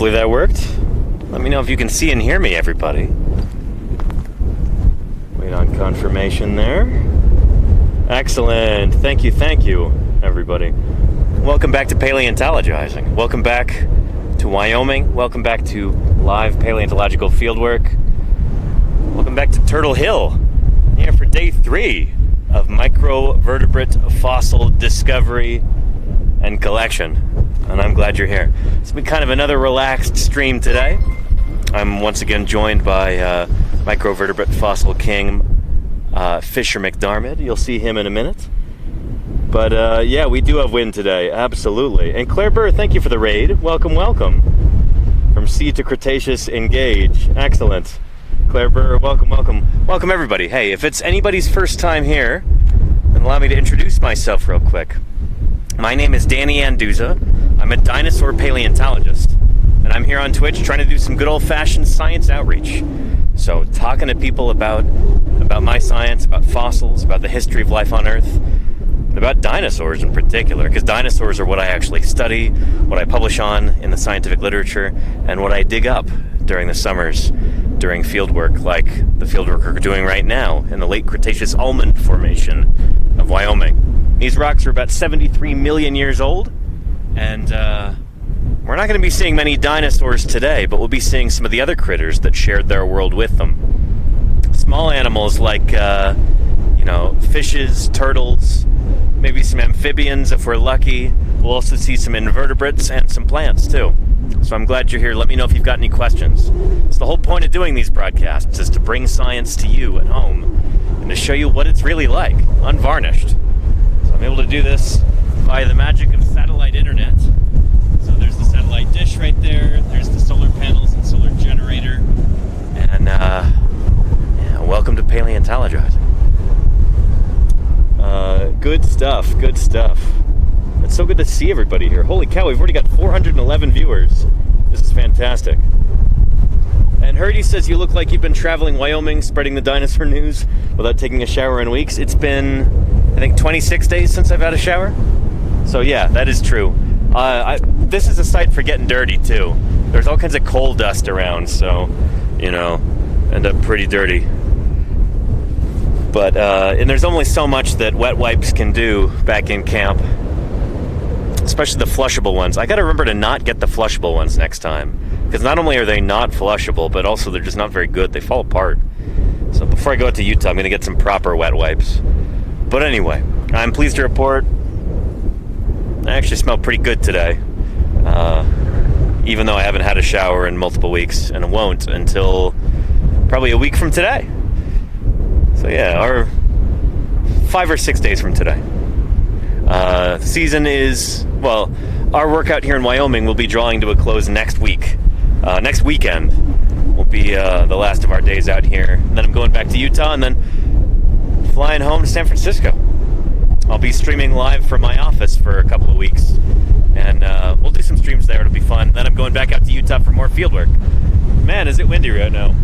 Hopefully that worked. Let me know if you can see and hear me, everybody. Wait on confirmation there. Excellent. Thank you, everybody. Welcome back to Paleontologizing. Welcome back to Wyoming. Welcome back to live paleontological fieldwork. Welcome back to Turtle Hill. Here for day 3 of microvertebrate fossil discovery and collection. And I'm glad you're here. It's been kind of another relaxed stream today. I'm once again joined by microvertebrate fossil king Fisher McDarmid. You'll see him in a minute. But yeah, we do have wind today, absolutely. And Claire Burr, thank you for the raid. Welcome, welcome. From sea to Cretaceous, engage. Excellent. Claire Burr, welcome, welcome. Welcome everybody. Hey, if it's anybody's first time here, then allow me to introduce myself real quick. My name is Danny Anduza. I'm a dinosaur paleontologist. And I'm here on Twitch trying to do some good old-fashioned science outreach. So talking to people about my science, about fossils, about the history of life on Earth, and about dinosaurs in particular, because dinosaurs are what I actually study, what I publish on in the scientific literature, and what I dig up during the summers, during fieldwork like the fieldwork we're doing right now in the Late Cretaceous Almond Formation of Wyoming. These rocks are about 73 million years old, and we're not going to be seeing many dinosaurs today, but we'll be seeing some of the other critters that shared their world with them. Small animals like, fishes, turtles, maybe some amphibians if we're lucky. We'll also see some invertebrates and some plants too. So I'm glad you're here. Let me know if you've got any questions. It's the whole point of doing these broadcasts is to bring science to you at home and to show you what it's really like, unvarnished. So I'm able to do this via the magic of satellite internet. So there's the satellite dish right there. There's the solar panels and solar generator. And welcome to Paleontologizing. Good stuff, good stuff. It's so good to see everybody here. Holy cow, we've already got 411 viewers. This is fantastic. And Herdy says you look like you've been traveling Wyoming, spreading the dinosaur news without taking a shower in weeks. It's been, I think, 26 days since I've had a shower. So yeah, that is true. This is a site for getting dirty too. There's all kinds of coal dust around, so, end up pretty dirty. But, and there's only so much that wet wipes can do back in camp. Especially the flushable ones. I gotta remember to not get the flushable ones next time. Because not only are they not flushable, but also they're just not very good. They fall apart. So before I go out to Utah, I'm gonna get some proper wet wipes. But anyway, I'm pleased to report I actually smell pretty good today. Even though I haven't had a shower in multiple weeks, and won't until probably a week from today. So yeah, or 5 or 6 days from today. The season is, well, our workout here in Wyoming will be drawing to a close next week. Next weekend will be the last of our days out here. And then I'm going back to Utah and then flying home to San Francisco. I'll be streaming live from my office for a couple of weeks. And we'll do some streams there. It'll be fun. Then I'm going back out to Utah for more fieldwork. Man, is it windy right now.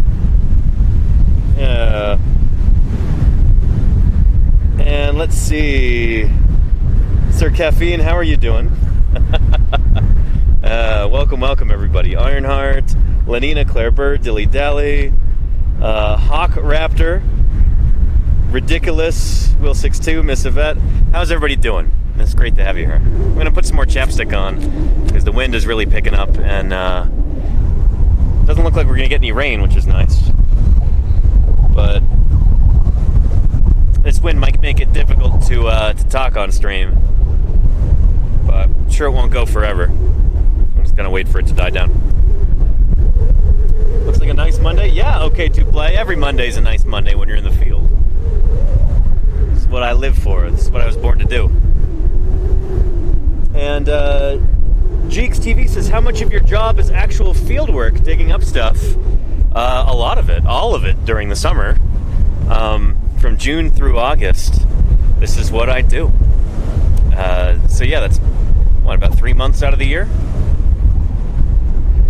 And let's see. Sir Caffeine, how are you doing? Welcome everybody. Ironheart, Lenina, Claire Bird, Dilly Dally, Hawk Raptor, Ridiculous, Will62, Miss Yvette. How's everybody doing? It's great to have you here. I'm going to put some more chapstick on because the wind is really picking up and doesn't look like we're going to get any rain, which is nice. But this wind might make it difficult to talk on stream. But I'm sure it won't go forever. I'm just going to wait for it to die down. Looks like a nice Monday. Yeah, okay to play. Every Monday's a nice Monday when you're in the field. This is what I live for. This is what I was born to do. And Jeeks TV says, how much of your job is actual field work, digging up stuff? A lot of it. All of it during the summer. From June through August, this is what I do. So yeah, that's, about 3 months out of the year?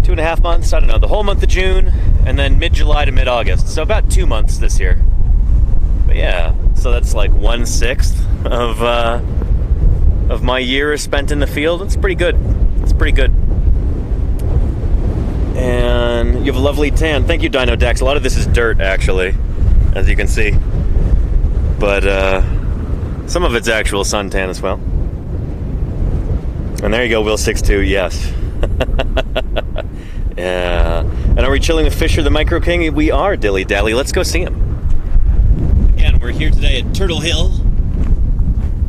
2.5 months, I don't know, the whole month of June, and then mid-July to mid-August. So about 2 months this year. But yeah, so that's like 1/6 of my year is spent in the field. It's pretty good. It's pretty good. And you have a lovely tan. Thank you, Dino Dex. A lot of this is dirt, actually, as you can see. But some of it's actual suntan as well. And there you go, Will 62, yes. Yeah. And are we chilling with Fisher the Micro King? We are, Dilly Dally. Let's go see him. Again, we're here today at Turtle Hill.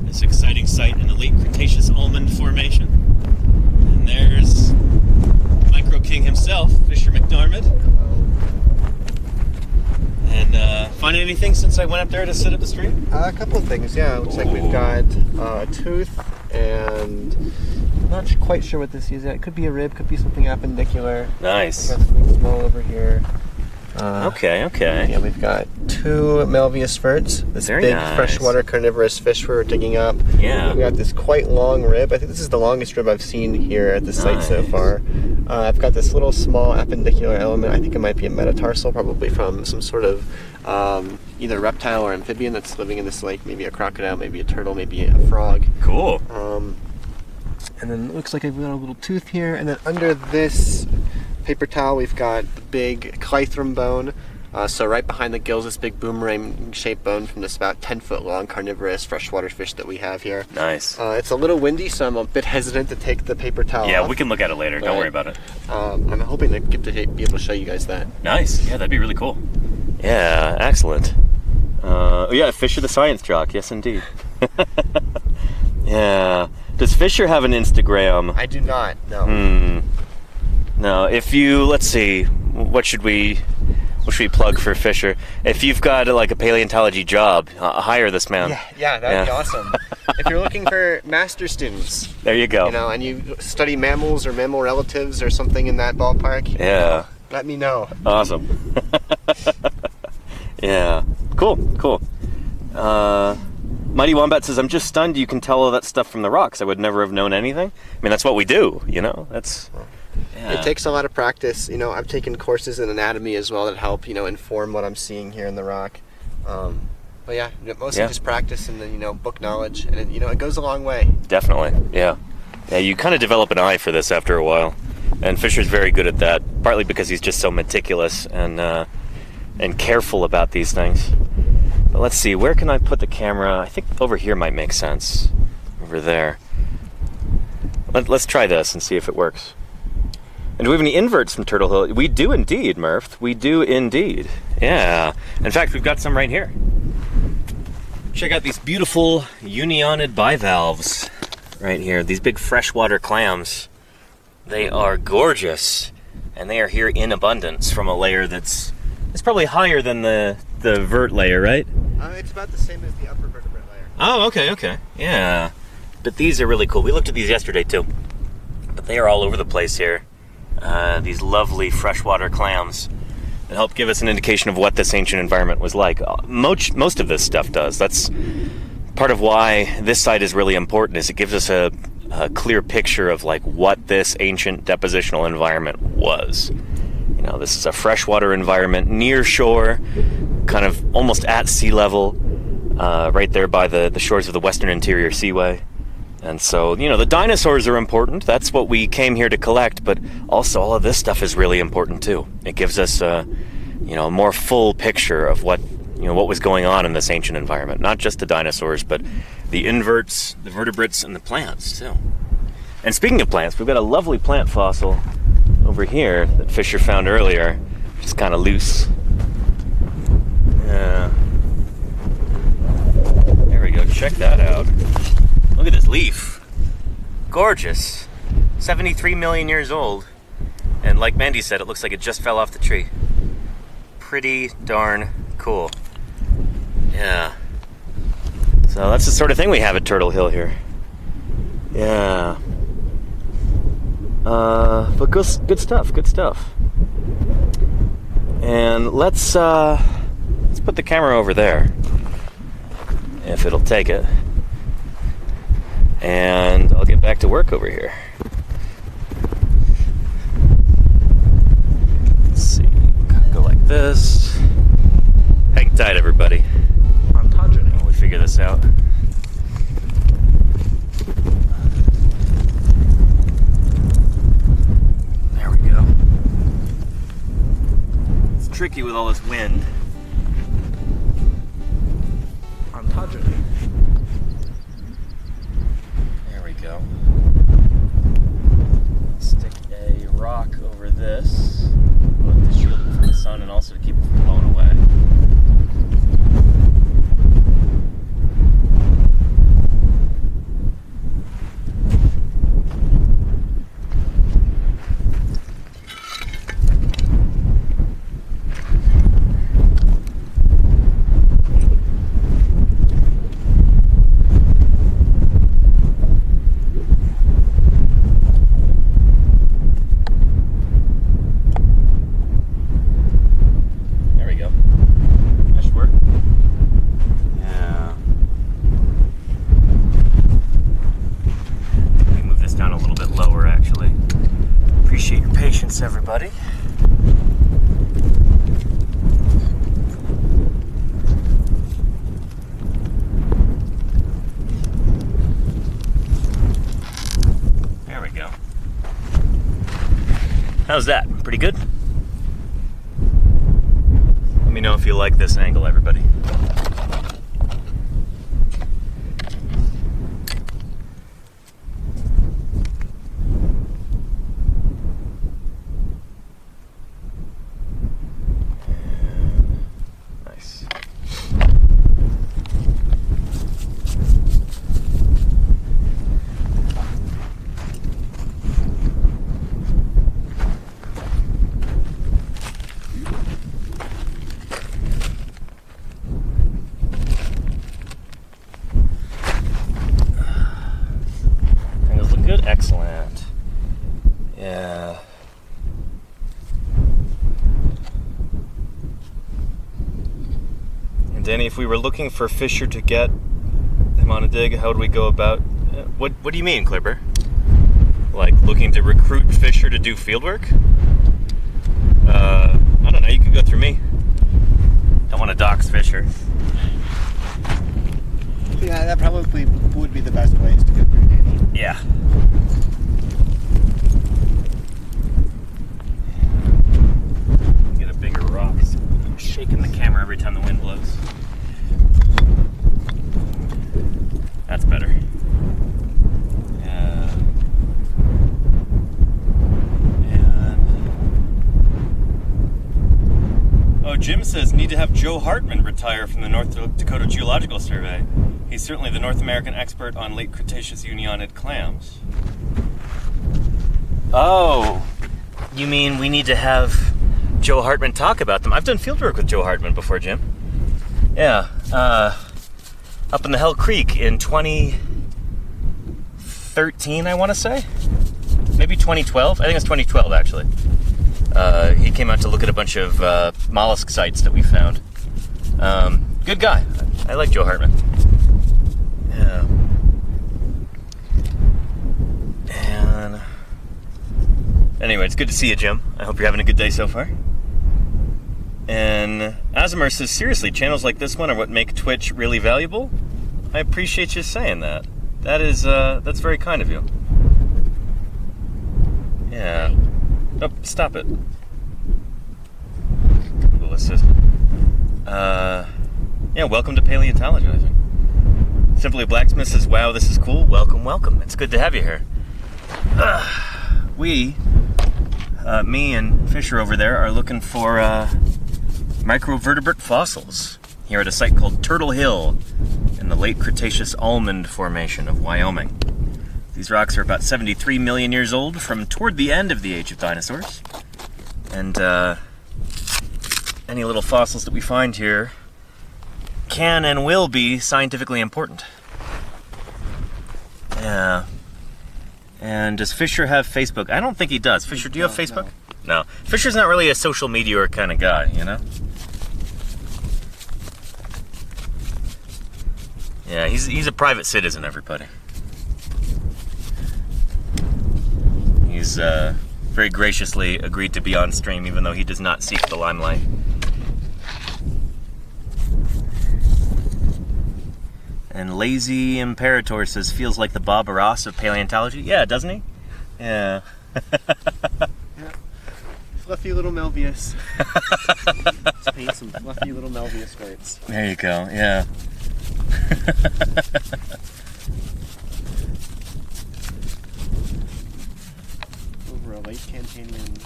This exciting site in the Late Cretaceous Almond Formation. And there's Micro King himself, Fisher McDormand. And find anything since I went up there to sit at the stream? A couple of things, yeah. Looks like we've got a tooth, and I'm not quite sure what this is. It could be a rib, could be something appendicular. Nice. We've got something small over here. Okay. Yeah, we've got two Malveus ferts, this Very big nice. freshwater carnivorous fish we were digging up. Yeah. We've got this quite long rib. I think this is the longest rib I've seen here at the site so far. I've got this little small appendicular element. I think it might be a metatarsal, probably from some sort of either reptile or amphibian that's living in this lake. Maybe a crocodile, maybe a turtle, maybe a frog. Cool. And then it looks like I've got a little tooth here. And then under this paper towel, we've got the big Clythrum bone. So right behind the gills, this big boomerang-shaped bone from this about 10-foot-long carnivorous freshwater fish that we have here. Nice. It's a little windy, so I'm a bit hesitant to take the paper towel Yeah, off. we can look at it later. Don't worry about it. I'm hoping to get to be able to show you guys that. Nice. Yeah, that'd be really cool. Yeah, excellent. Yeah, Fisher the Science Jock. Yes, indeed. Yeah. Does Fisher have an Instagram? I do not, no. No. If you, let's see, what should we plug for Fisher? If you've got like a paleontology job, hire this man. Yeah, that'd be awesome. If you're looking for master students, there you go. You know, and you study mammals or mammal relatives or something in that ballpark, yeah, let me know. Awesome. Yeah, cool. Mighty Wombat says, I'm just stunned you can tell all that stuff from the rocks. I would never have known anything. I mean, that's what we do, you know? That's... Yeah. It takes a lot of practice. You know, I've taken courses in anatomy as well that help, you know, inform what I'm seeing here in the rock. But yeah, mostly just practice and then, you know, book knowledge. And, it goes a long way. Definitely, yeah. Yeah, you kind of develop an eye for this after a while. And Fisher's very good at that, partly because he's just so meticulous and careful about these things. But let's see, where can I put the camera? I think over here might make sense. Over there. Let's try this and see if it works. And do we have any inverts from Turtle Hill? We do indeed, Murph. We do indeed. Yeah. In fact, we've got some right here. Check out these beautiful unionid bivalves right here. These big freshwater clams. They are gorgeous. And they are here in abundance from a layer that's probably higher than the vert layer, right? It's about the same as the upper vertebrate layer. Oh, okay. Yeah. But these are really cool. We looked at these yesterday, too. But they are all over the place here. These lovely freshwater clams that help give us an indication of what this ancient environment was like. Most of this stuff does. That's part of why this site is really important, is it gives us a clear picture of like what this ancient depositional environment was. You know, this is a freshwater environment near shore, kind of almost at sea level, right there by the shores of the Western Interior Seaway. And so, you know, the dinosaurs are important. That's what we came here to collect, but also all of this stuff is really important too. It gives us a more full picture of what was going on in this ancient environment. Not just the dinosaurs, but the inverts, the vertebrates, and the plants too. And speaking of plants, we've got a lovely plant fossil over here that Fisher found earlier, which is kind of loose. Yeah. There we go, check that out. Look at this leaf. Gorgeous. 73 million years old. And like Mandy said, it looks like it just fell off the tree. Pretty darn cool. Yeah. So that's the sort of thing we have at Turtle Hill here. Yeah. But good stuff. And let's put the camera over there, if it'll take it. And I'll get back to work over here. Let's see, go like this. Hang tight, everybody. While we figure this out. There we go. tricky with all this wind. Ontogeny. There we go. Stick a rock over this, both to shield it from the sun and also to keep it from blowing away. Everybody. There we go. How's that? Pretty good? Let me know if you like this angle, everybody. Excellent. Yeah. And Danny, if we were looking for Fisher to get him on a dig, how would we go about? What do you mean, Clipper? Like looking to recruit Fisher to do field work? I don't know. You could go through me. Don't want to dox Fisher. Yeah, that probably would be the best place to go through, Danny. Yeah. Get a bigger rock. I'm shaking the camera every time the wind blows. That's better. Yeah. And oh, Jim says need to have Joe Hartman retire from the North Dakota Geological Survey. He's certainly the North American expert on late Cretaceous unionid clams. Oh, you mean we need to have Joe Hartman talk about them? I've done fieldwork with Joe Hartman before, Jim. Yeah, up in the Hell Creek in 2013, I want to say. Maybe 2012. I think it's 2012, actually. He came out to look at a bunch of mollusk sites that we found. Good guy. I like Joe Hartman. Yeah. And anyway, it's good to see you, Jim. I hope you're having a good day so far. And Asimir says, seriously, channels like this one are what make Twitch really valuable? I appreciate you saying that. That is, that's very kind of you. Yeah. Oh, stop it. Melissa. Yeah, welcome to Paleontologizing. Simply a Blacksmith says, wow, this is cool. Welcome, welcome. It's good to have you here. Me and Fisher over there are looking for microvertebrate fossils here at a site called Turtle Hill in the Late Cretaceous Almond Formation of Wyoming. These rocks are about 73 million years old, from toward the end of the age of dinosaurs. And any little fossils that we find here can and will be scientifically important. Yeah. And does Fisher have Facebook? I don't think he does. Fisher, do you have Facebook? No. Fisher's not really a social media kind of guy, you know? Yeah, he's a private citizen, everybody. He's very graciously agreed to be on stream, even though he does not seek the limelight. And Lazy Imperator says, feels like the Bob Ross of paleontology. Yeah, doesn't he? Yeah. fluffy little Melvius. Let's paint some fluffy little Melvius squirts. There you go, yeah. Over a late Campanian,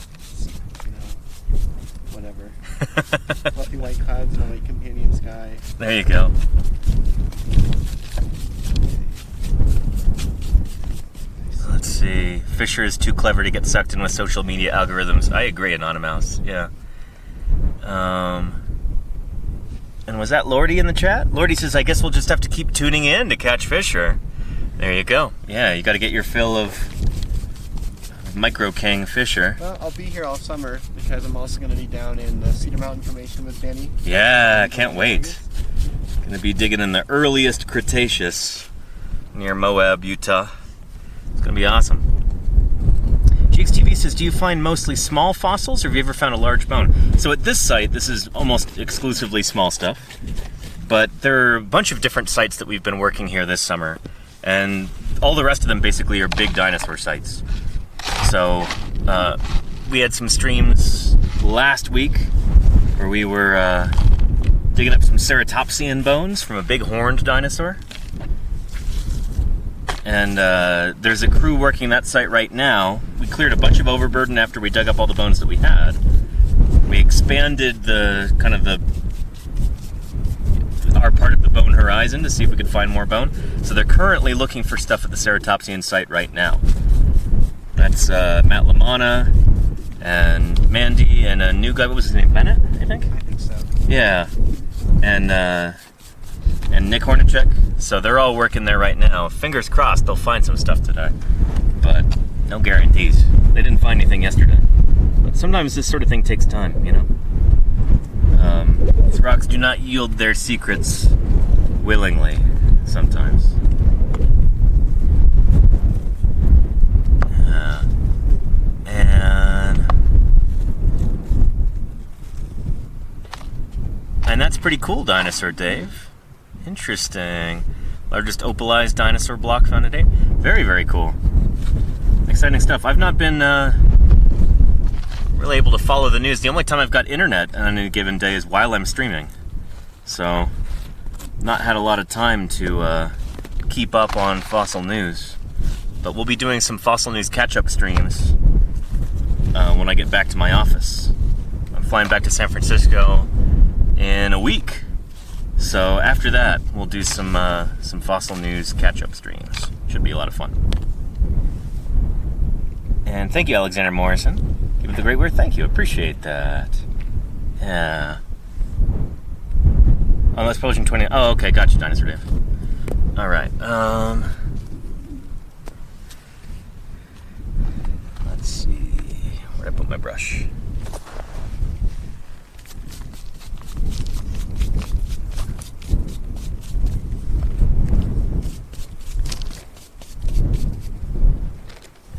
whatever. Fluffy white clouds in a late Campanian sky. There you go. Let's see. Fisher is too clever to get sucked in with social media algorithms. I agree, Anonymous. Yeah. And was that Lordy in the chat? Lordy says, I guess we'll just have to keep tuning in to catch Fisher. There you go. Yeah, you got to get your fill of Micro King Fisher. Well, I'll be here all summer because I'm also going to be down in the Cedar Mountain Formation with Danny. Yeah, can't wait. Going to be digging in the earliest Cretaceous near Moab, Utah. It's going to be awesome. GXTV says, do you find mostly small fossils, or have you ever found a large bone? So at this site, this is almost exclusively small stuff. But there are a bunch of different sites that we've been working here this summer. And all the rest of them basically are big dinosaur sites. So we had some streams last week where we were digging up some ceratopsian bones from a big horned dinosaur. And there's a crew working that site right now. We cleared a bunch of overburden after we dug up all the bones that we had. We expanded our part of the bone horizon to see if we could find more bone. So they're currently looking for stuff at the ceratopsian site right now. That's Matt Lamanna and Mandy and a new guy. What was his name? Bennett, I think? I think so. Yeah. And Nick Hornacek. So they're all working there right now. Fingers crossed they'll find some stuff today. But no guarantees. They didn't find anything yesterday. But sometimes this sort of thing takes time, you know? These rocks do not yield their secrets willingly sometimes. And that's pretty cool, Dinosaur Dave. Interesting. Largest opalized dinosaur block found to date. Very, very cool. Exciting stuff. I've not been really able to follow the news. The only time I've got internet on any given day is while I'm streaming. So, not had a lot of time to keep up on fossil news. But we'll be doing some fossil news catch-up streams when I get back to my office. I'm flying back to San Francisco in a week. So after that, we'll do some fossil news catch-up streams. Should be a lot of fun. And thank you, Alexander Morrison. Give it the great word. Thank you. Appreciate that. Yeah. Oh, that's publishing 20. Oh, okay. Got you, Dinosaur Dave. All right. Let's see. Where'd I put my brush?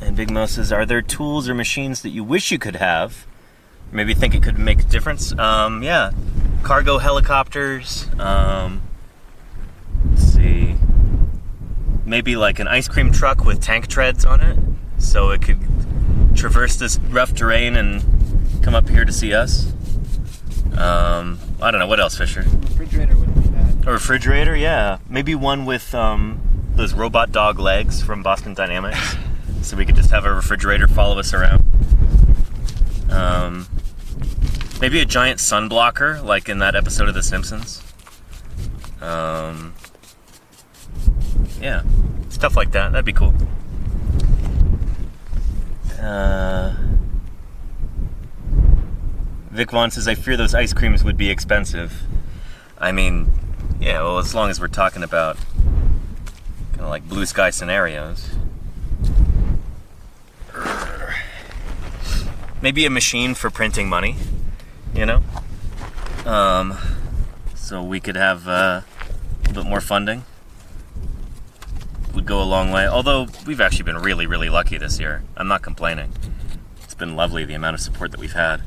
And Big Mo says, are there tools or machines that you wish you could have? Maybe think it could make a difference? Yeah. Cargo helicopters. Let's see. Maybe like an ice cream truck with tank treads on it, so it could traverse this rough terrain and come up here to see us. I don't know. What else, Fisher? A refrigerator wouldn't be bad. A refrigerator, yeah. Maybe one with those robot dog legs from Boston Dynamics. So we could just have a refrigerator follow us around. Maybe a giant sun blocker, like in that episode of The Simpsons. Yeah, stuff like that. That'd be cool. Vic Vaughn says, I fear those ice creams would be expensive. I mean, yeah, well, as long as we're talking about kind of like blue sky scenarios. Maybe a machine for printing money, you know? So we could have a little bit more funding. Would go a long way. Although, we've actually been really, really lucky this year. I'm not complaining. It's been lovely, the amount of support that we've had.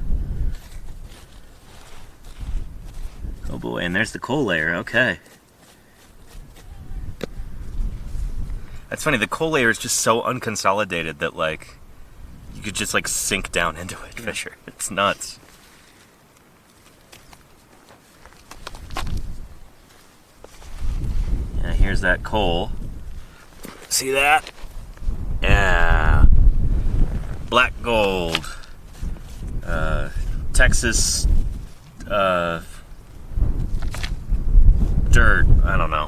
Oh boy, and there's the coal layer, okay. That's funny, the coal layer is just so unconsolidated that, like, You could just like sink down into it, Fisher. It's nuts. Yeah, here's that coal. See that? Yeah. Black gold. Texas dirt. I don't know.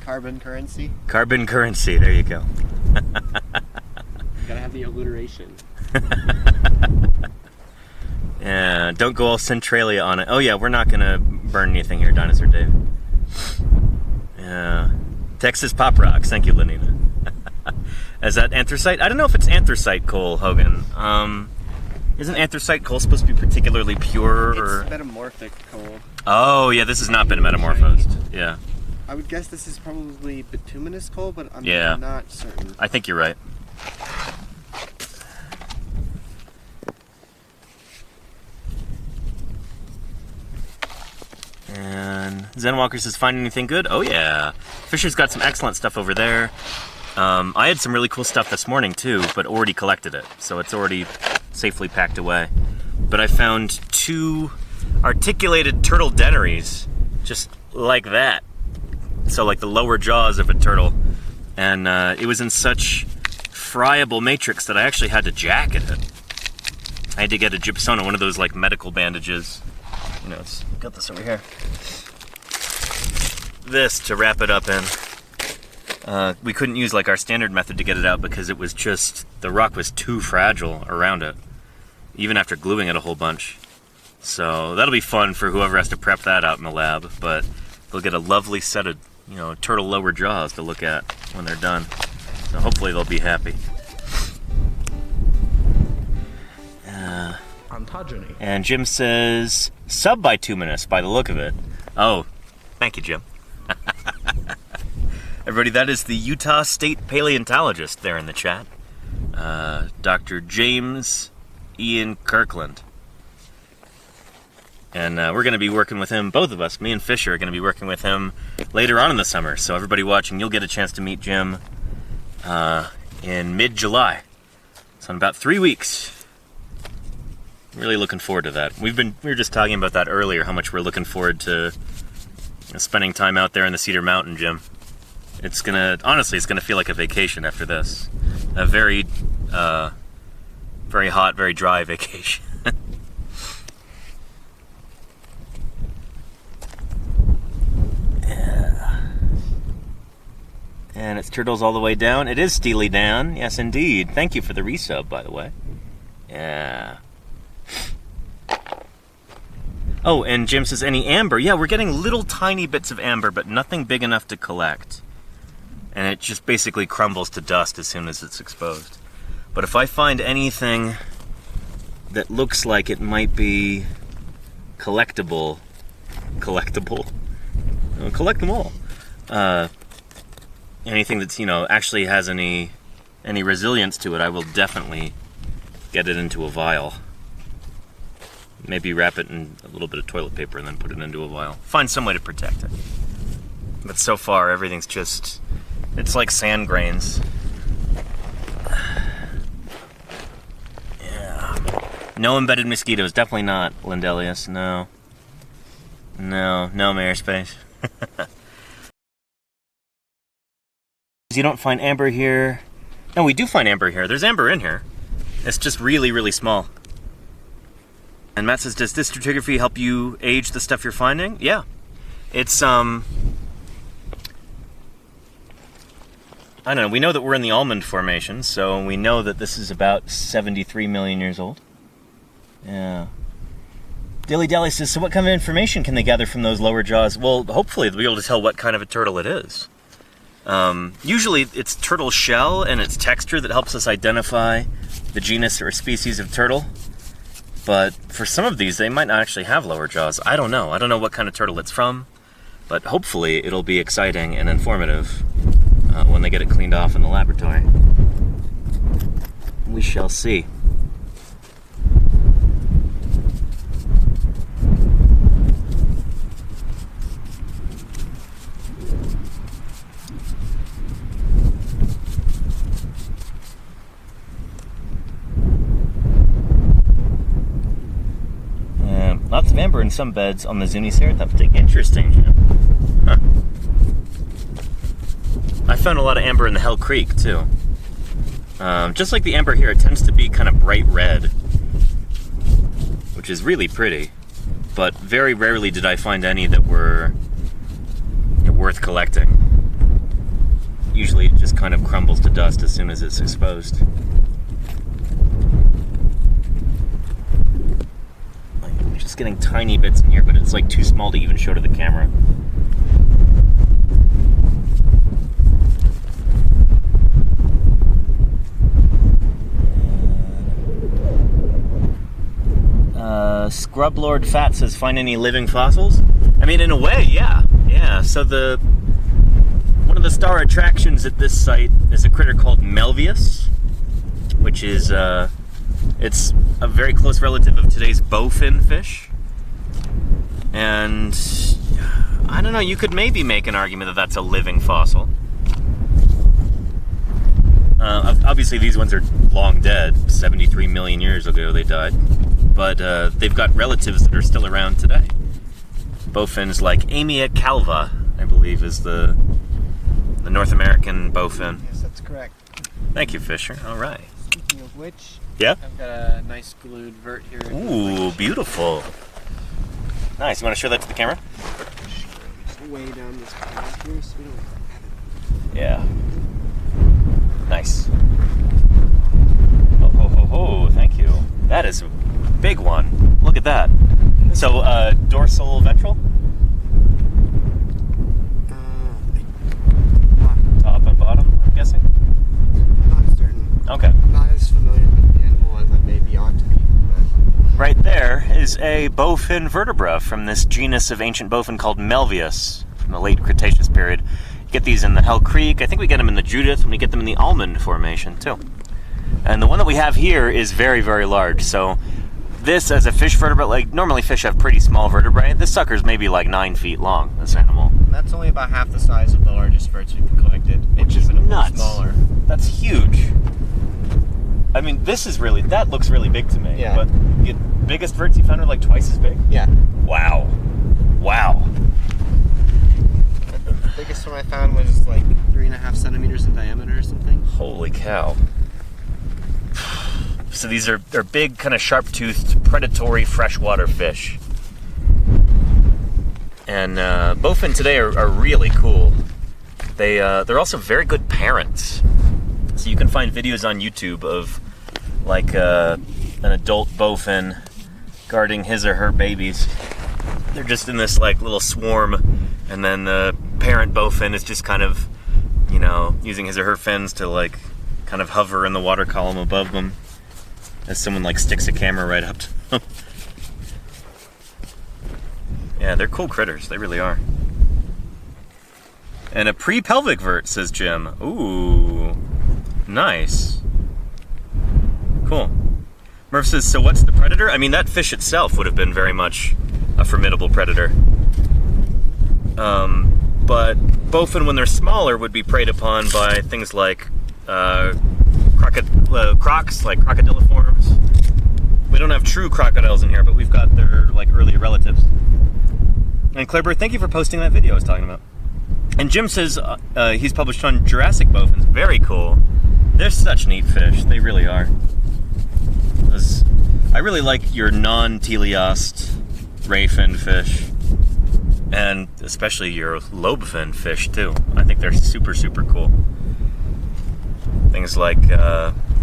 Carbon currency. Carbon currency, there you go. Gotta have the alliteration. Yeah, don't go all Centralia on it. Oh yeah, we're not gonna burn anything here, Dinosaur Dave. Yeah. Texas pop rocks, thank you, Lenina. Is that anthracite? I don't know if it's anthracite coal, Hogan. Isn't anthracite coal supposed to be particularly pure? Or... It's metamorphic coal. Oh yeah, this has not been metamorphosed. Yeah. I would guess this is probably bituminous coal, but I'm not certain. I think you're right. And Zenwalker says, find anything good? Oh yeah. Fisher's got some excellent stuff over there. I had some really cool stuff this morning too, but already collected it. So it's already safely packed away. But I found 2 articulated turtle denities, just like that. So like the lower jaws of a turtle. And it was in such friable matrix that I actually had to jacket it. I had to get a gypsona, one of those like medical bandages. You know, it's got this over here. This to wrap it up in. We couldn't use like our standard method to get it out because it was just, the rock was too fragile around it, even after gluing it a whole bunch. So that'll be fun for whoever has to prep that out in the lab, but they'll get a lovely set of, you know, turtle lower jaws to look at when they're done. So hopefully they'll be happy. Ontogeny. And Jim says, sub-bituminous by the look of it. Oh, thank you, Jim. Everybody, that is the Utah State paleontologist there in the chat. Dr. James Ian Kirkland. And we're going to be working with him, both of us, me and Fisher, are going to be working with him later on in the summer. So everybody watching, you'll get a chance to meet Jim in mid-July. So in about 3 weeks. Really looking forward to that. We were just talking about that earlier, how much we're looking forward to spending time out there in the Cedar Mountain, Jim. It's honestly gonna feel like a vacation after this. A very hot, very dry vacation. Yeah. And it's turtles all the way down. It is Steely Dan, yes indeed. Thank you for the resub, by the way. Yeah. Oh, and Jim says, any amber? Yeah, we're getting little tiny bits of amber, but nothing big enough to collect. And it just basically crumbles to dust as soon as it's exposed. But if I find anything that looks like it might be collectible, collect them all. Anything that's, you know, actually has any resilience to it, I will definitely get it into a vial. Maybe wrap it in a little bit of toilet paper and then put it into a vial. Find some way to protect it. But so far, everything's just, it's like sand grains. Yeah. No embedded mosquitoes, definitely not, Lindelius, no. No Mayorspace. You don't find amber here. No, we do find amber here. There's amber in here. It's just really, really small. And Matt says, does this stratigraphy help you age the stuff you're finding? Yeah. It's, I don't know, we know that we're in the almond formation, so we know that this is about 73 million years old. Yeah. Dilly Dally says, so what kind of information can they gather from those lower jaws? Well, hopefully they'll be able to tell what kind of a turtle it is. Usually it's turtle shell and its texture that helps us identify the genus or species of turtle. But for some of these, they might not actually have lower jaws. I don't know. I don't know what kind of turtle it's from. But hopefully it'll be exciting and informative when they get it cleaned off in the laboratory. We shall see. of amber in some beds on the Zuniceratops dig. Interesting, Jim. Huh. I found a lot of amber in the Hell Creek, too. Just like the amber here, it tends to be kind of bright red, which is really pretty, but very rarely did I find any that were worth collecting. Usually it just kind of crumbles to dust as soon as it's exposed. I'm just getting tiny bits in here, but it's like too small to even show to the camera. Scrub Lord Fat says, find any living fossils? I mean, in a way, yeah. Yeah, so one of the star attractions at this site is a critter called Melvius, which is, it's a very close relative of today's bowfin fish. And, I don't know, you could maybe make an argument that that's a living fossil. Obviously these ones are long dead, 73 million years ago they died. But they've got relatives that are still around today. Bowfins like Amia calva, I believe, is the North American bowfin. Yes, that's correct. Thank you, Fisher. All right. Speaking of which, yeah, I've got a nice glued vert here. Ooh, beautiful. Nice. You want to show that to the camera? Just way down this path here, so we don't have it. Yeah. Nice. Oh, ho, ho, ho. Thank you. That is a big one. Look at that. So, dorsal ventral? Top and bottom, I'm guessing? Not certain. Okay. Not as familiar with the animal as I maybe ought to be. But... Right there is a bowfin vertebra from this genus of ancient bowfin called Melvius from the Late Cretaceous period. You get these in the Hell Creek. I think we get them in the Judith, and we get them in the Almond Formation, too. And the one that we have here is very, very large. So this, as a fish vertebrate, like normally fish have pretty small vertebrae. This sucker's maybe like 9 feet long, this animal. That's only about half the size of the largest verts we've collected. Which is nuts. Smaller. That's huge. I mean, this is really, that looks really big to me. Yeah. But the biggest verts you found are like twice as big? Yeah. Wow. Wow. The biggest one I found was like 3.5 centimeters in diameter or something. Holy cow. So these are big, kind of sharp-toothed, predatory freshwater fish. And bowfin today are really cool. They're also very good parents. So you can find videos on YouTube of like an adult bowfin guarding his or her babies. They're just in this like little swarm, and then the parent bowfin is just kind of, you know, using his or her fins to like kind of hover in the water column above them as someone like sticks a camera right up to them. Yeah, they're cool critters. They really are. And a pre-pelvic vert, says Jim. Ooh, nice. Cool. Murph says, so what's the predator? I mean, that fish itself would have been very much a formidable predator. But bowfin, when they're smaller, would be preyed upon by things like crocs, like crocodiliforms. We don't have true crocodiles in here, but we've got their like earlier relatives. And Kleber, thank you for posting that video I was talking about. And Jim says he's published on Jurassic bowfins. Very cool. They're such neat fish. They really are. I really like your non-teleost ray-fin fish. And especially your lobe-fin fish, too. I think they're super, super cool. Things like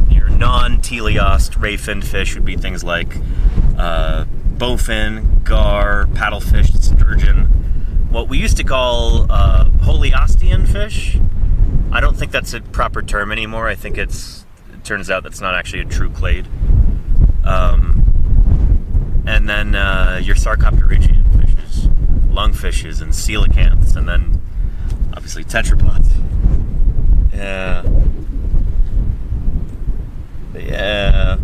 your non-teleost ray-fin fish would be things like bowfin, gar, paddlefish, sturgeon. What we used to call Holiostean fish. I don't think that's a proper term anymore. I think it turns out that's not actually a true clade. And then your Sarcopterygian fishes, lungfishes and coelacanths, and then obviously tetrapods. Yeah. Yeah.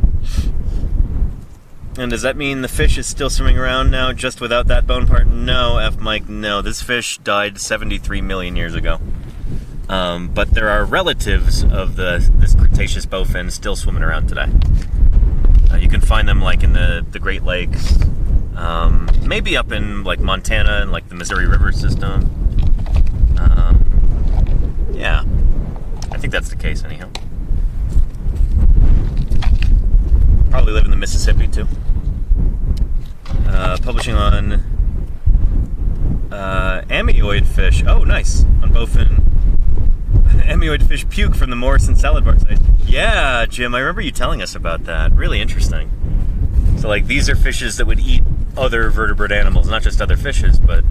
And does that mean the fish is still swimming around now just without that bone part? No, F. Mike, no. This fish died 73 million years ago. But there are relatives of this Cretaceous bowfin still swimming around today. You can find them like in the Great Lakes, Maybe up in like Montana and like the Missouri River system. Yeah, I think that's the case anyhow. Probably live in the Mississippi too. Publishing on ammoid fish. Oh, nice. On bowfin. Ammoid fish puke from the Morrison salad bar site. Yeah, Jim, I remember you telling us about that. Really interesting. So, like, these are fishes that would eat other vertebrate animals, not just other fishes, but,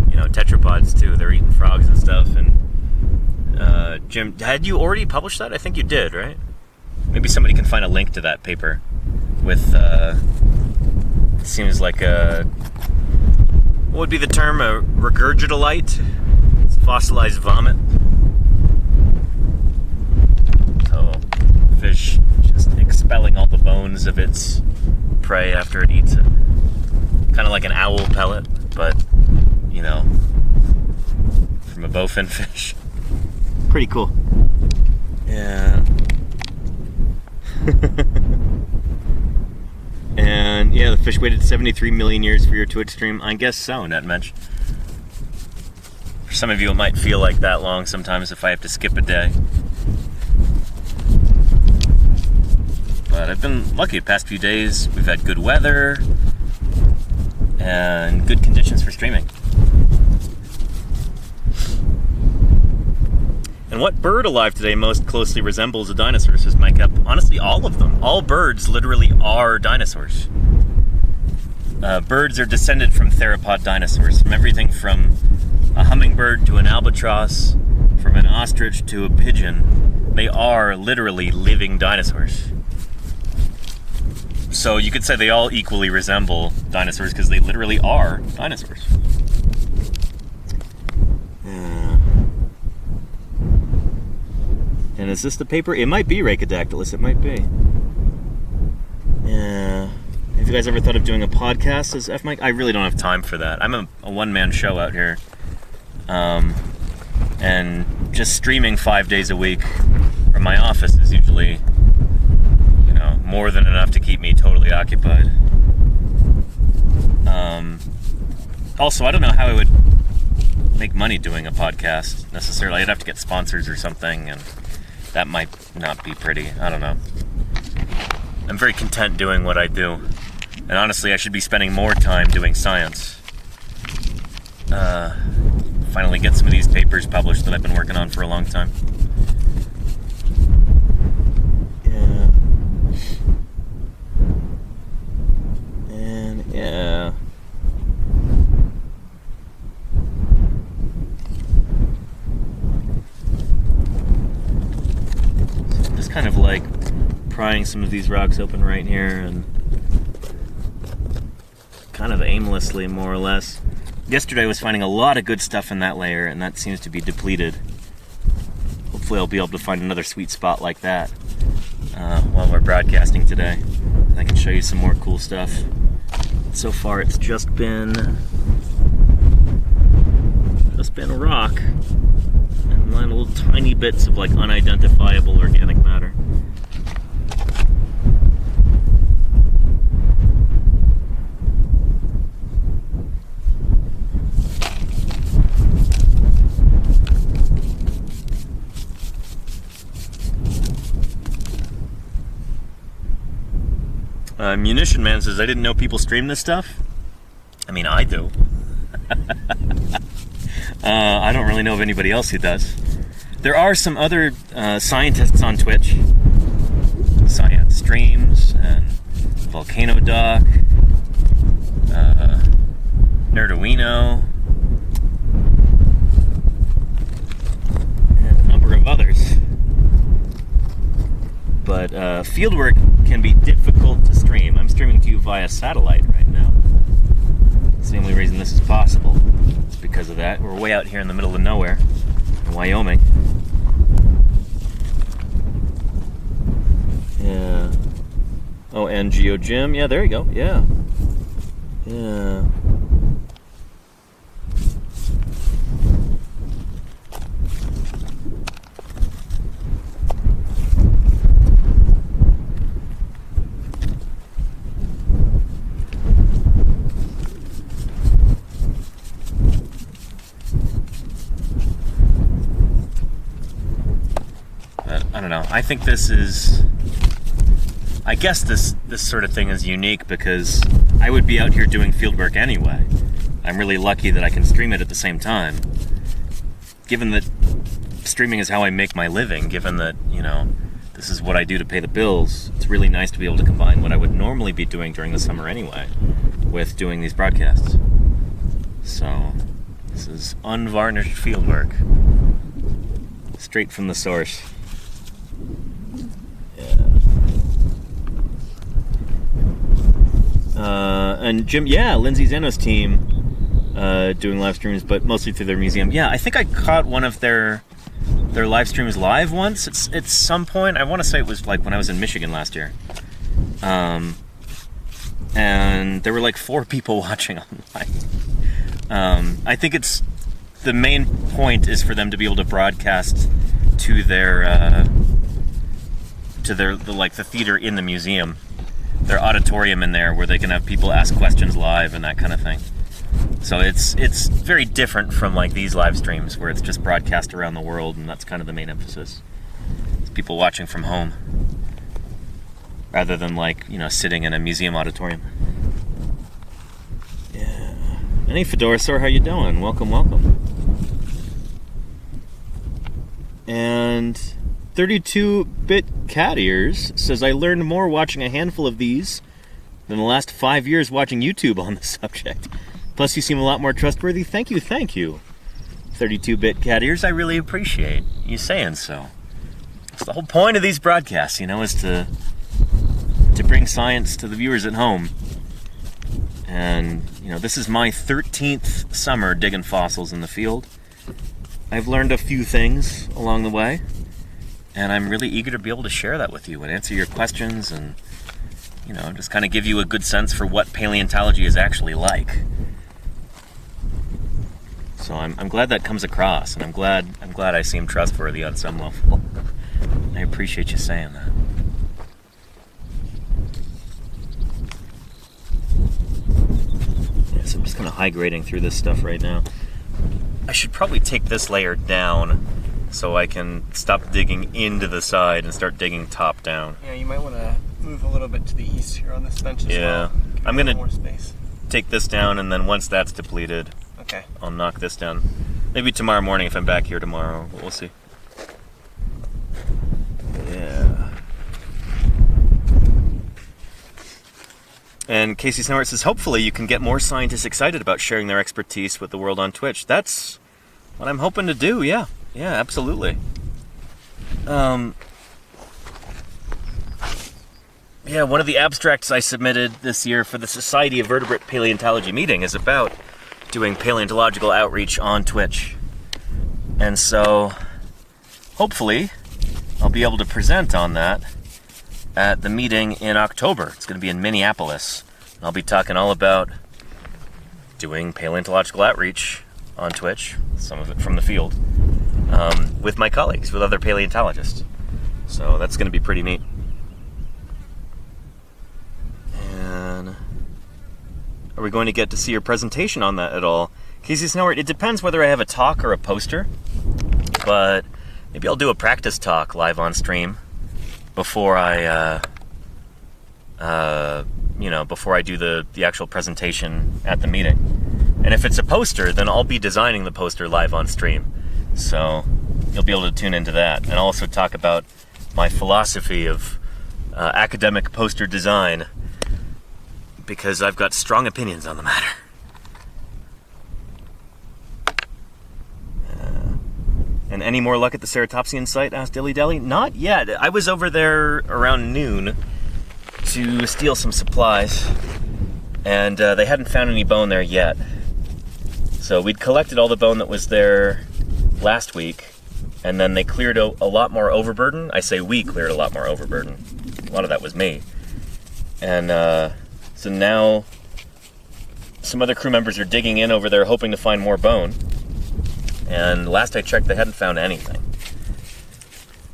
you know, tetrapods too. They're eating frogs and stuff. And Jim, had you already published that? I think you did, right? Maybe somebody can find a link to that paper with, it seems like a, what would be the term? A regurgitolite? It's fossilized vomit. So, fish just expelling all the bones of its prey after it eats it. Kind of like an owl pellet, but, you know, from a bowfin fish. Pretty cool. Yeah. And yeah, the fish waited 73 million years for your Twitch stream. I guess so, Netmensch. For some of you, it might feel like that long sometimes if I have to skip a day. But I've been lucky the past few days. We've had good weather and good conditions for streaming. And what bird alive today most closely resembles a dinosaur, says Mike Up? Honestly, all of them. All birds literally are dinosaurs. Birds are descended from theropod dinosaurs, from everything from a hummingbird to an albatross, from an ostrich to a pigeon. They are literally living dinosaurs. So you could say they all equally resemble dinosaurs because they literally are dinosaurs. And is this the paper? It might be Rhacodactylus, it might be. Yeah. Have you guys ever thought of doing a podcast as F Mike? I really don't have time for that. I'm a one-man show out here. And just streaming 5 days a week from my office is usually, you know, more than enough to keep me totally occupied. Also, I don't know how I would make money doing a podcast necessarily. I'd have to get sponsors or something, and that might not be pretty. I don't know. I'm very content doing what I do. And honestly, I should be spending more time doing science. Finally get some of these papers published that I've been working on for a long time. Yeah. And yeah. So I'm just kind of like prying some of these rocks open right here and kind of aimlessly, more or less. Yesterday I was finding a lot of good stuff in that layer, and that seems to be depleted. Hopefully I'll be able to find another sweet spot like that while we're broadcasting today. I can show you some more cool stuff. So far it's just been rock and little tiny bits of like unidentifiable organic matter. Munition Man says, I didn't know people stream this stuff. I mean, I do. I don't really know of anybody else who does. There are some other scientists on Twitch. Science Streams and Volcano Doc, Nerduino, and a number of others. But fieldwork can be difficult to stream. I'm streaming to you via satellite right now. It's the only reason this is possible. It's because of that. We're way out here in the middle of nowhere, in Wyoming. Yeah. Oh, and GeoGym. Yeah, there you go. Yeah. Yeah. I don't know. I think this is... I guess this sort of thing is unique because I would be out here doing fieldwork anyway. I'm really lucky that I can stream it at the same time. Given that streaming is how I make my living, given that, you know, this is what I do to pay the bills, it's really nice to be able to combine what I would normally be doing during the summer anyway with doing these broadcasts. So, this is unvarnished fieldwork. Straight from the source. And Jim, yeah, Lindsay Zeno's team doing live streams, but mostly through their museum. Yeah, I think I caught one of their live streams live once. It's some point. I want to say it was like when I was in Michigan last year. And there were like 4 people watching online. I think it's the main point is for them to be able to broadcast to their the theater in the museum, their auditorium in there, where they can have people ask questions live and that kind of thing. So it's very different from like these live streams where it's just broadcast around the world, and that's kind of the main emphasis. It's people watching from home rather than like, you know, sitting in a museum auditorium. Yeah. Hey Fedorasaur, how you doing? Welcome, welcome. And 32-bit cat ears says, I learned more watching a handful of these than the last 5 years watching YouTube on the subject. Plus, you seem a lot more trustworthy. Thank you, thank you. 32-bit cat ears, I really appreciate you saying so. It's the whole point of these broadcasts, you know, is to bring science to the viewers at home. And, you know, this is my 13th summer digging fossils in the field. I've learned a few things along the way, and I'm really eager to be able to share that with you and answer your questions and, you know, just kind of give you a good sense for what paleontology is actually like. So I'm glad that comes across, and I'm glad I seem trustworthy on some level. I appreciate you saying that. Yeah, so I'm just kind of high grading through this stuff right now. I should probably take this layer down so I can stop digging into the side and start digging top down. Yeah, you might want to move a little bit to the east here on this bench as well. Yeah, I'm gonna more space. Take this down, and then once that's depleted, okay, I'll knock this down. Maybe tomorrow morning if I'm back here tomorrow. We'll see. Yeah. And Casey Snowart says, hopefully you can get more scientists excited about sharing their expertise with the world on Twitch. That's what I'm hoping to do, yeah. Yeah, absolutely. Yeah, one of the abstracts I submitted this year for the Society of Vertebrate Paleontology meeting is about doing paleontological outreach on Twitch. And so, hopefully, I'll be able to present on that at the meeting in October. It's going to be in Minneapolis. I'll be talking all about doing paleontological outreach on Twitch, some of it from the field, with my colleagues, with other paleontologists. So that's going to be pretty neat. And are we going to get to see your presentation on that at all? Casey Snowart, it depends whether I have a talk or a poster, but maybe I'll do a practice talk live on stream before I, before I do the actual presentation at the meeting. And if it's a poster, then I'll be designing the poster live on stream. So you'll be able to tune into that. And I'll also talk about my philosophy of academic poster design, because I've got strong opinions on the matter. And any more luck at the Ceratopsian site? Asked Dilly Dally. Not yet. I was over there around noon to steal some supplies, and they hadn't found any bone there yet. So we'd collected all the bone that was there last week, and then they cleared a lot more overburden. I say we cleared a lot more overburden. A lot of that was me. And so now some other crew members are digging in over there hoping to find more bone. And last I checked, they hadn't found anything.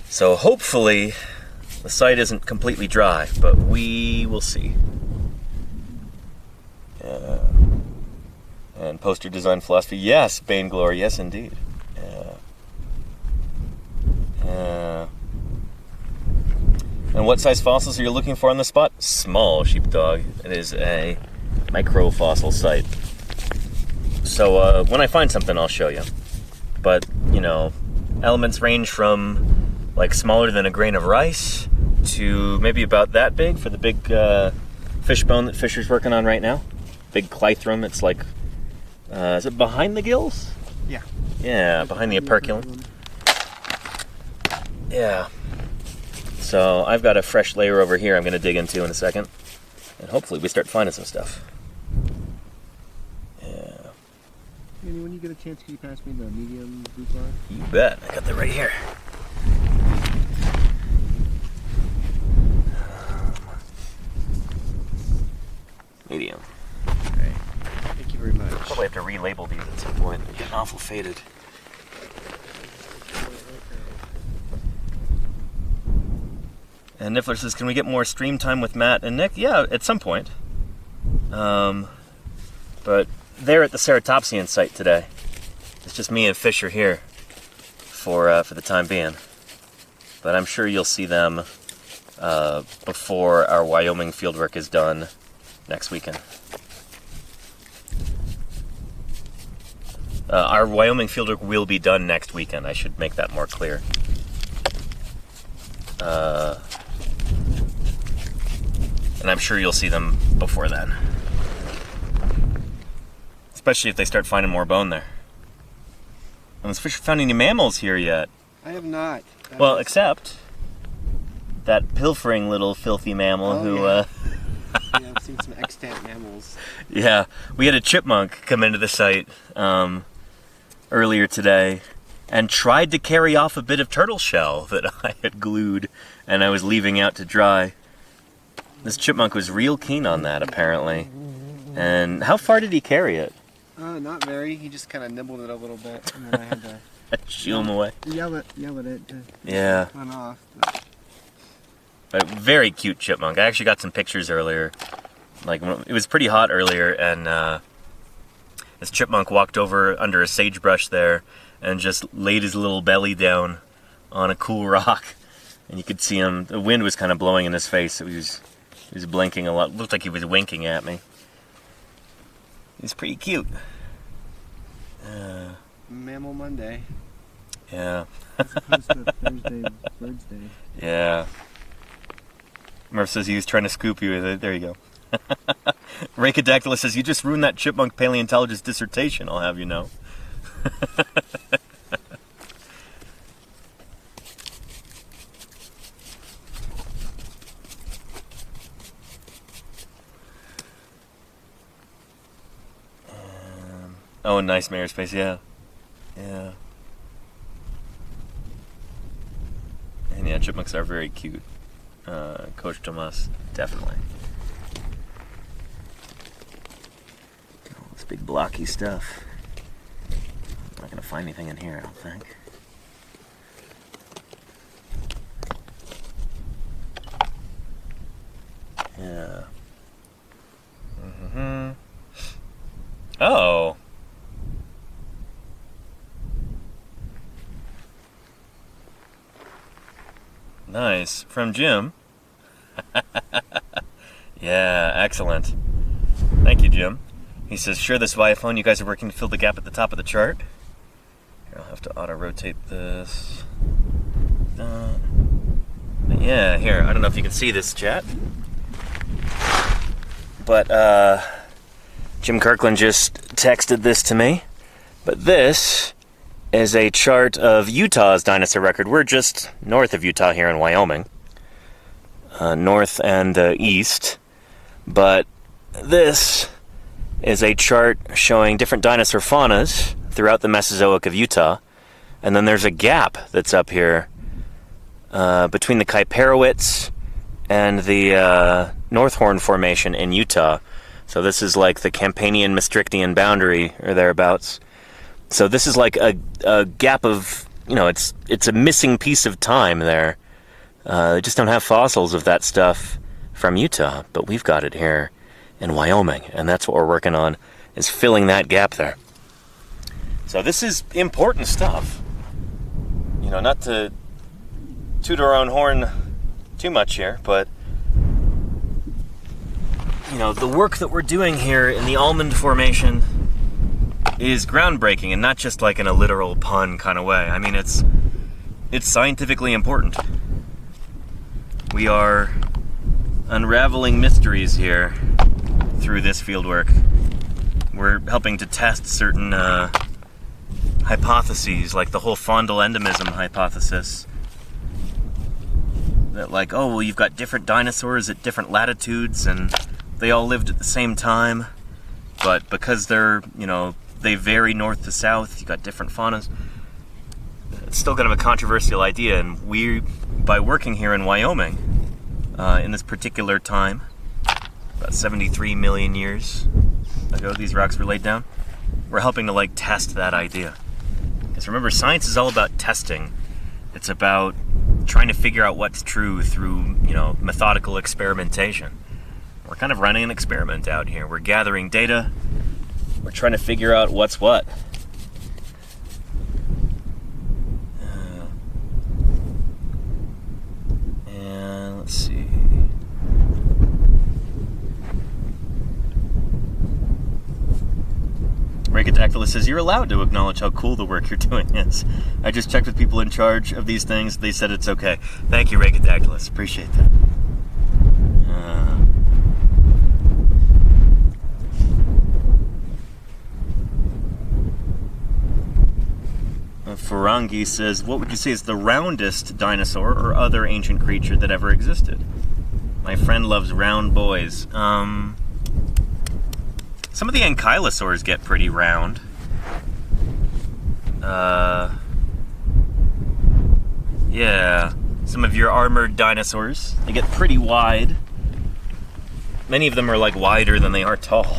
So hopefully the site isn't completely dry, but we will see. And poster design philosophy, yes, Bane Glory, yes indeed. And what size fossils are you looking for on the spot? Small sheepdog. It is a microfossil site. So when I find something, I'll show you. But, you know, elements range from like smaller than a grain of rice to maybe about that big for the big fish bone that Fisher's working on right now. Big clythrum. It's like, is it behind the gills? Yeah. Yeah, behind the operculum. Yeah. So I've got a fresh layer over here I'm going to dig into in a second. And hopefully we start finding some stuff. Yeah. Maybe when you get a chance, can you pass me the medium blue bar? You bet. I got that right here. Medium. Alright. Thank you very much. Probably have to relabel these at some point. They're getting awful faded. And Niffler says, can we get more stream time with Matt and Nick? Yeah, at some point. But they're at the Ceratopsian site today. It's just me and Fisher here for the time being. But I'm sure you'll see them before our Wyoming fieldwork is done next weekend. Our Wyoming fieldwork will be done next weekend. I should make that more clear. And I'm sure you'll see them before then. Especially if they start finding more bone there. Has Fisher found any mammals here yet? I have not. Well, except that pilfering little filthy mammal who... Yeah, I've seen some extant mammals. Yeah, we had a chipmunk come into the site earlier today and tried to carry off a bit of turtle shell that I had glued and I was leaving out to dry. This chipmunk was real keen on that, apparently. And how far did he carry it? Not very. He just kind of nibbled it a little bit, and then I had to shoo him away. Yell at it to run off. But very cute chipmunk. I actually got some pictures earlier. Like, it was pretty hot earlier, and this chipmunk walked over under a sagebrush there and just laid his little belly down on a cool rock. And you could see him. The wind was kind of blowing in his face, so he was blinking a lot. Looked like he was winking at me. He's pretty cute. Mammal Monday. Yeah. As opposed to Thursday, Birds Day. Yeah. Murph says he was trying to scoop you. There you go. Racodactylus says, you just ruined that chipmunk paleontologist dissertation, I'll have you know. Oh, nice Mayor Space, yeah. Yeah. And yeah, chipmunks are very cute. Coach Tomas, definitely. Oh, this big blocky stuff. I'm not gonna find anything in here, I don't think. Yeah. Mm-hmm. Oh. Nice. From Jim. Yeah, excellent. Thank you, Jim. He says, sure, this Viaphone, you guys are working to fill the gap at the top of the chart. Here, I'll have to auto-rotate this. But yeah, here, I don't know if you can see this, chat. But, Jim Kirkland just texted this to me. But this is a chart of Utah's dinosaur record. We're just north of Utah here in Wyoming. North and east. But this is a chart showing different dinosaur faunas throughout the Mesozoic of Utah. And then there's a gap that's up here between the Kaiparowits and the North Horn Formation in Utah. So this is like the Campanian-Maastrichtian boundary or thereabouts. So this is like a gap of, you know, it's a missing piece of time there. They just don't have fossils of that stuff from Utah, but we've got it here in Wyoming, and that's what we're working on, is filling that gap there. So this is important stuff. You know, not to toot our own horn too much here, but you know, the work that we're doing here in the almond formation is groundbreaking, and not just like in a literal pun kind of way. I mean, it's scientifically important. We are unraveling mysteries here through this fieldwork. We're helping to test certain hypotheses, like the whole fondle endemism hypothesis. That like, oh, well, you've got different dinosaurs at different latitudes, and they all lived at the same time, but because they're, you know, they vary north to south, you've got different faunas. It's still kind of a controversial idea, and we, by working here in Wyoming, in this particular time, about 73 million years ago these rocks were laid down, we're helping to like test that idea. Because remember, science is all about testing. It's about trying to figure out what's true through, you know, methodical experimentation. We're kind of running an experiment out here. We're gathering data. We're trying to figure out what's what. And let's see. Ricadactylus says, you're allowed to acknowledge how cool the work you're doing is. I just checked with people in charge of these things. They said it's okay. Thank you, Ricadactylus. Appreciate that. Ferangi says, what would you say is the roundest dinosaur or other ancient creature that ever existed? My friend loves round boys. Some of the ankylosaurs get pretty round. Yeah. Some of your armored dinosaurs, they get pretty wide. Many of them are like wider than they are tall.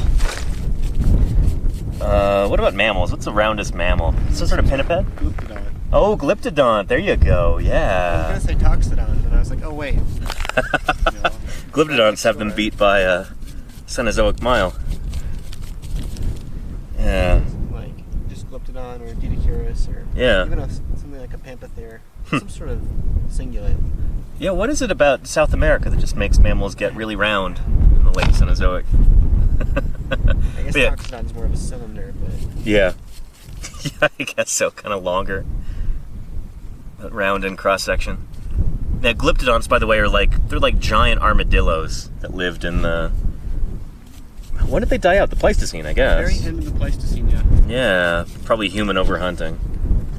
What about mammals? What's the roundest mammal? Some sort of pinniped? Glyptodont. Oh, glyptodont. There you go. Yeah. I was going to say toxodon, but I was like, oh, wait. Glyptodonts have them beat by a Cenozoic mile. Yeah. Like, just Glyptodon or Didicurus or even something like a Pamphothere. Some sort of cingulate. Yeah, what is it about South America that just makes mammals get really round in the late Cenozoic? I guess Toxodon's more of a cylinder, but... Yeah. Yeah, I guess so. Kind of longer. But round in cross-section. Now, Glyptodonts, by the way, are like... They're like giant armadillos that lived in the... When did they die out? The Pleistocene, I guess. Very end of the Pleistocene, yeah. Yeah, probably human overhunting.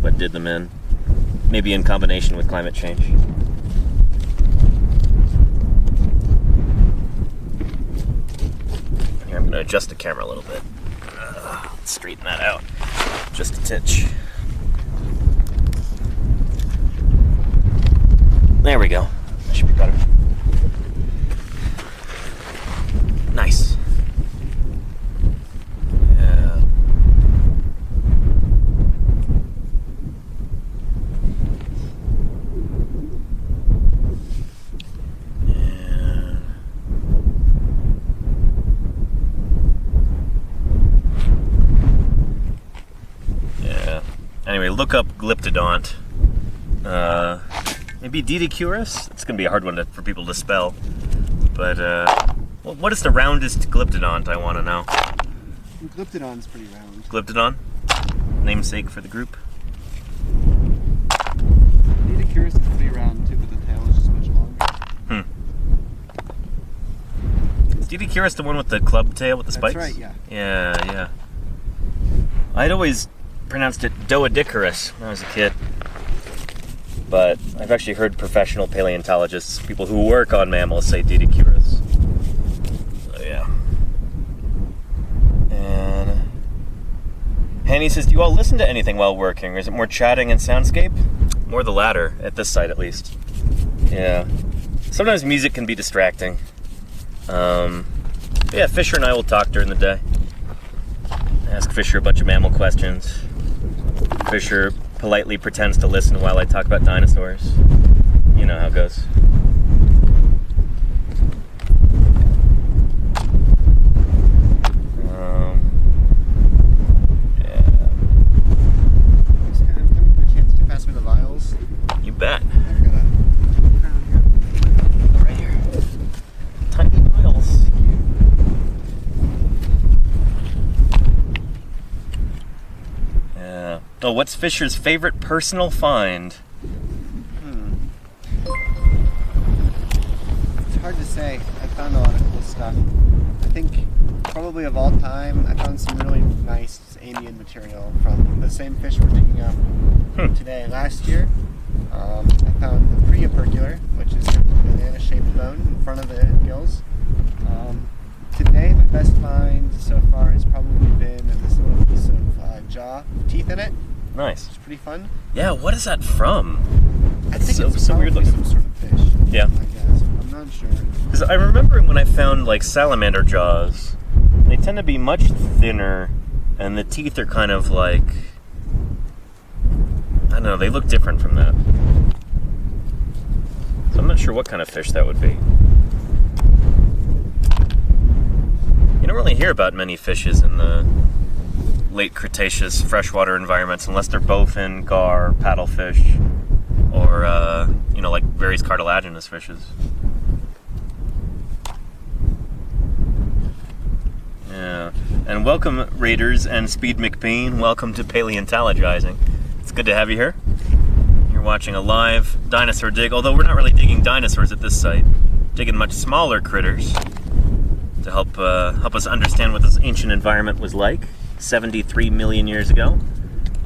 What did them in. Maybe in combination with climate change. Here, I'm going to adjust the camera a little bit. Let's straighten that out. Just a titch. There we go. That should be better. Nice. Yeah. Anyway, look up Glyptodont. Maybe Didicurus? It's going to be a hard one for people to spell. But, well, what is the roundest Glyptodont, I want to know? Glyptodon's pretty round. Glyptodon? Namesake for the group? Didicurus is pretty round too, but the tail is just much longer. Is Didicurus the one with the club tail with the spikes? That's right, yeah. Yeah. I'd always pronounced it Doedicarus when I was a kid. But I've actually heard professional paleontologists, people who work on mammals, say Didicurus. So yeah. And Hanny says, do you all listen to anything while working, or is it more chatting and soundscape? More the latter, at this site at least. Yeah. Sometimes music can be distracting. Yeah, Fisher and I will talk during the day. Ask Fisher a bunch of mammal questions. Fisher politely pretends to listen while I talk about dinosaurs. You know how it goes. Yeah. Just kind of give me a chance to pass me the vials. You bet. I've got a crown here. Oh, what's Fisher's favorite personal find? It's hard to say. I found a lot of cool stuff. I think probably of all time, I found some really nice amine material from the same fish we're digging up today. Last year, I found the preopercular, which is a banana-shaped bone in front of the gills. Today, my best find so far has probably been this little piece of jaw with teeth in it. Nice. It's pretty fun. Yeah, what is that from? I think So- it's so weird probably looking. some sort of fish. Yeah. I guess. I'm not sure. Because I remember when I found like salamander jaws, they tend to be much thinner, and the teeth are kind of like, I don't know, they look different from that. So I'm not sure what kind of fish that would be. You don't really hear about many fishes in the late Cretaceous freshwater environments unless they're bowfin, gar, paddlefish, or like various cartilaginous fishes. Yeah. And welcome, Raiders and Speed McBean. Welcome to Paleontologizing. It's good to have you here. You're watching a live dinosaur dig, although we're not really digging dinosaurs at this site. Digging much smaller critters to help us understand what this ancient environment was like 73 million years ago,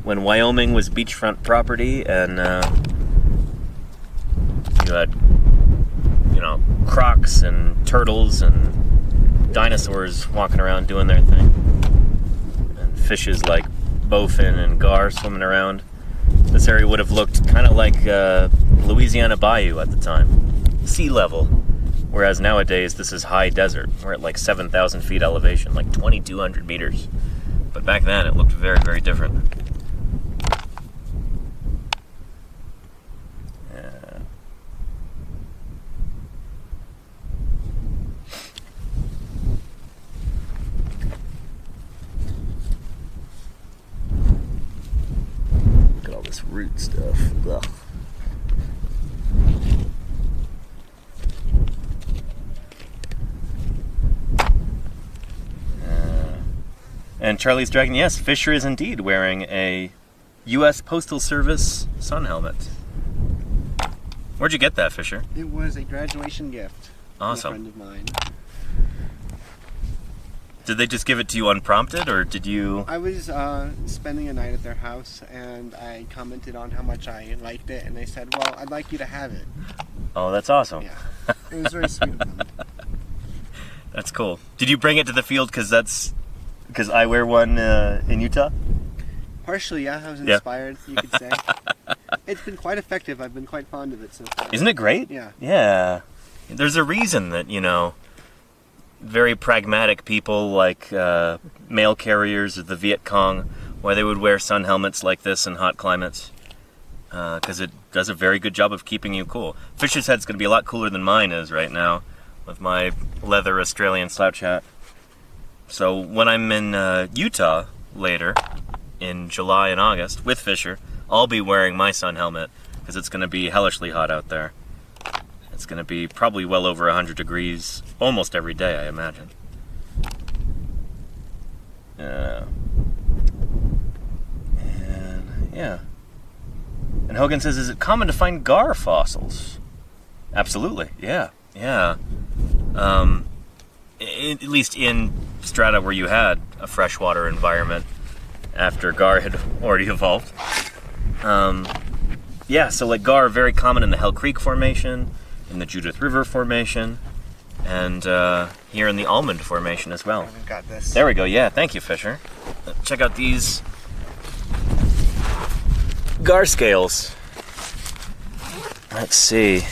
when Wyoming was beachfront property and you had, crocs and turtles and dinosaurs walking around doing their thing, and fishes like bowfin and gar swimming around. This area would have looked kind of like Louisiana Bayou at the time, sea level, whereas nowadays this is high desert. We're at like 7,000 feet elevation, like 2,200 meters. But back then it looked very, very different. This root stuff. Ugh. And Charlie's Dragon, yes, Fisher is indeed wearing a U.S. Postal Service sun helmet. Where'd you get that, Fisher? It was a graduation gift Awesome. from a friend of mine. Did they just give it to you unprompted, or did you... I was spending a night at their house, and I commented on how much I liked it, and they said, well, I'd like you to have it. Oh, that's awesome. Yeah. It was very sweet of them. That's cool. Did you bring it to the field because I wear one in Utah? Partially, yeah. I was inspired, you could say. It's been quite effective. I've been quite fond of it so far. Isn't it great? Yeah. Yeah. There's a reason that, very pragmatic people like mail carriers or the Viet Cong, why they would wear sun helmets like this in hot climates, because it does a very good job of keeping you cool. Fisher's head's going to be a lot cooler than mine is right now with my leather Australian slouch hat. So when I'm in Utah later in July and August with Fisher, I'll be wearing my sun helmet because it's going to be hellishly hot out there. It's going to be probably well over 100 degrees almost every day, I imagine. And Hogan says, is it common to find gar fossils? Absolutely, yeah. At least in strata where you had a freshwater environment after gar had already evolved. So like gar are very common in the Hell Creek Formation, in the Judith River Formation, and here in the Almond Formation as well. I've got this. There we go, yeah, thank you, Fisher. Check out these gar scales. Let's see.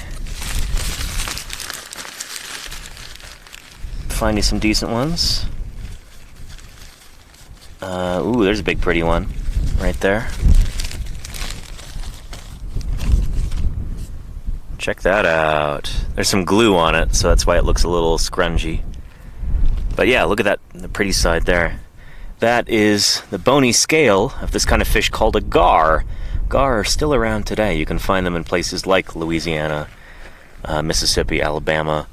Find you some decent ones. Ooh, there's a big pretty one right there. Check that out. There's some glue on it, so that's why it looks a little scrungy. But yeah, look at that, the pretty side there. That is the bony scale of this kind of fish called a gar. Gar are still around today. You can find them in places like Louisiana, Mississippi, Alabama.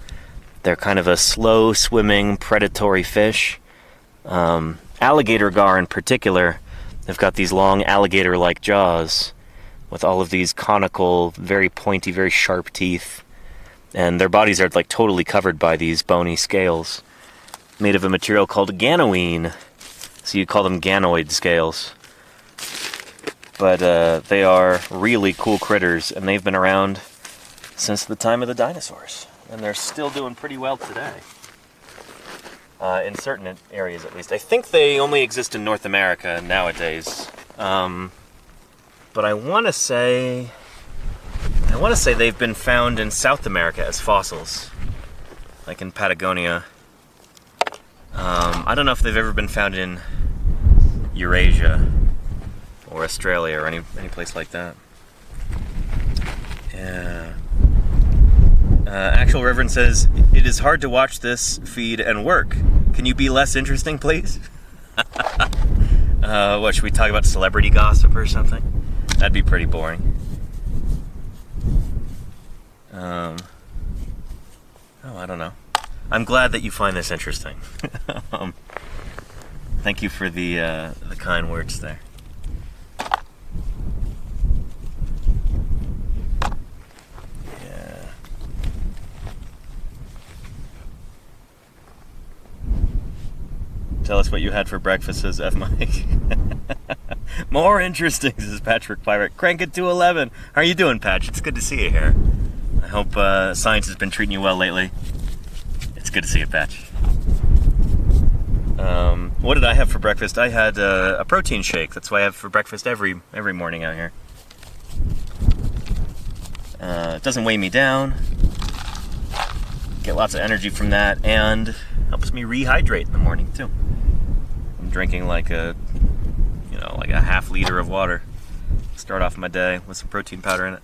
They're kind of a slow-swimming, predatory fish. Alligator gar in particular They've got these long alligator-like jaws with all of these conical, very pointy, very sharp teeth. And their bodies are like totally covered by these bony scales made of a material called ganoine. So you call them ganoid scales. But they are really cool critters, and they've been around since the time of the dinosaurs. And they're still doing pretty well today. In certain areas, at least. I think they only exist in North America nowadays. But I want to say they've been found in South America as fossils, like in Patagonia. I don't know if they've ever been found in Eurasia or Australia or any place like that. Yeah. Actual Reverend says, it is hard to watch this feed and work. Can you be less interesting, please? What, should we talk about celebrity gossip or something? That'd be pretty boring. Oh, I don't know. I'm glad that you find this interesting. Thank you for the kind words there. Tell us what you had for breakfast, says F. Mike. More interesting, says Patrick Pirate. Crank it to 11. How are you doing, Patch? It's good to see you here. I hope science has been treating you well lately. It's good to see you, Patch. What did I have for breakfast? I had a protein shake. That's what I have for breakfast every morning out here. It doesn't weigh me down. Get lots of energy from that, and helps me rehydrate in the morning too. I'm drinking like a half liter of water. Start off my day with some protein powder in it.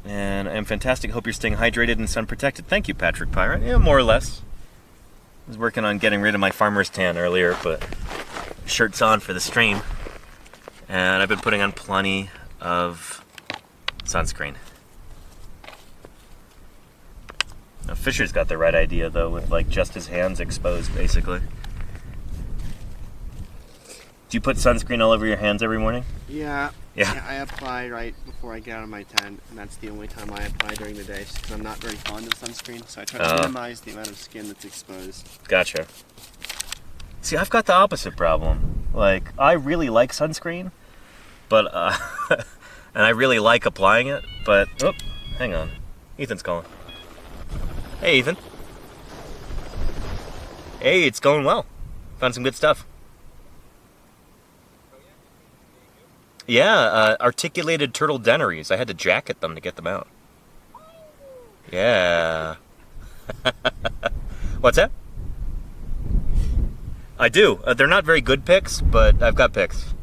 And I am fantastic. Hope you're staying hydrated and sun protected. Thank you, Patrick Pirate. Yeah, more or less. I was working on getting rid of my farmer's tan earlier, but shirt's on for the stream. And I've been putting on plenty of sunscreen. Now, Fisher's got the right idea, though, with like just his hands exposed, basically. Do you put sunscreen all over your hands every morning? Yeah. Yeah. I apply right before I get out of my tent, and that's the only time I apply during the day, because I'm not very fond of sunscreen, so I try to minimize the amount of skin that's exposed. Gotcha. See, I've got the opposite problem. Like, I really like sunscreen, but and I really like applying it, but hang on, Ethan's calling. Hey, Ethan. Hey, it's going well. Found some good stuff. Yeah, articulated turtle denities. I had to jacket them to get them out. Yeah. What's that? I do. They're not very good pics, but I've got pics.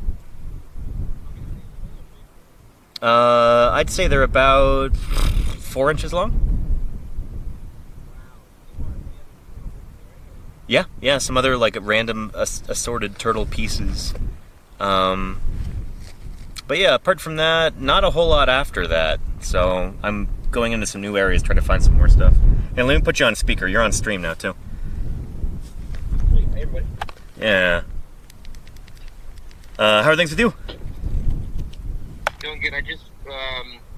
I'd say they're about 4 inches long. Yeah, some other like random assorted turtle pieces. But yeah, apart from that, not a whole lot after that. So I'm going into some new areas trying to find some more stuff. Hey, let me put you on speaker. You're on stream now too. Hey, everybody. Yeah. How are things with you? Doing good. I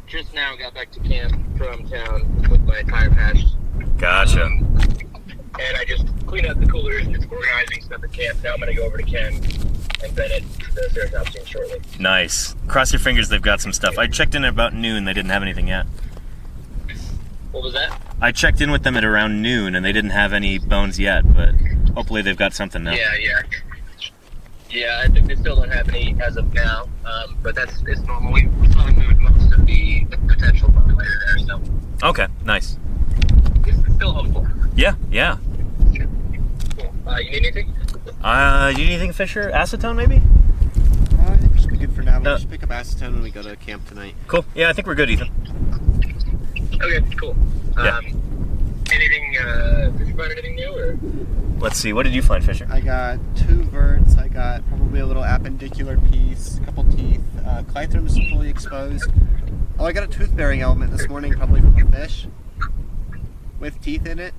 just now got back to camp from town with my tire patched. Gotcha. And I just cleaned up the coolers and just organizing stuff at camp. Now I'm going to go over to Ken and Bennett, the Ceratop team, shortly. Nice. Cross your fingers they've got some stuff. I checked in at about noon. They didn't have anything yet. What was that? I checked in with them at around noon, and they didn't have any bones yet, but hopefully they've got something now. Yeah, I think they still don't have any as of now, but it's normal. We still moved most of the potential populator there, so. Okay, nice. It's still hopeful. Yeah. Cool. You need anything? You need anything, Fisher? Acetone, maybe? I think we should be good for now. We'll just pick up acetone when we go to camp tonight. Cool. Yeah, I think we're good, Ethan. Okay, cool. Yeah. Anything, did you find anything new, or? Let's see, what did you find, Fisher? I got 2 verts, I got probably a little appendicular piece, a couple teeth, Clythrum's fully exposed. Oh, I got a tooth-bearing element this morning, probably from a fish, with teeth in it.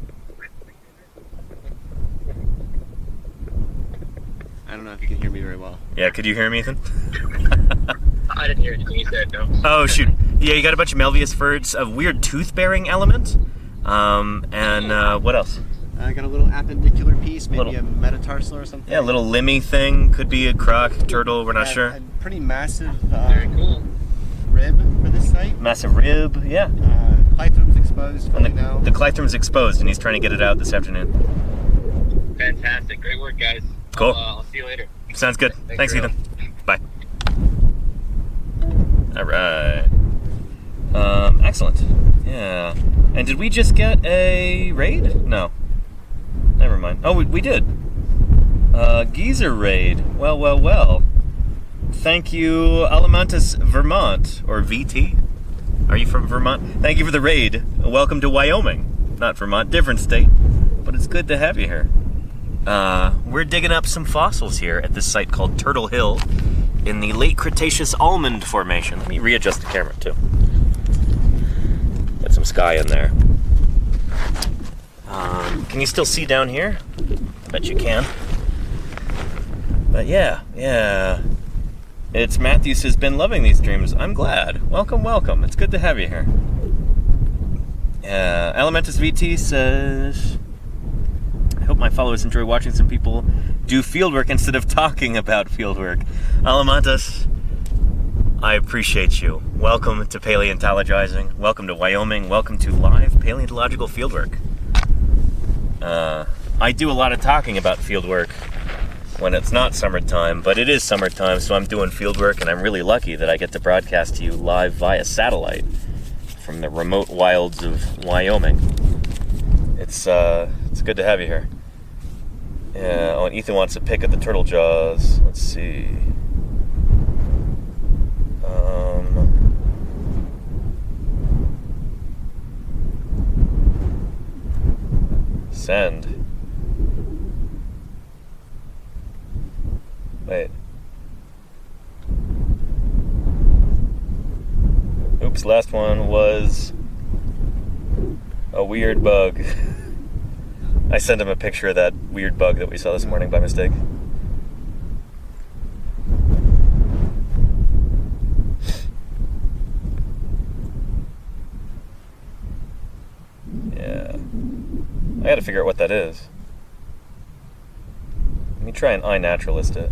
I don't know if you can hear me very well. Yeah, could you hear me, Ethan? I didn't hear anything you said, no. Oh, shoot. Yeah, you got a bunch of Melvius ferrets, a weird tooth-bearing element, and what else? I got a little appendicular piece, maybe Little- a metatarsal or something. Yeah, a little limmy thing. Could be a croc, turtle, we're not sure. A pretty massive Very cool. rib for this site. Massive rib, yeah. Clythrum's exposed And fully now. the Clythrum's exposed, and he's trying to get it out this afternoon. Fantastic. Great work, guys. Cool. I'll see you later. Sounds good. Thanks, Real. Ethan. Bye. All right. Excellent. Yeah. And did we just get a raid? No. Never mind. Oh, we did. Geezer raid. Well. Thank you, Alamantis, Vermont, or VT. Are you from Vermont? Thank you for the raid. Welcome to Wyoming. Not Vermont, different state, but it's good to have you here. We're digging up some fossils here at this site called Turtle Hill in the Late Cretaceous Almond Formation. Let me readjust the camera too. Get some sky in there. Can you still see down here? I bet you can. But yeah. It's Matthews has been loving these streams. I'm glad. Welcome. It's good to have you here. Yeah, Elementus VT says, I hope my followers enjoy watching some people do fieldwork instead of talking about fieldwork. Elementus, I appreciate you. Welcome to Paleontologizing. Welcome to Wyoming. Welcome to live paleontological fieldwork. I do a lot of talking about fieldwork when it's not summertime, but it is summertime, so I'm doing fieldwork, and I'm really lucky that I get to broadcast to you live via satellite from the remote wilds of Wyoming. It's good to have you here. Yeah, oh, and Ethan wants a pic of the turtle jaws. Let's see. Send. Wait. Oops, last one was a weird bug. I sent him a picture of that weird bug that we saw this morning by mistake. Yeah. I gotta figure out what that is. Let me try and iNaturalist it.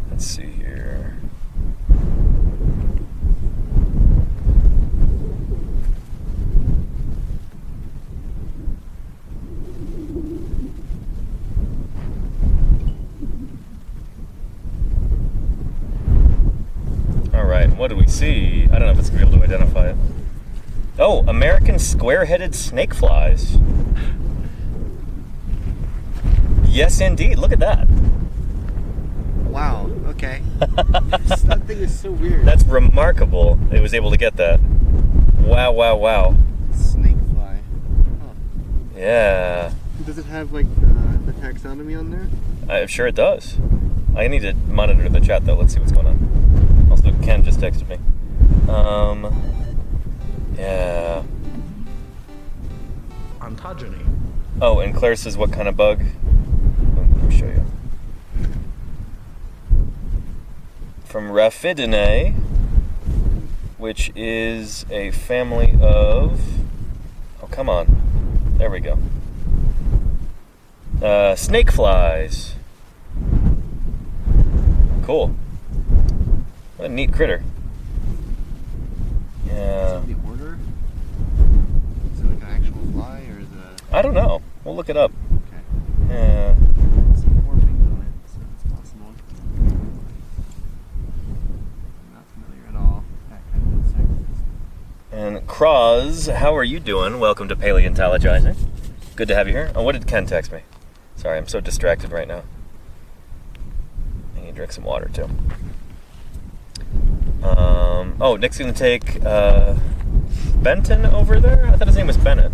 Let's see here. Alright, what do we see? I don't know if it's going to be able to identify it. Oh, American square-headed snake flies. Yes, indeed. Look at that. Wow, okay. That thing is so weird. That's remarkable. It was able to get that. Wow. Snake fly. Huh. Yeah. Does it have like the taxonomy on there? I'm sure it does. I need to monitor the chat though. Let's see what's going on. Also, Ken just texted me. Yeah. Ontogeny. Oh, and Claire says what kind of bug? Let me show you. From Rhaphidae, which is a family of... Oh, come on. There we go. Snake flies. Cool. What a neat critter. Yeah. Is it the order? Is it like an actual fly or is it I don't know. We'll look it up. Okay. Yeah. Some four wings on it, so it's possible. Not familiar at all. That kind of insect. And Kraz, how are you doing? Welcome to Paleontologizing. Good to have you here. Oh, what did Ken text me? Sorry, I'm so distracted right now. I need to drink some water too. Oh, Nick's gonna take Benton over there? I thought his name was Bennett.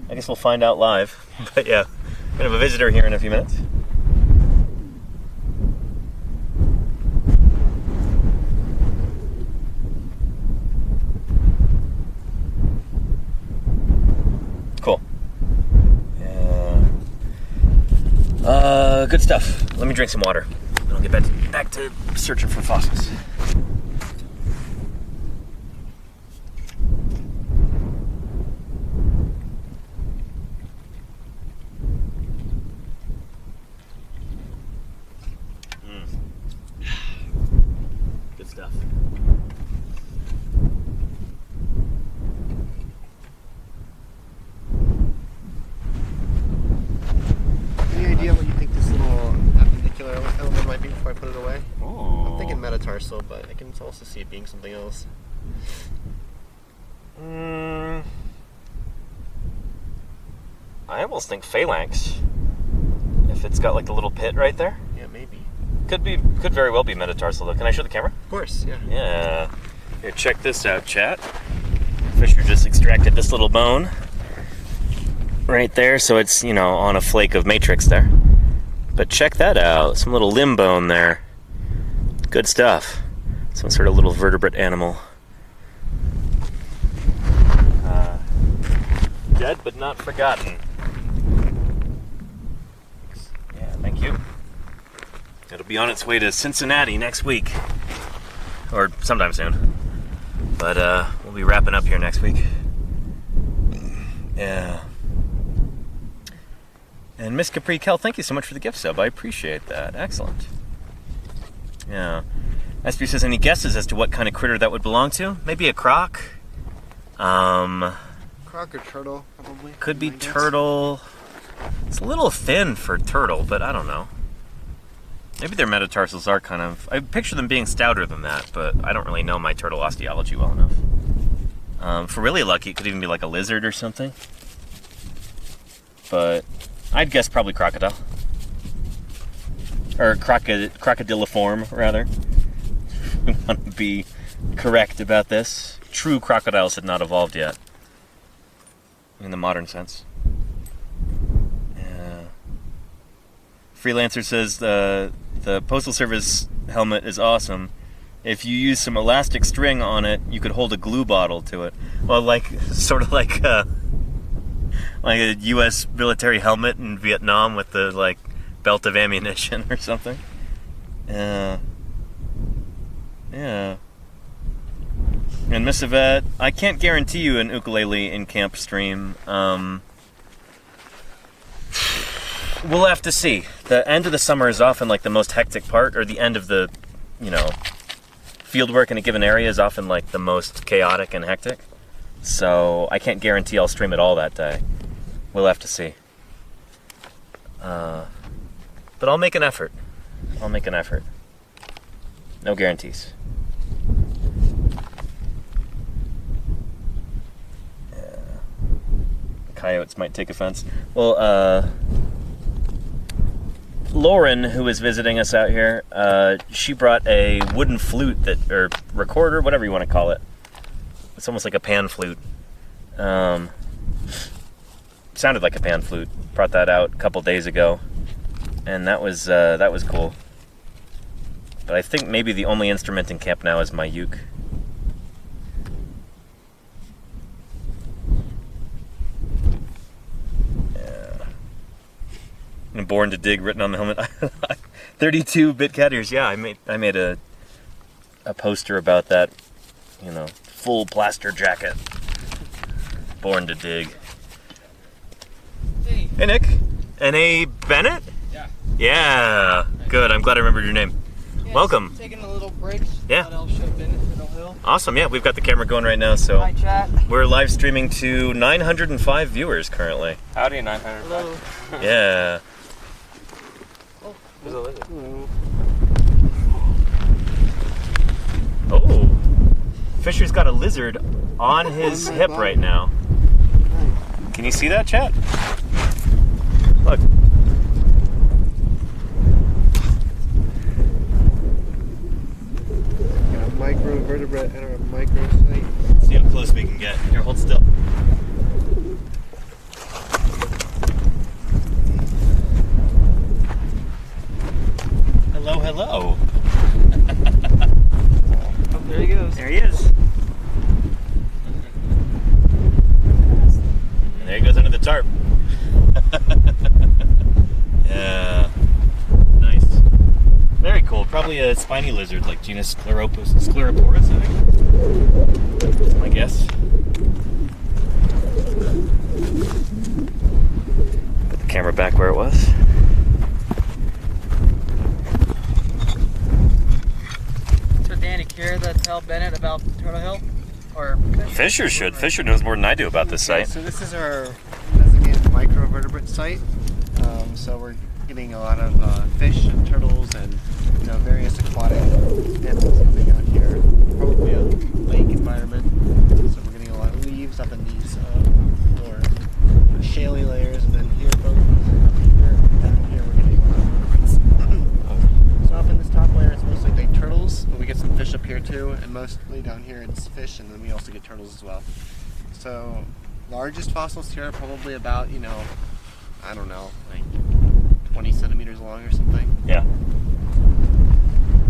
I guess we'll find out live. But yeah, we're gonna have a visitor here in a few minutes. Cool. Yeah. Good stuff. Let me drink some water. Then I'll get back to searching for fossils. Good stuff. Any idea what you think this little appendicular element might be before I put it away? Ooh. I'm thinking metatarsal, but I can also see it being something else. I almost think phalanx. If it's got like the little pit right there. Yeah, maybe. Could very well be metatarsal though. Can I show the camera? Of course, yeah. Yeah. Here, check this out, chat. Fisher just extracted this little bone right there, so it's, you know, on a flake of matrix there. But check that out, some little limb bone there. Good stuff. Some sort of little vertebrate animal. Dead but not forgotten. Yeah, thank you. It'll be on its way to Cincinnati next week. Or sometime soon. But we'll be wrapping up here next week. Yeah. And Miss Capri Kel, thank you so much for the gift sub. I appreciate that. Excellent. Yeah. SB says, any guesses as to what kind of critter that would belong to? Maybe a croc? Croc or turtle, probably. Could be turtle. It's a little thin for turtle, but I don't know. Maybe their metatarsals are kind of... I picture them being stouter than that, but I don't really know my turtle osteology well enough. If we're really lucky, it could even be like a lizard or something. But I'd guess probably crocodile. Or crocodiliform, rather. We want to be correct about this. True crocodiles had not evolved yet. In the modern sense. Yeah. Freelancer says the Postal Service helmet is awesome. If you use some elastic string on it, you could hold a glue bottle to it. Well, like, sort of like a U.S. military helmet in Vietnam with the, like, belt of ammunition or something. Yeah. And Miss Yvette, I can't guarantee you an ukulele in camp stream. We'll have to see. The end of the summer is often like the most hectic part, or the end of the, you know, field work in a given area is often like the most chaotic and hectic. So I can't guarantee I'll stream it all that day. We'll have to see. But I'll make an effort. No guarantees. Coyotes might take offense. Well, Lauren, who is visiting us out here, she brought a wooden flute or recorder, whatever you want to call it. It's almost like a pan flute. Sounded like a pan flute. Brought that out a couple days ago, and that was cool. But I think maybe the only instrument in camp now is my uke. And Born to Dig written on the helmet. 32-bit cat ears. Yeah, I made a poster about that. You know, full plaster jacket. Born to Dig. Hey Nick. N.A. Bennett? Yeah. Yeah. Good. I'm glad I remembered your name. Yeah, welcome. Taking a little break. Yeah. I'll show Bennett Fiddle Hill. Awesome. Yeah, we've got the camera going right now, so Hi, chat. we're live streaming to 905 viewers currently. Howdy, 900. Hello. Yeah. Oh, There's a lizard. hello. Oh. Fisher's got a lizard on his hip right now. Can you see that, chat? Look. Got a microvertebrate and a microsite. See how close we can get. Here, hold still. tiny lizard, like genus Scleroporus, I think. That's my guess. Put the camera back where it was. So Danny, care to tell Bennett about Turtle Hill? Or Fisher should. Fisher knows more than I do about this Okay, site. so this is our designated microvertebrate site. So we're getting a lot of fish and turtles and various aquatic animals living out here. Probably a lake environment. So we're getting a lot of leaves up in these more shaly layers, and then here, down here we're getting a lot of vertebrates. So up in this top layer it's mostly big turtles, but we get some fish up here too, and mostly down here it's fish, and then we also get turtles as well. So largest fossils here are probably about, I don't know, like 20 centimeters long or something. Yeah.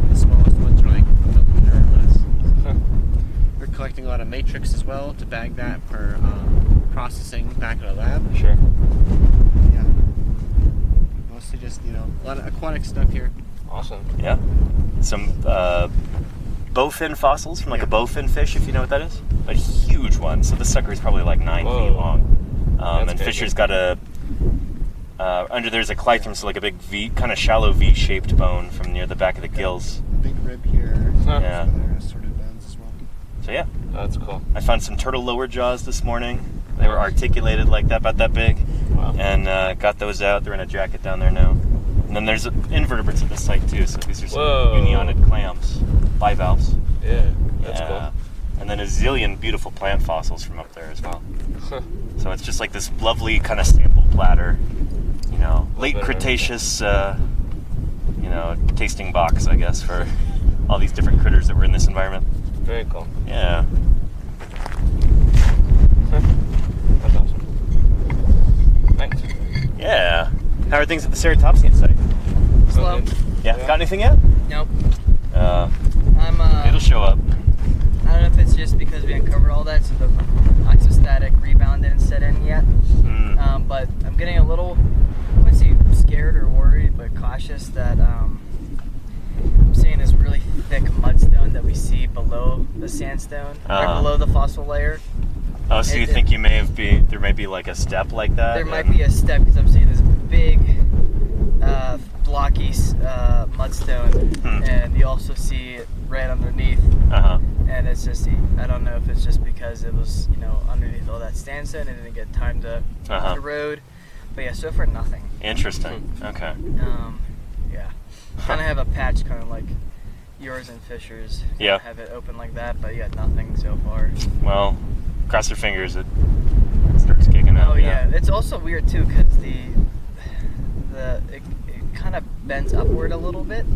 The smallest ones are like a millimeter or less. We're collecting a lot of matrix as well to bag that for processing back at our lab. Sure. Yeah. Mostly just, a lot of aquatic stuff here. Awesome. Yeah. Some bowfin fossils from like a bowfin fish, if you know what that is. A huge one. So this sucker is probably like 9 feet long. And Fisher's got a under there's a clythrum, so like a big V, kind of shallow V-shaped bone from near the back of the gills. Big rib here. Yeah. There's sort of bones as well. So yeah. That's cool. I found some turtle lower jaws this morning. They were articulated like that, about that big. Wow. And got those out. They're in a jacket down there now. And then there's invertebrates at the site too. So these are some unionid clams, bivalves. Yeah, that's cool. And then a zillion beautiful plant fossils from up there as well. So it's just like this lovely kind of sample platter. Late Cretaceous, tasting box, I guess, for all these different critters that were in this environment. Very cool. Yeah. That's awesome. Thanks. Yeah. How are things at the Ceratopsian site? Slow. Yeah. Got anything yet? Nope. It'll I'm show up. I don't know if it's just because we uncovered all that, so the isostatic rebound didn't set in yet. But I'm getting a little, I wouldn't say scared or worried, but cautious that I'm seeing this really thick mudstone that we see below the sandstone, or below the fossil layer. Oh, so you think there may be like a step like that? There might be a step, because I'm seeing this big, blocky mudstone, and you also see it right underneath. And it's just, I don't know if it's just because it was, underneath all that sandstone and didn't get time to erode. But yeah, so far nothing. Interesting. Okay. Yeah. Kind of have a patch kind of like yours and Fisher's. Yeah. Have it open like that, but yeah, nothing so far. Well, cross your fingers it starts kicking out. Oh yeah. It's also weird too, because it kind of bends upward a little bit.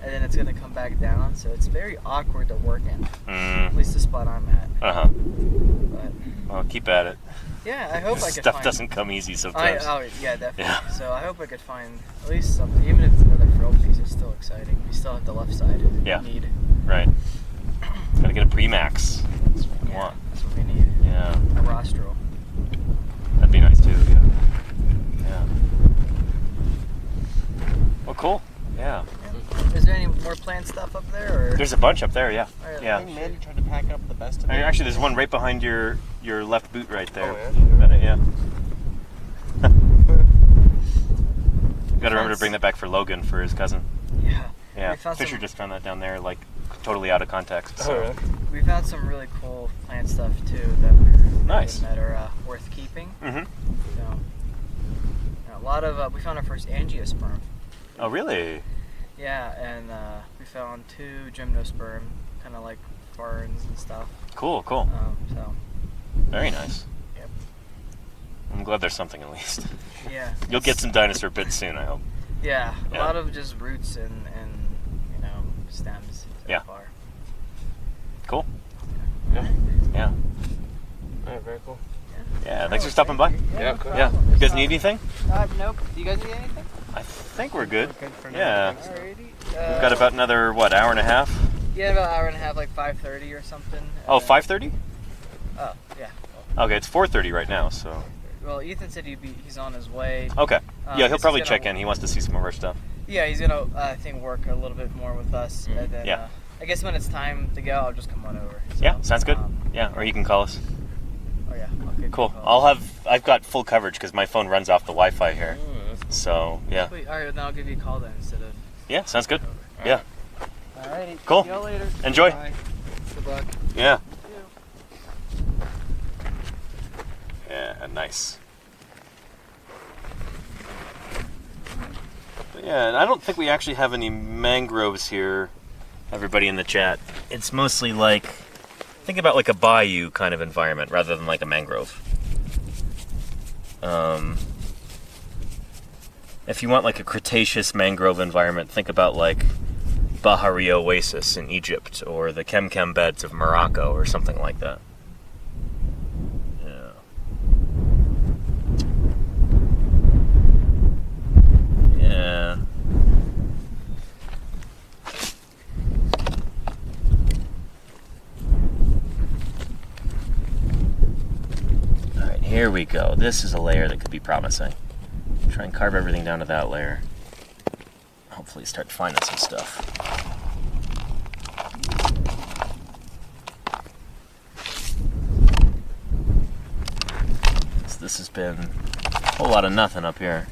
And then it's going to come back down, so it's very awkward to work in. At least the spot I'm at. But well, keep at it. yeah, I hope I could Stuff find... doesn't come easy sometimes. Yeah, definitely. Yeah. So I hope I could find at least something, even if it's another frill piece, it's still exciting. We still have the left side. Yeah. We need. Right. Gotta get a Premax. That's what we want. That's what we need. Yeah. A rostral. That'd be nice too. Yeah. Yeah. Well, cool. Yeah. Is there any more plant stuff up there? Or? There's a bunch up there. Yeah. Right, Yeah. I think Mandy tried to pack up the best of it. Actually, there's one right behind your left boot right there. Oh, yeah? Yeah. Got to remember to bring that back for Logan for his cousin. Yeah. Yeah. We found Fisher just found that down there, like totally out of context. So. Oh, really? We found some really cool plant stuff too that are worth keeping. Mm-hmm. So, a lot of we found our first angiosperm. Oh, really? Yeah, and we found 2 gymnosperm, kind of like ferns and stuff. Cool. Cool. So. Very nice. Yep. I'm glad there's something at least. Yeah. You'll get some dinosaur bits soon, I hope. Yeah, a Yeah. lot of just roots and stems so Yeah. far. Cool. Yeah. Yeah. Alright, very cool. Yeah. Thanks for stopping by. Yeah, cool. Yeah. You guys need anything? Nope. Do you guys need anything? I think we're good. Good for now. Yeah. Alrighty. We've got about another hour and a half. Yeah, about an hour and a half, like 5:30 or something. Oh, and then- 5:30? Oh, yeah. Okay, it's 4:30 right now, so. Well, Ethan said he's on his way. Okay. This Yeah, he'll is probably gonna- check in. He wants to see some of our stuff. Yeah, he's gonna, I think, work a little bit more with us. And then, Yeah. I guess when it's time to go, I'll just come on over. So, Yeah, sounds good. Yeah, or you can call us. Oh yeah, I'll give you Cool. a call. I've got full coverage because my phone runs off the Wi-Fi here. So yeah. Sweet. All right, then I'll give you a call then instead of. Yeah, sounds good. Yeah. Alrighty. Cool. See y'all later. Enjoy. Bye. Good luck. Yeah. Yeah, nice. But yeah, and I don't think we actually have any mangroves here, everybody in the chat. It's mostly like, think about like a bayou kind of environment rather than like a mangrove. If you want like a Cretaceous mangrove environment, think about like Bahari Oasis in Egypt or the Kem beds of Morocco or something like that. Yeah. Yeah. Alright, here we go. This is a layer that could be promising. Try and carve everything down to that layer. Hopefully start finding some stuff. So this has been a whole lot of nothing up here.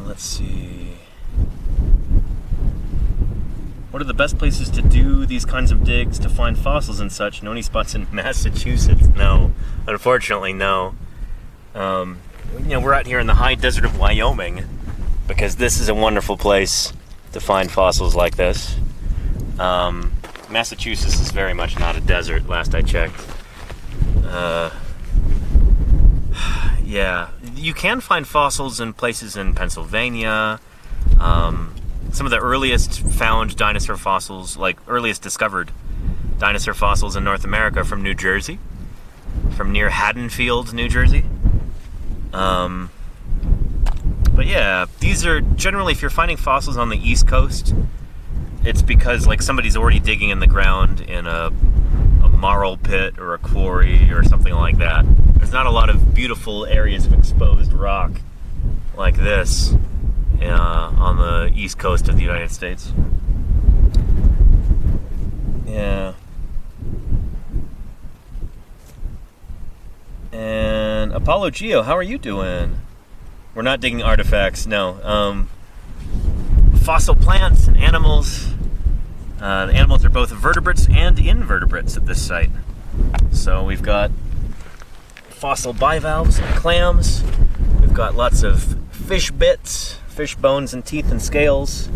Let's see. What are the best places to do these kinds of digs to find fossils and such? Know any spots in Massachusetts? No. Unfortunately, no. You know, we're out here in the high desert of Wyoming because this is a wonderful place to find fossils like this. Massachusetts is very much not a desert, last I checked. Yeah, you can find fossils in places in Pennsylvania. Some of the earliest found dinosaur fossils, like earliest discovered dinosaur fossils in North America, from New Jersey, from near Haddonfield, New Jersey. But yeah, these are generally, if you're finding fossils on the East Coast, it's because like somebody's already digging in the ground in a marl pit or a quarry or something like that. There's not a lot of beautiful areas of exposed rock like this on the east coast of the United States. Yeah. And Apollo Geo, how are you doing? We're not digging artifacts, no. Fossil plants and animals. The animals are both vertebrates and invertebrates at this site. So we've got fossil bivalves and clams. We've got lots of fish bits, fish bones and teeth and scales.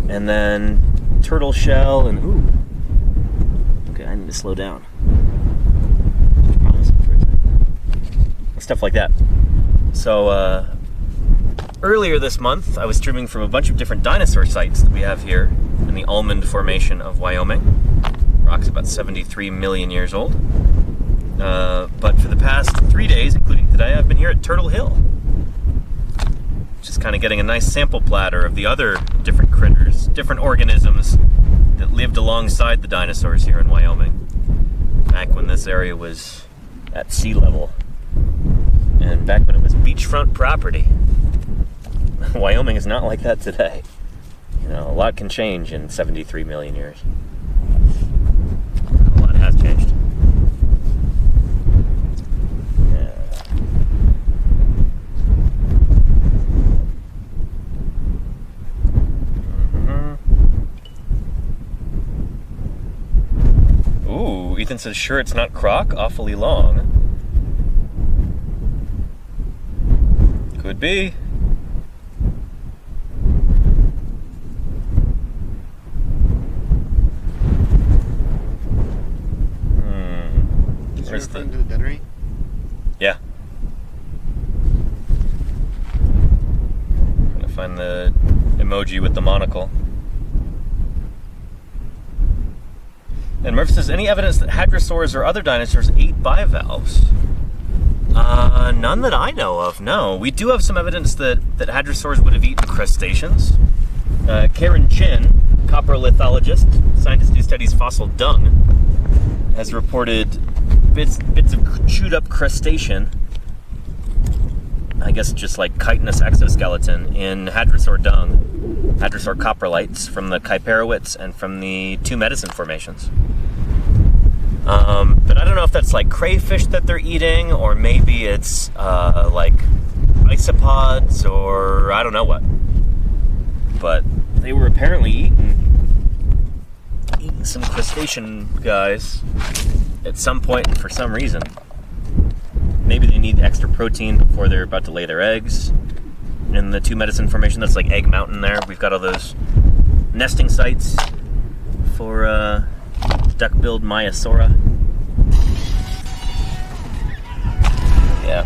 And then turtle shell and, ooh. Okay, I need to slow down. Stuff like that. So, earlier this month, I was streaming from a bunch of different dinosaur sites that we have here in the Almond Formation of Wyoming. Rock's about 73 million years old. But for the past 3 days, including today, I've been here at Turtle Hill. Just kind of getting a nice sample platter of the other different critters, different organisms that lived alongside the dinosaurs here in Wyoming, back when this area was at sea level. And back when it was beachfront property. Wyoming is not like that today. You know, a lot can change in 73 million years. A lot has changed. Yeah. Mm-hmm. Ooh, Ethan says, sure it's not croc, awfully long. Could be. Where's the dendrite? Yeah. I'm gonna find the emoji with the monocle. And Murph says, any evidence that hadrosaurs or other dinosaurs ate bivalves? None that I know of, no. We do have some evidence that hadrosaurs would have eaten crustaceans. Karen Chin, coprolithologist, scientist who studies fossil dung, has reported bits of chewed up crustacean, I guess just like chitinous exoskeleton, in hadrosaur dung, hadrosaur coprolites from the Kaiparowits and from the Two Medicine formations. But I don't know if that's like crayfish that they're eating, or maybe it's like isopods, or I don't know what. But they were apparently eating some crustacean guys at some point and for some reason. Maybe they need extra protein before they're about to lay their eggs. In the Two Medicine formation, that's like Egg Mountain there. We've got all those nesting sites for duck-billed Maiasaura. Yeah.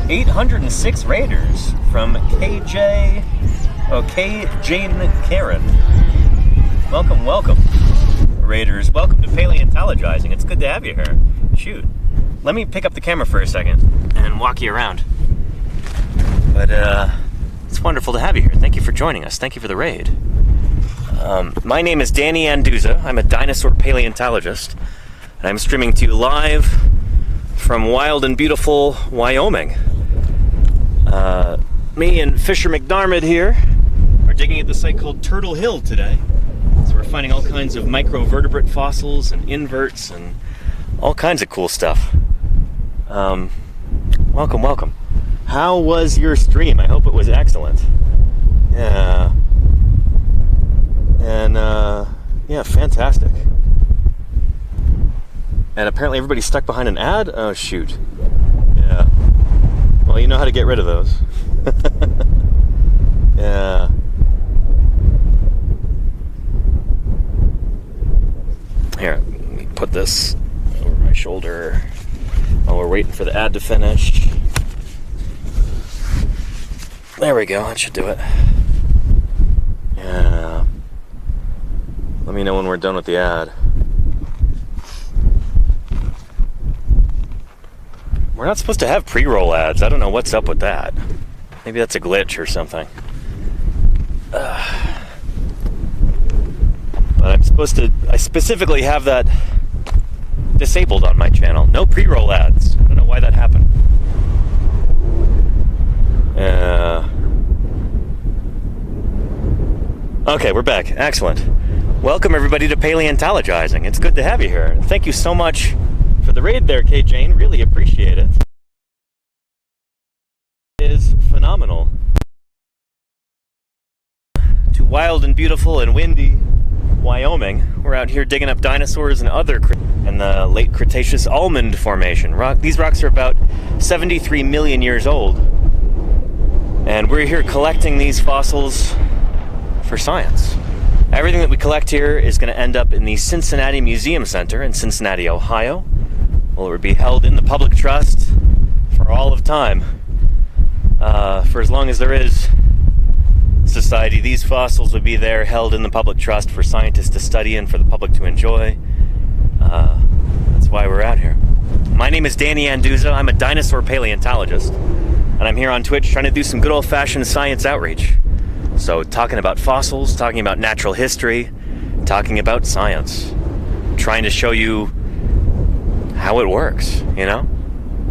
806 raiders from KJ Jane Karen. Welcome, welcome, raiders. Welcome to Paleontologizing. It's good to have you here. Shoot. Let me pick up the camera for a second and walk you around. But it's wonderful to have you here. Thank you for joining us. Thank you for the raid. My name is Danny Anduza. I'm a dinosaur paleontologist, and I'm streaming to you live from wild and beautiful Wyoming. Me and Fisher McDarmid here are digging at the site called Turtle Hill today. So we're finding all kinds of microvertebrate fossils and inverts and all kinds of cool stuff. Welcome, welcome. How was your stream? I hope it was excellent. Yeah. And, yeah, fantastic. And apparently everybody's stuck behind an ad? Oh, shoot. Yeah. Well, you know how to get rid of those. Yeah. Here, let me put this over my shoulder while we're waiting for the ad to finish. There we go, that should do it. Yeah. Let me know when we're done with the ad. We're not supposed to have pre-roll ads. I don't know what's up with that. Maybe that's a glitch or something. But I specifically have that disabled on my channel. No pre-roll ads. I don't know why that happened. Okay, we're back. Excellent. Welcome everybody to Paleontologizing. It's good to have you here. Thank you so much for the raid there, K. Jane. Really appreciate it. It is phenomenal. To wild and beautiful and windy Wyoming. We're out here digging up dinosaurs and other in the Late Cretaceous almond formation. These rocks are about 73 million years old. And we're here collecting these fossils for science. Everything that we collect here is going to end up in the Cincinnati Museum Center in Cincinnati, Ohio. Well, it will be held in the public trust for all of time. For as long as there is society, these fossils would be there, held in the public trust for scientists to study and for the public to enjoy. That's why we're out here. My name is Danny Anduza. I'm a dinosaur paleontologist, and I'm here on Twitch trying to do some good old-fashioned science outreach. So talking about fossils, talking about natural history, talking about science, trying to show you how it works, you know?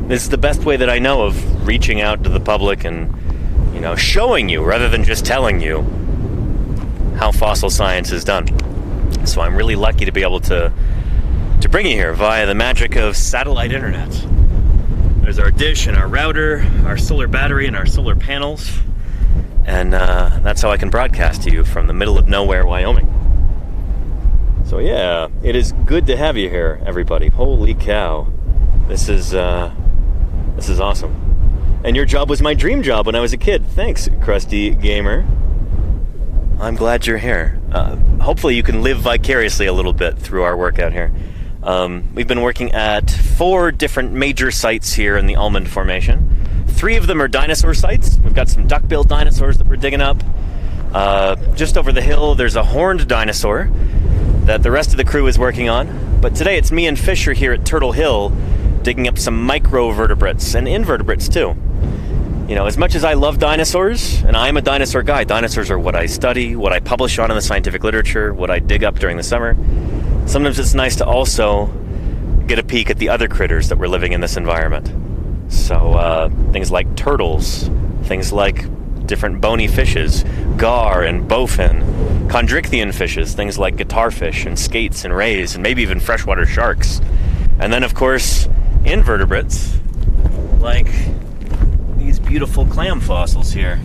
This is the best way that I know of reaching out to the public and, you know, showing you rather than just telling you how fossil science is done. So I'm really lucky to be able to bring you here via the magic of satellite internet. There's our dish and our router, our solar battery and our solar panels. And that's how I can broadcast to you from the middle of nowhere, Wyoming. So yeah, it is good to have you here, everybody. Holy cow. This is awesome. And your job was my dream job when I was a kid. Thanks, Krusty Gamer. I'm glad you're here. Hopefully you can live vicariously a little bit through our work out here. We've been working at 4 different major sites here in the Almond Formation. 3 of them are dinosaur sites. We've got some duck-billed dinosaurs that we're digging up. Just over the hill, there's a horned dinosaur that the rest of the crew is working on. But today it's me and Fisher here at Turtle Hill digging up some microvertebrates and invertebrates too. You know, as much as I love dinosaurs, and I'm a dinosaur guy, dinosaurs are what I study, what I publish on in the scientific literature, what I dig up during the summer. Sometimes it's nice to also get a peek at the other critters that were living in this environment. So things like turtles, things like different bony fishes, gar and bowfin, chondrichthyan fishes, things like guitarfish and skates and rays, and maybe even freshwater sharks. And then, of course, invertebrates, like these beautiful clam fossils here.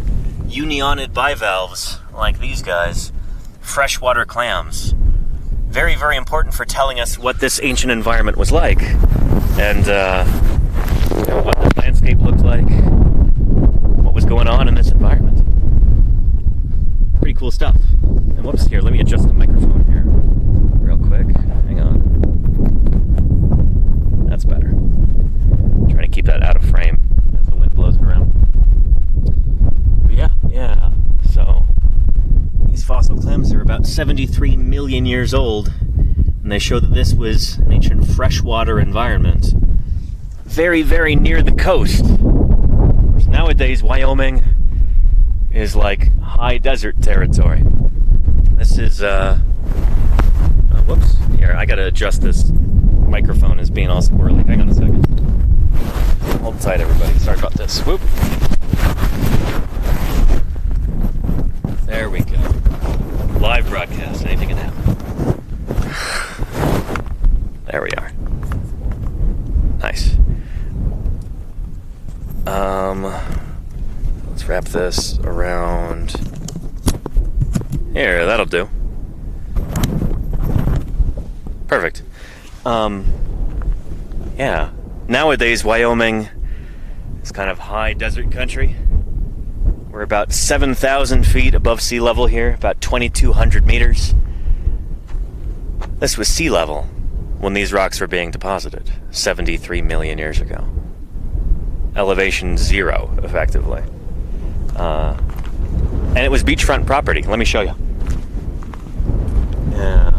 Unionid bivalves, like these guys. Freshwater clams. Very, very important for telling us what this ancient environment was like. And what the landscape looked like. What was going on in this environment. Pretty cool stuff. And whoops, here, let me adjust the microphone here real quick. Hang on. That's better. Trying to keep that out of frame as the wind blows it around. But yeah. So these fossil clams are about 73 million years old, and they show that this was an ancient freshwater environment, very, very near the coast. Nowadays, Wyoming is like high desert territory. This is whoops. Here, I gotta adjust this microphone as being all squirrely. Hang on a second. Hold tight, everybody. Sorry about this. Whoop. There we go. Live broadcast. Anything can happen. There we are. Nice. Let's wrap this around here. That'll do. Perfect. Yeah. Nowadays, Wyoming is kind of high desert country. We're about 7,000 feet above sea level here, about 2,200 meters. This was sea level when these rocks were being deposited 73 million years ago. Elevation 0, effectively. And it was beachfront property. Let me show you. Yeah.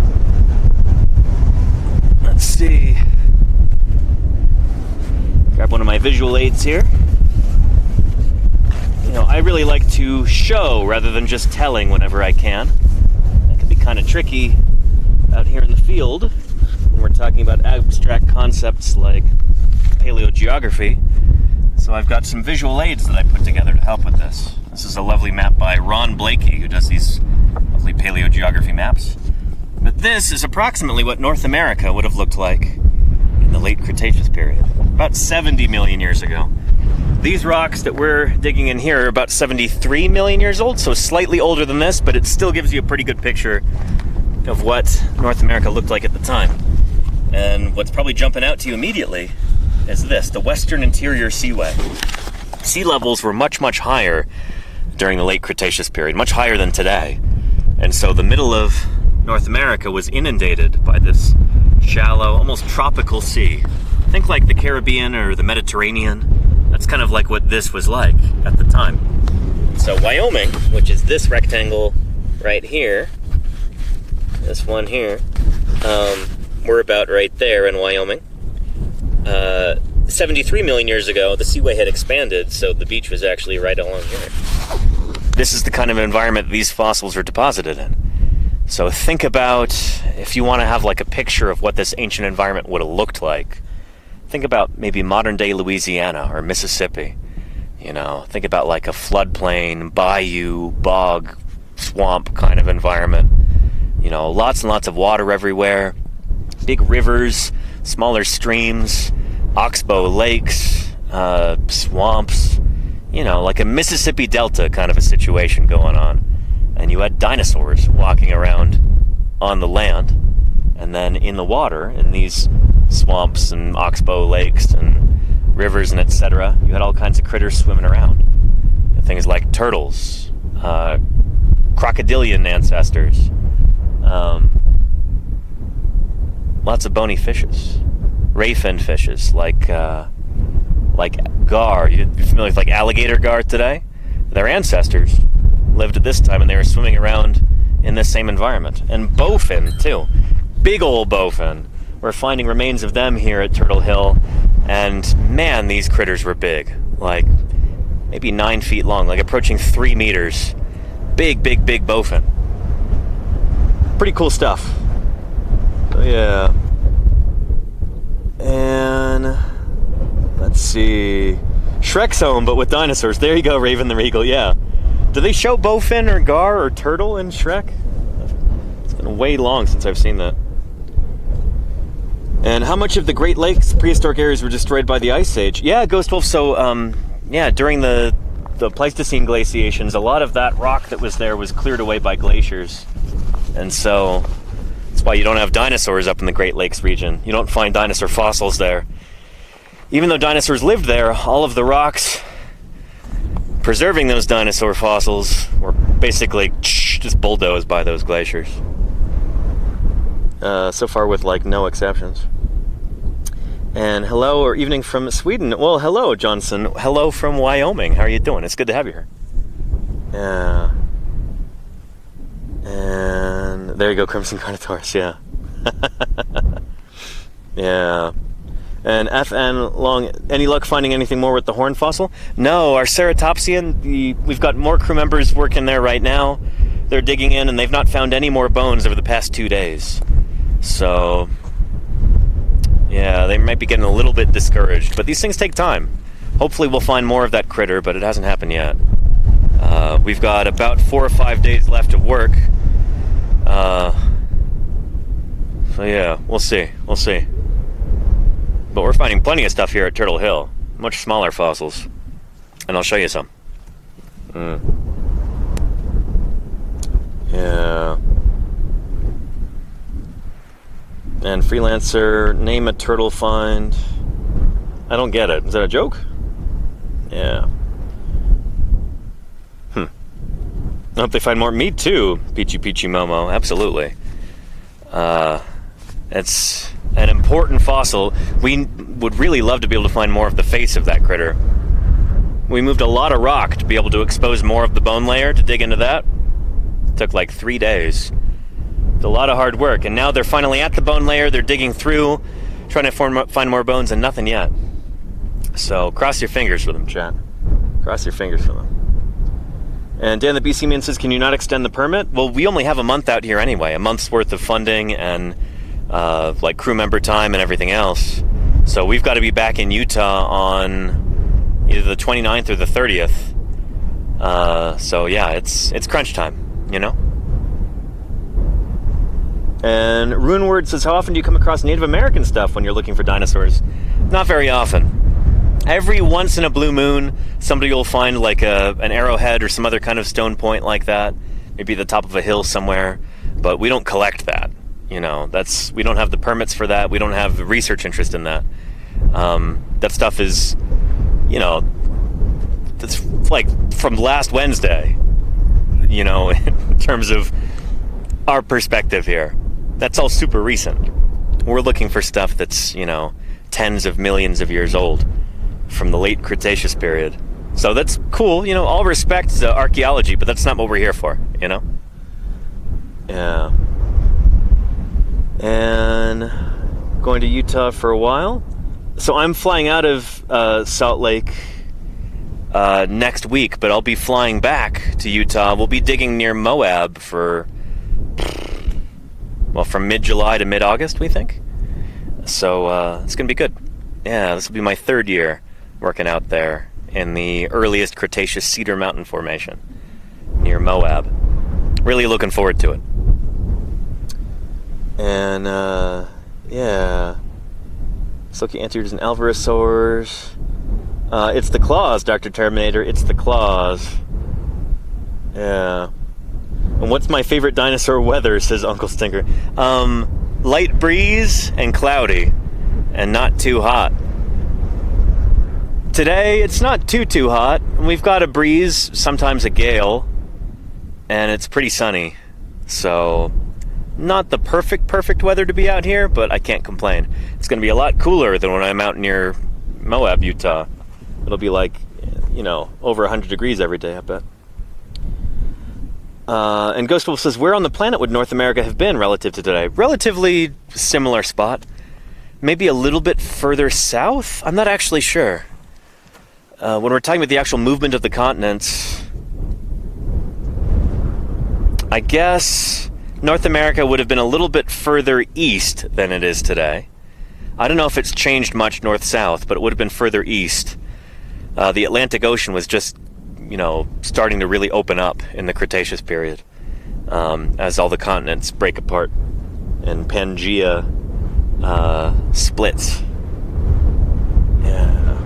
Let's see. Grab one of my visual aids here. You know, I really like to show rather than just telling whenever I can. That can be kind of tricky out here in the field when we're talking about abstract concepts like paleogeography. So I've got some visual aids that I put together to help with this. This is a lovely map by Ron Blakey, who does these lovely paleogeography maps. But this is approximately what North America would have looked like in the Late Cretaceous period, about 70 million years ago. These rocks that we're digging in here are about 73 million years old, so slightly older than this, but it still gives you a pretty good picture of what North America looked like at the time. And what's probably jumping out to you immediately is this, the Western Interior Seaway. Sea levels were much, much higher during the Late Cretaceous period, much higher than today. And so the middle of North America was inundated by this shallow, almost tropical sea. Think like the Caribbean or the Mediterranean. That's kind of like what this was like at the time. So Wyoming, which is this rectangle right here, this one here, we're about right there in Wyoming. 73 million years ago, the seaway had expanded, so the beach was actually right along here. This is the kind of environment these fossils are deposited in. So think about, if you want to have like a picture of what this ancient environment would have looked like, think about maybe modern day Louisiana or Mississippi. You know, think about like a floodplain, bayou, bog, swamp kind of environment. You know, lots and lots of water everywhere, big rivers, smaller streams, oxbow lakes, swamps, you know, like a Mississippi Delta kind of a situation going on. And you had dinosaurs walking around on the land, and then in the water, in these swamps and oxbow lakes and rivers and etc., you had all kinds of critters swimming around. Things like turtles, crocodilian ancestors, lots of bony fishes. Ray-finned fishes, like gar. You're familiar with like alligator gar today? Their ancestors lived at this time and they were swimming around in this same environment. And bowfin, too. Big old bowfin. We're finding remains of them here at Turtle Hill. And man, these critters were big. Like maybe 9 feet long, like approaching 3 meters. Big, big, big bowfin. Pretty cool stuff. So, yeah. And let's see. Shrek's home, but with dinosaurs. There you go, Raven the Regal, yeah. Do they show bowfin or gar or turtle in Shrek? It's been way long since I've seen that. And how much of the Great Lakes prehistoric areas were destroyed by the Ice Age? Yeah, Ghost Wolf, so, yeah, during the Pleistocene glaciations, a lot of that rock that was there was cleared away by glaciers. And so, that's why you don't have dinosaurs up in the Great Lakes region. You don't find dinosaur fossils there. Even though dinosaurs lived there, all of the rocks preserving those dinosaur fossils were basically just bulldozed by those glaciers. So far with like no exceptions. And hello or evening from Sweden. Well, hello, Johnson. Hello from Wyoming. How are you doing? It's good to have you here. Yeah. And there you go, Crimson Carnotaurus, yeah. Yeah. And FN Long, any luck finding anything more with the horn fossil? No, our Ceratopsian, we've got more crew members working there right now. They're digging in and they've not found any more bones over the past 2 days. So, yeah, they might be getting a little bit discouraged, but these things take time. Hopefully we'll find more of that critter, but it hasn't happened yet. We've got about 4 or 5 days left of work. So yeah, we'll see. But we're finding plenty of stuff here at Turtle Hill. Much smaller fossils. And I'll show you some. Yeah. And Freelancer, name a turtle find. I don't get it. Is that a joke? Yeah. I hope they find more. Me too, Peachy Momo. Absolutely. It's an important fossil. We would really love to be able to find more of the face of that critter. We moved a lot of rock to be able to expose more of the bone layer to dig into that. It took like 3 days. It's a lot of hard work, and now they're finally at the bone layer. They're digging through, trying to find more bones, and nothing yet. So cross your fingers for them, chat. Cross your fingers for them. And Dan the BC Man says, can you not extend the permit? Well, we only have a month out here anyway, a month's worth of funding and like crew member time and everything else. So we've got to be back in Utah on either the 29th or the 30th. So yeah, it's crunch time, you know? And Runeword says, how often do you come across Native American stuff when you're looking for dinosaurs? Not very often. Every once in a blue moon, somebody will find like an arrowhead or some other kind of stone point like that. Maybe the top of a hill somewhere. But we don't collect that. You know, we don't have the permits for that. We don't have the research interest in that. That stuff is, you know, that's like from last Wednesday, you know, in terms of our perspective here. That's all super recent. We're looking for stuff that's, you know, tens of millions of years old from the Late Cretaceous period. So that's cool, you know, all respect to archaeology, but that's not what we're here for, you know? Yeah. And going to Utah for a while. So I'm flying out of Salt Lake next week, but I'll be flying back to Utah. We'll be digging near Moab for, well, from mid-July to mid-August, we think. So it's going to be good. Yeah, this will be my 3rd year working out there in the earliest Cretaceous Cedar Mountain Formation near Moab. Really looking forward to it. And, yeah. Silky anteaters and alvarezsaurs. It's the claws, Dr. Terminator. It's the claws. Yeah. And what's my favorite dinosaur weather, says Uncle Stinker. Light breeze and cloudy. And not too hot. Today, it's not too hot. We've got a breeze, sometimes a gale. And it's pretty sunny. So, Not the perfect weather to be out here, but I can't complain. It's going to be a lot cooler than when I'm out near Moab, Utah. It'll be like, you know, over 100 degrees every day, I bet. And Ghost Wolf says, where on the planet would North America have been relative to today? Relatively similar spot. Maybe a little bit further south? I'm not actually sure. When we're talking about the actual movement of the continents, I guess North America would have been a little bit further east than it is today. I don't know if it's changed much north-south, but it would have been further east. The Atlantic Ocean was just, you know, starting to really open up in the Cretaceous period, as all the continents break apart and Pangea splits. Yeah.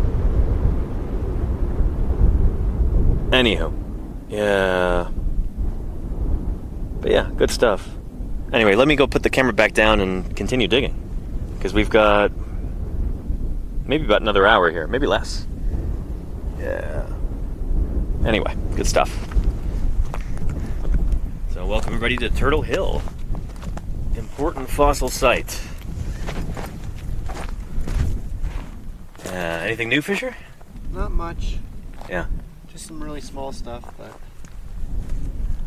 Anywho, yeah. But yeah, good stuff. Anyway, let me go put the camera back down and continue digging, because we've got maybe about another hour here, maybe less. Yeah. Anyway, good stuff. So welcome everybody to Turtle Hill. Important fossil site. Anything new, Fisher? Not much. Yeah. Just some really small stuff, but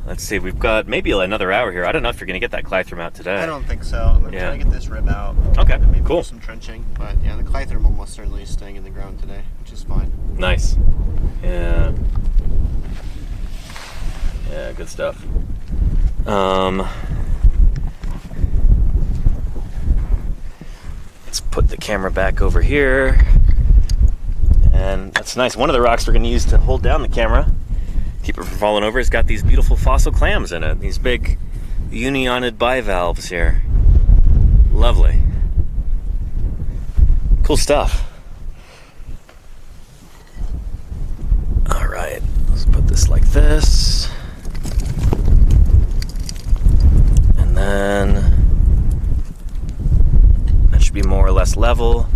Let's see, we've got maybe another hour here. I don't know if you're going to get that Clythrum out today. I don't think so. I'm going to Yeah. try to get this rib out. Okay, And maybe cool. do some trenching. But yeah, the Clythrum almost certainly is staying in the ground today, which is fine. Nice. Yeah. Yeah, good stuff. Let's put the camera back over here. And that's nice. One of the rocks we're going to use to hold down the camera, keep it from falling over, has got these beautiful fossil clams in it. These big unionid bivalves here. Lovely. Cool stuff. All right, let's put this like this. And then that should be more or less level.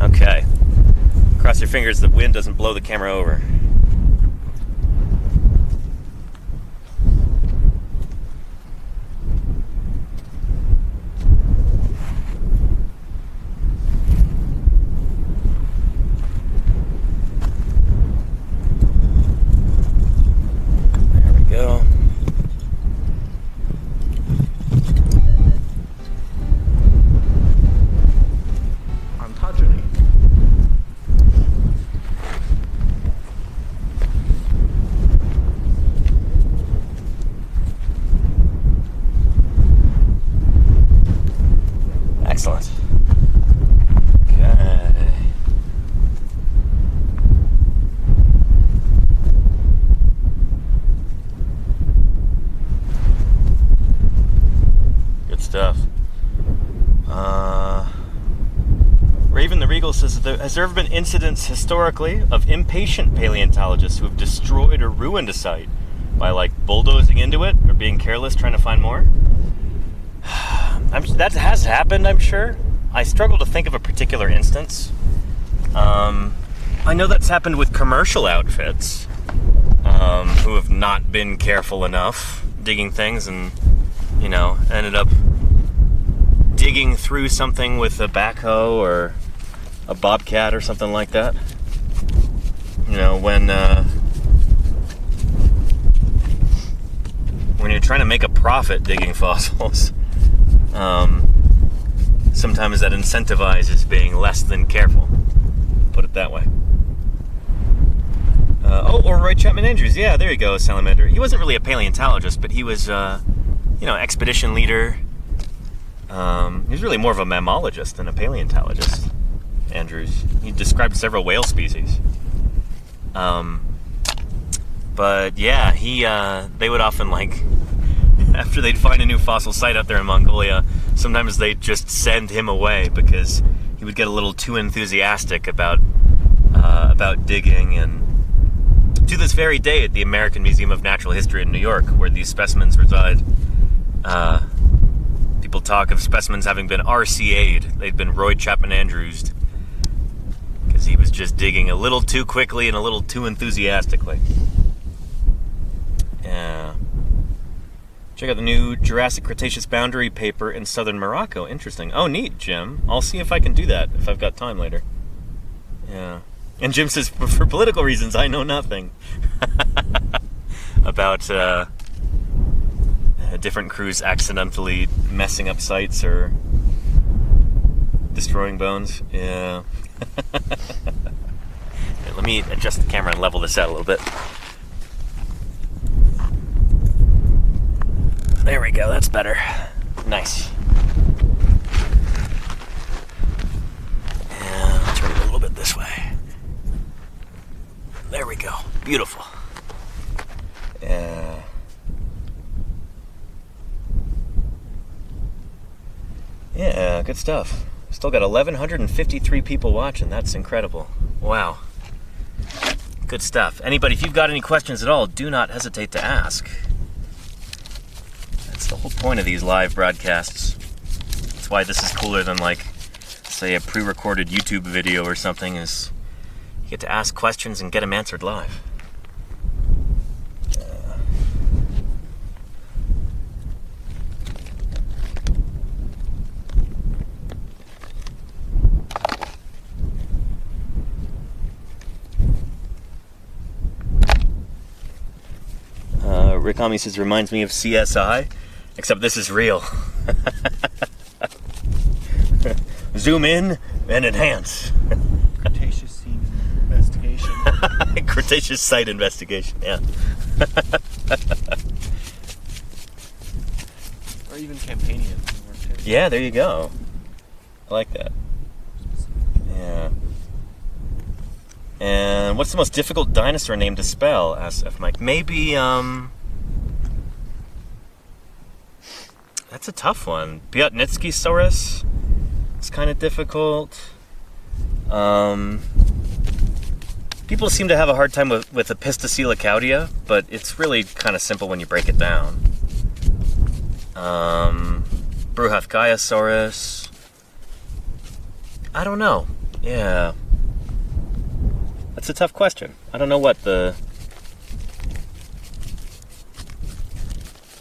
Okay. Cross your fingers the wind doesn't blow the camera over. There we go. Ontogeny. Excellent. Okay. Good stuff. Raven the Regal says, has there ever been incidents historically of impatient paleontologists who have destroyed or ruined a site by like bulldozing into it or being careless trying to find more? That has happened, I'm sure. I struggle to think of a particular instance. I know that's happened with commercial outfits who have not been careful enough digging things and, you know, ended up digging through something with a backhoe or a bobcat or something like that. You know, when you're trying to make a profit digging fossils, sometimes that incentivizes being less than careful. Put it that way. Or Roy Chapman Andrews. Yeah, there you go, Salamander. He wasn't really a paleontologist, but he was, expedition leader. He was really more of a mammologist than a paleontologist, Andrews. He described several whale species. But yeah, they would often, like, after they'd find a new fossil site out there in Mongolia, sometimes they'd just send him away because he would get a little too enthusiastic about digging. And to this very day at the American Museum of Natural History in New York, where these specimens reside, people talk of specimens having been RCA'd. They'd been Roy Chapman Andrews'd because he was just digging a little too quickly and a little too enthusiastically. Yeah. Check out the new Jurassic Cretaceous boundary paper in southern Morocco. Interesting. Oh, neat, Jim. I'll see if I can do that if I've got time later. Yeah. And Jim says, for political reasons, I know nothing about different crews accidentally messing up sites or destroying bones. Yeah. Here, let me adjust the camera and level this out a little bit. There we go, that's better. Nice. And I'll turn it a little bit this way. There we go. Beautiful. Yeah. Yeah, good stuff. Still got 1,153 people watching. That's incredible. Wow. Good stuff. Anybody, if you've got any questions at all, do not hesitate to ask. That's the whole point of these live broadcasts. That's why this is cooler than, like, say, a pre-recorded YouTube video or something, is you get to ask questions and get them answered live. Rikami says, reminds me of CSI, except this is real. Zoom in and enhance. Cretaceous scene investigation. Cretaceous site investigation, yeah. Or even Campanian. Yeah, there you go. I like that. Yeah. And what's the most difficult dinosaur name to spell? Asks F. Mike. Maybe, that's a tough one. Biotnitskysaurus. It's kind of difficult. People seem to have a hard time with Epistocoelicaudia, but it's really kind of simple when you break it down. Bruhathkayasaurus. I don't know. Yeah. That's a tough question. I don't know what the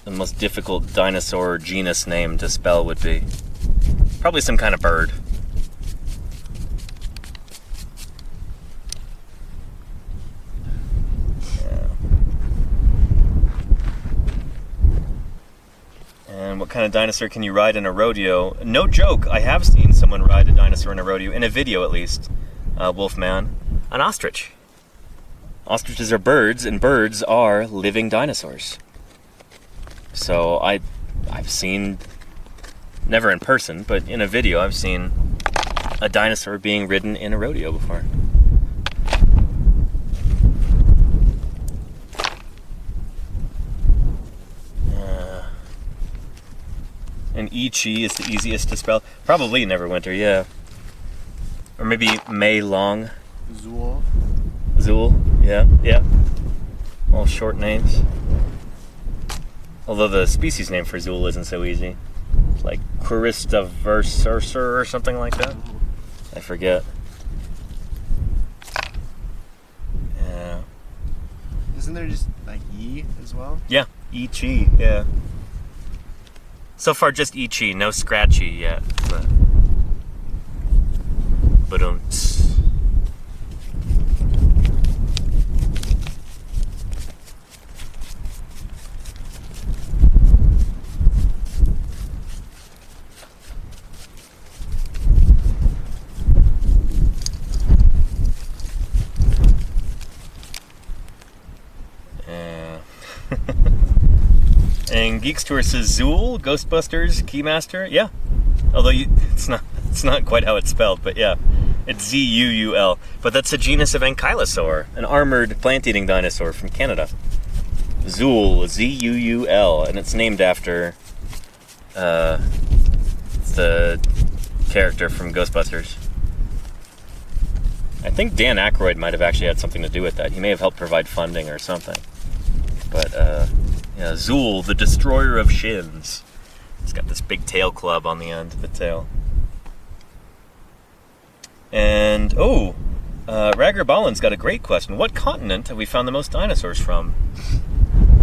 most difficult dinosaur genus name to spell would be. Probably some kind of bird. Yeah. And what kind of dinosaur can you ride in a rodeo? No joke, I have seen someone ride a dinosaur in a rodeo, in a video at least. Wolfman. An ostrich. Ostriches are birds, and birds are living dinosaurs. So I've seen, never in person, but in a video, I've seen a dinosaur being ridden in a rodeo before. And Ichi is the easiest to spell. Probably Neverwinter, yeah. Or maybe Mei Long. Zool. Zool, yeah, yeah. All short names. Although the species name for Zool isn't so easy. It's like Quiristaversur or something like that. I forget. Yeah. Isn't there just like Yi as well? Yeah, Ichi, yeah. So far just Ichi, no Scratchy yet. But And Geeks Tour says Zool, Ghostbusters, Keymaster. Yeah, although it's not quite how it's spelled, but yeah, it's Z-U-U-L. But that's a genus of Ankylosaur, an armored plant-eating dinosaur from Canada. Zool, Z-U-U-L, and it's named after the character from Ghostbusters. I think Dan Aykroyd might have actually had something to do with that. He may have helped provide funding or something. But yeah, Zool, the destroyer of shins. It's got this big tail club on the end of the tail. And, oh, Ragger Ballin's got a great question. What continent have we found the most dinosaurs from?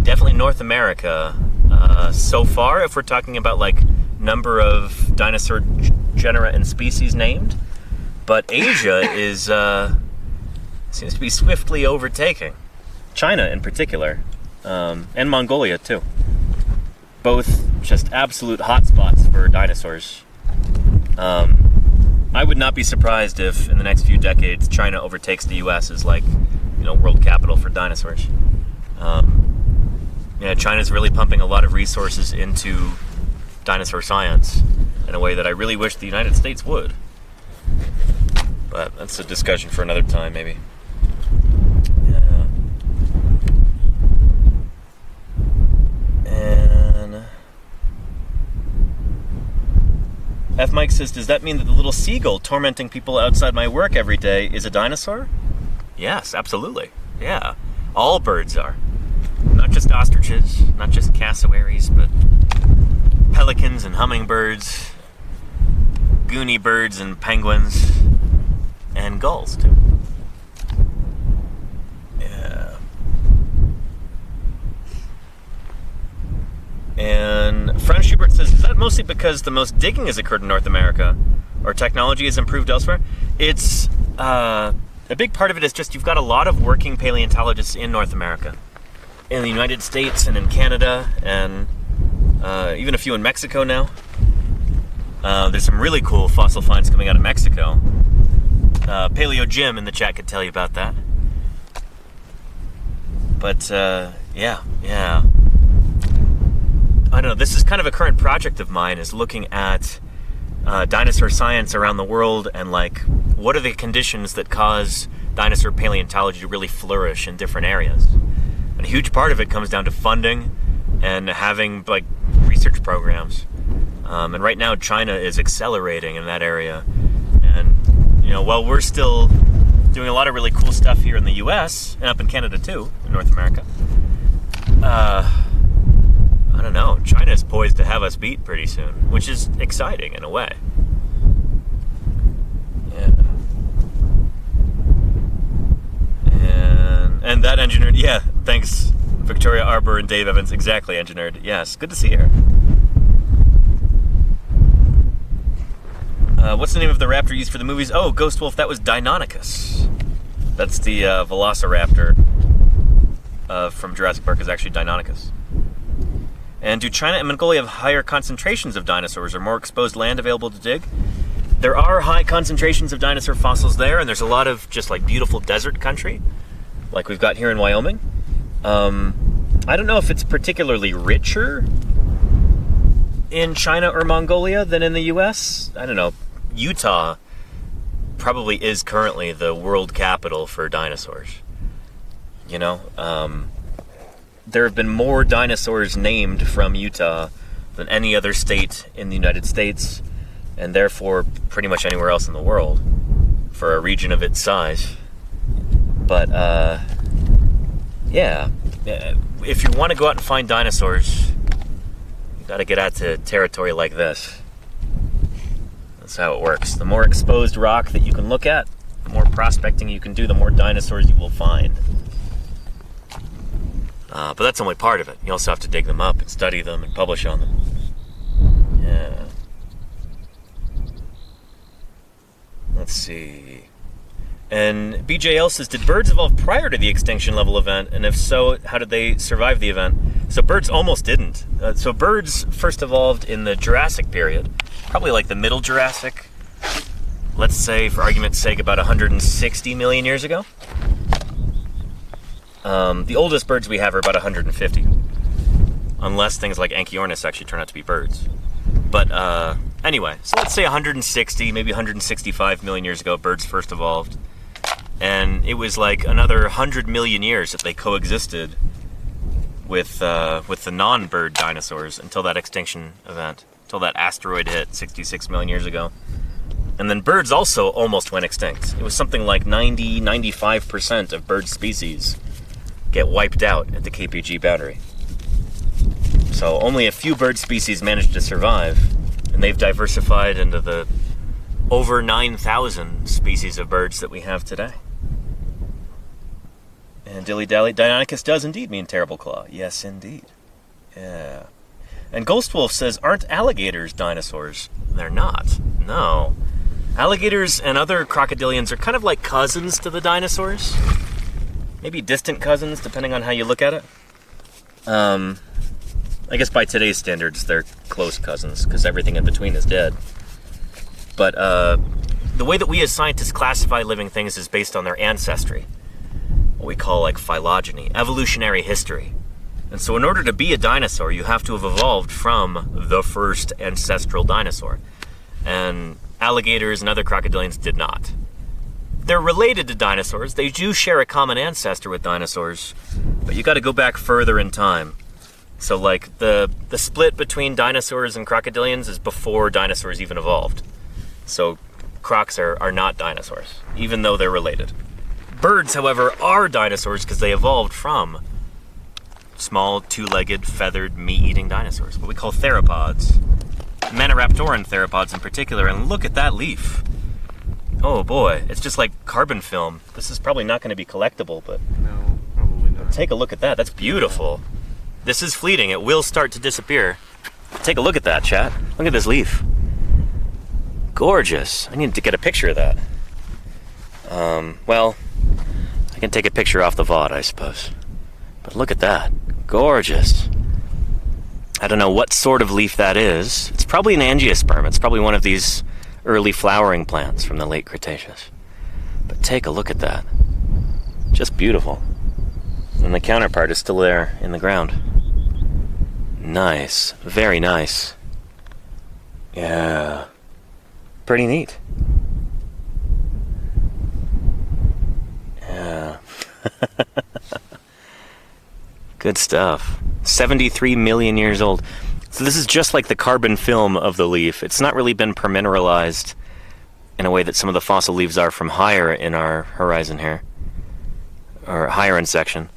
Definitely North America. So far, if we're talking about like number of dinosaur genera and species named, but Asia is seems to be swiftly overtaking China in particular, and Mongolia too. Both just absolute hotspots for dinosaurs. I would not be surprised if in the next few decades China overtakes the U.S. as like, world capital for dinosaurs. China's really pumping a lot of resources into dinosaur science in a way that I really wish the United States would. But that's a discussion for another time, maybe. Yeah. And F. Mike says, does that mean that the little seagull tormenting people outside my work every day is a dinosaur? Yes, absolutely. Yeah. All birds are. Not just ostriches, not just cassowaries, but pelicans and hummingbirds, goonie birds and penguins, and gulls, too. Yeah. And Franz Schubert says, is that mostly because the most digging has occurred in North America, or technology has improved elsewhere? It's, a big part of it is just you've got a lot of working paleontologists in North America. In the United States and in Canada, and even a few in Mexico now. There's some really cool fossil finds coming out of Mexico. Paleo Jim in the chat could tell you about that. But, yeah. I don't know, this is kind of a current project of mine, is looking at dinosaur science around the world and, like, what are the conditions that cause dinosaur paleontology to really flourish in different areas. And a huge part of it comes down to funding and having, like, research programs. And right now, China is accelerating in that area. And, while we're still doing a lot of really cool stuff here in the U.S., and up in Canada too, in North America, I don't know, China is poised to have us beat pretty soon, which is exciting in a way. Yeah. And that engineered, yeah, thanks, Victoria Arbor and Dave Evans, exactly, engineered. Yes, good to see her. What's the name of the raptor used for the movies? Oh, Ghost Wolf, that was Deinonychus. That's the velociraptor from Jurassic Park, is actually Deinonychus. And do China and Mongolia have higher concentrations of dinosaurs or more exposed land available to dig? There are high concentrations of dinosaur fossils there, and there's a lot of just like beautiful desert country, like we've got here in Wyoming. I don't know if it's particularly richer in China or Mongolia than in the US. I don't know. Utah probably is currently the world capital for dinosaurs. There have been more dinosaurs named from Utah than any other state in the United States, and therefore pretty much anywhere else in the world for a region of its size. But, yeah. If you want to go out and find dinosaurs, you got to get out to territory like this. That's how it works. The more exposed rock that you can look at, the more prospecting you can do, the more dinosaurs you will find. But that's only part of it. You also have to dig them up and study them and publish on them. Yeah. Let's see. And BJL says, did birds evolve prior to the extinction level event? And if so, how did they survive the event? So birds almost didn't. So birds first evolved in the Jurassic period. Probably like the middle Jurassic. Let's say, for argument's sake, about 160 million years ago. The oldest birds we have are about 150. Unless things like Anchiornis actually turn out to be birds. But anyway, so let's say 160, maybe 165 million years ago, birds first evolved. And it was like another 100 million years that they coexisted with the non-bird dinosaurs until that extinction event, until that asteroid hit 66 million years ago. And then birds also almost went extinct. It was something like 95% of bird species get wiped out at the KPG boundary. So only a few bird species managed to survive, and they've diversified into the over 9,000 species of birds that we have today. And dilly-dally, Deinonychus does indeed mean terrible claw. Yes, indeed. Yeah. And Ghost Wolf says, aren't alligators dinosaurs? They're not. No. Alligators and other crocodilians are kind of like cousins to the dinosaurs. Maybe distant cousins, depending on how you look at it. I guess by today's standards, they're close cousins, because everything in between is dead. But the way that we as scientists classify living things is based on their ancestry. What we call like phylogeny, evolutionary history. And so in order to be a dinosaur, you have to have evolved from the first ancestral dinosaur. And alligators and other crocodilians did not. They're related to dinosaurs. They do share a common ancestor with dinosaurs, but you got to go back further in time. So like the split between dinosaurs and crocodilians is before dinosaurs even evolved. So crocs are not dinosaurs, even though they're related. Birds, however, are dinosaurs because they evolved from small, two-legged, feathered, meat-eating dinosaurs, what we call theropods. Maniraptoran theropods in particular, and look at that leaf. Oh boy, it's just like carbon film. This is probably not going to be collectible, but No, probably not. take a look at that. That's beautiful. This is fleeting. It will start to disappear. Take a look at that, chat. Look at this leaf. Gorgeous. I need to get a picture of that. Well, I can take a picture off the VOD, I suppose. But look at that. Gorgeous. I don't know what sort of leaf that is. It's probably an angiosperm. It's probably one of these early flowering plants from the late Cretaceous. But take a look at that. Just beautiful. And the counterpart is still there in the ground. Nice. Very nice. Yeah. Pretty neat. Yeah. Good stuff. 73 million years old. So this is just like the carbon film of the leaf. It's not really been permineralized in a way that some of the fossil leaves are from higher in our horizon here. Or higher in section.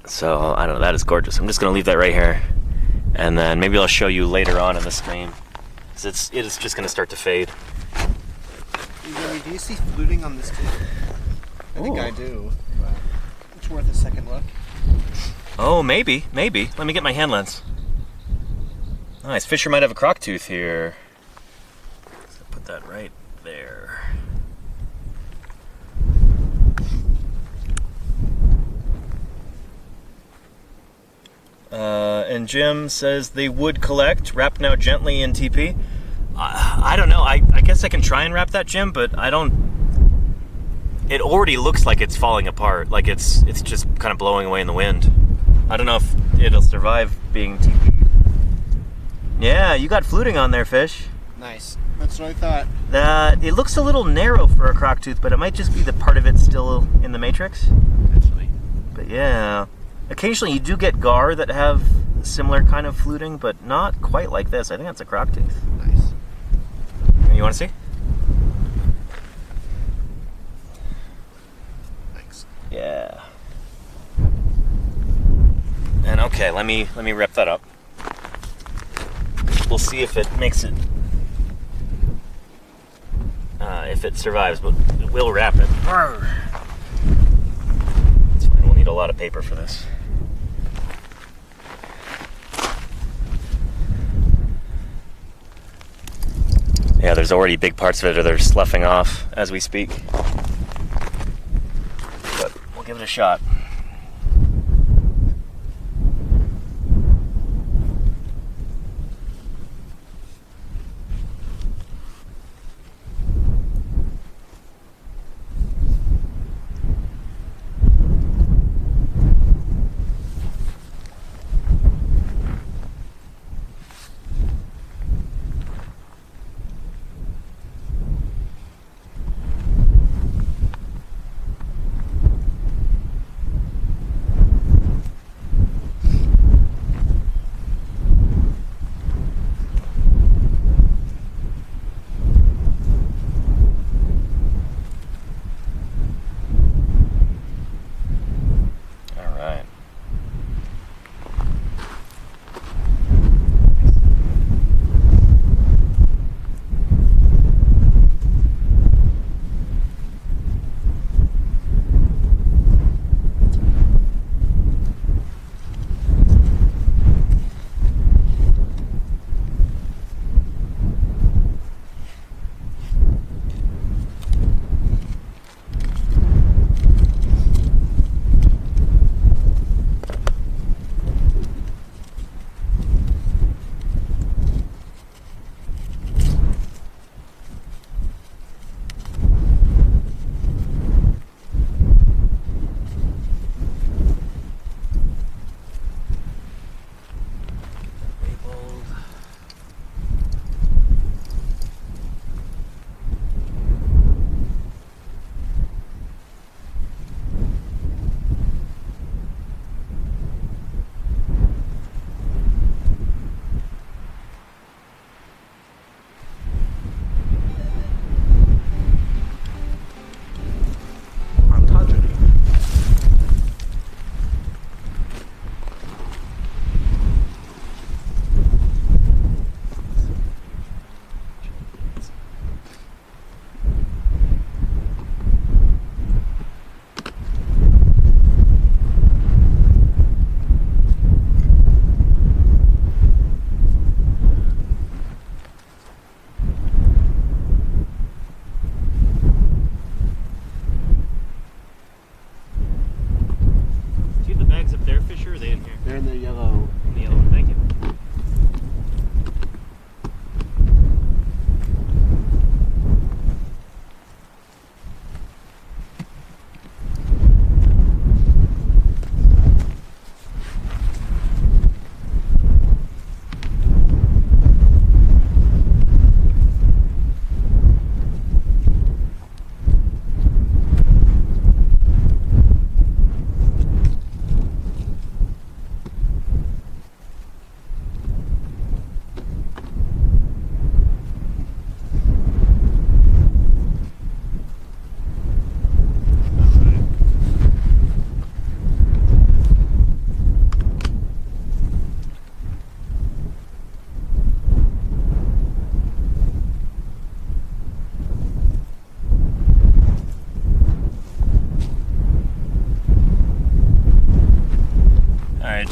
So, I don't know, that is gorgeous. I'm just going to leave that right here. And then maybe I'll show you later on in the stream. Because it is just going to start to fade. Jimmy, do you see fluting on this too? I think I do. But it's worth a second look. Oh, maybe. Let me get my hand lens. Nice. Fisher might have a croc tooth here. So put that right there. And Jim says they would collect, wrap now gently in TP. I don't know. I guess I can try and wrap that, Jim, but I don't. It already looks like it's falling apart, like it's just kind of blowing away in the wind. I don't know if it'll survive being TP. Yeah, you got fluting on there, fish. Nice. That's what I thought. It looks a little narrow for a croc tooth, but it might just be the part of it still in the matrix. Potentially. But yeah, occasionally you do get gar that have similar kind of fluting, but not quite like this. I think that's a croc tooth. Nice. You want to see? Thanks. Yeah. And okay, let me rip that up. We'll see if it makes it. If it survives, but we'll wrap it. It's fine. We'll need a lot of paper for this. Yeah, there's already big parts of it that are sloughing off as we speak. But we'll give it a shot.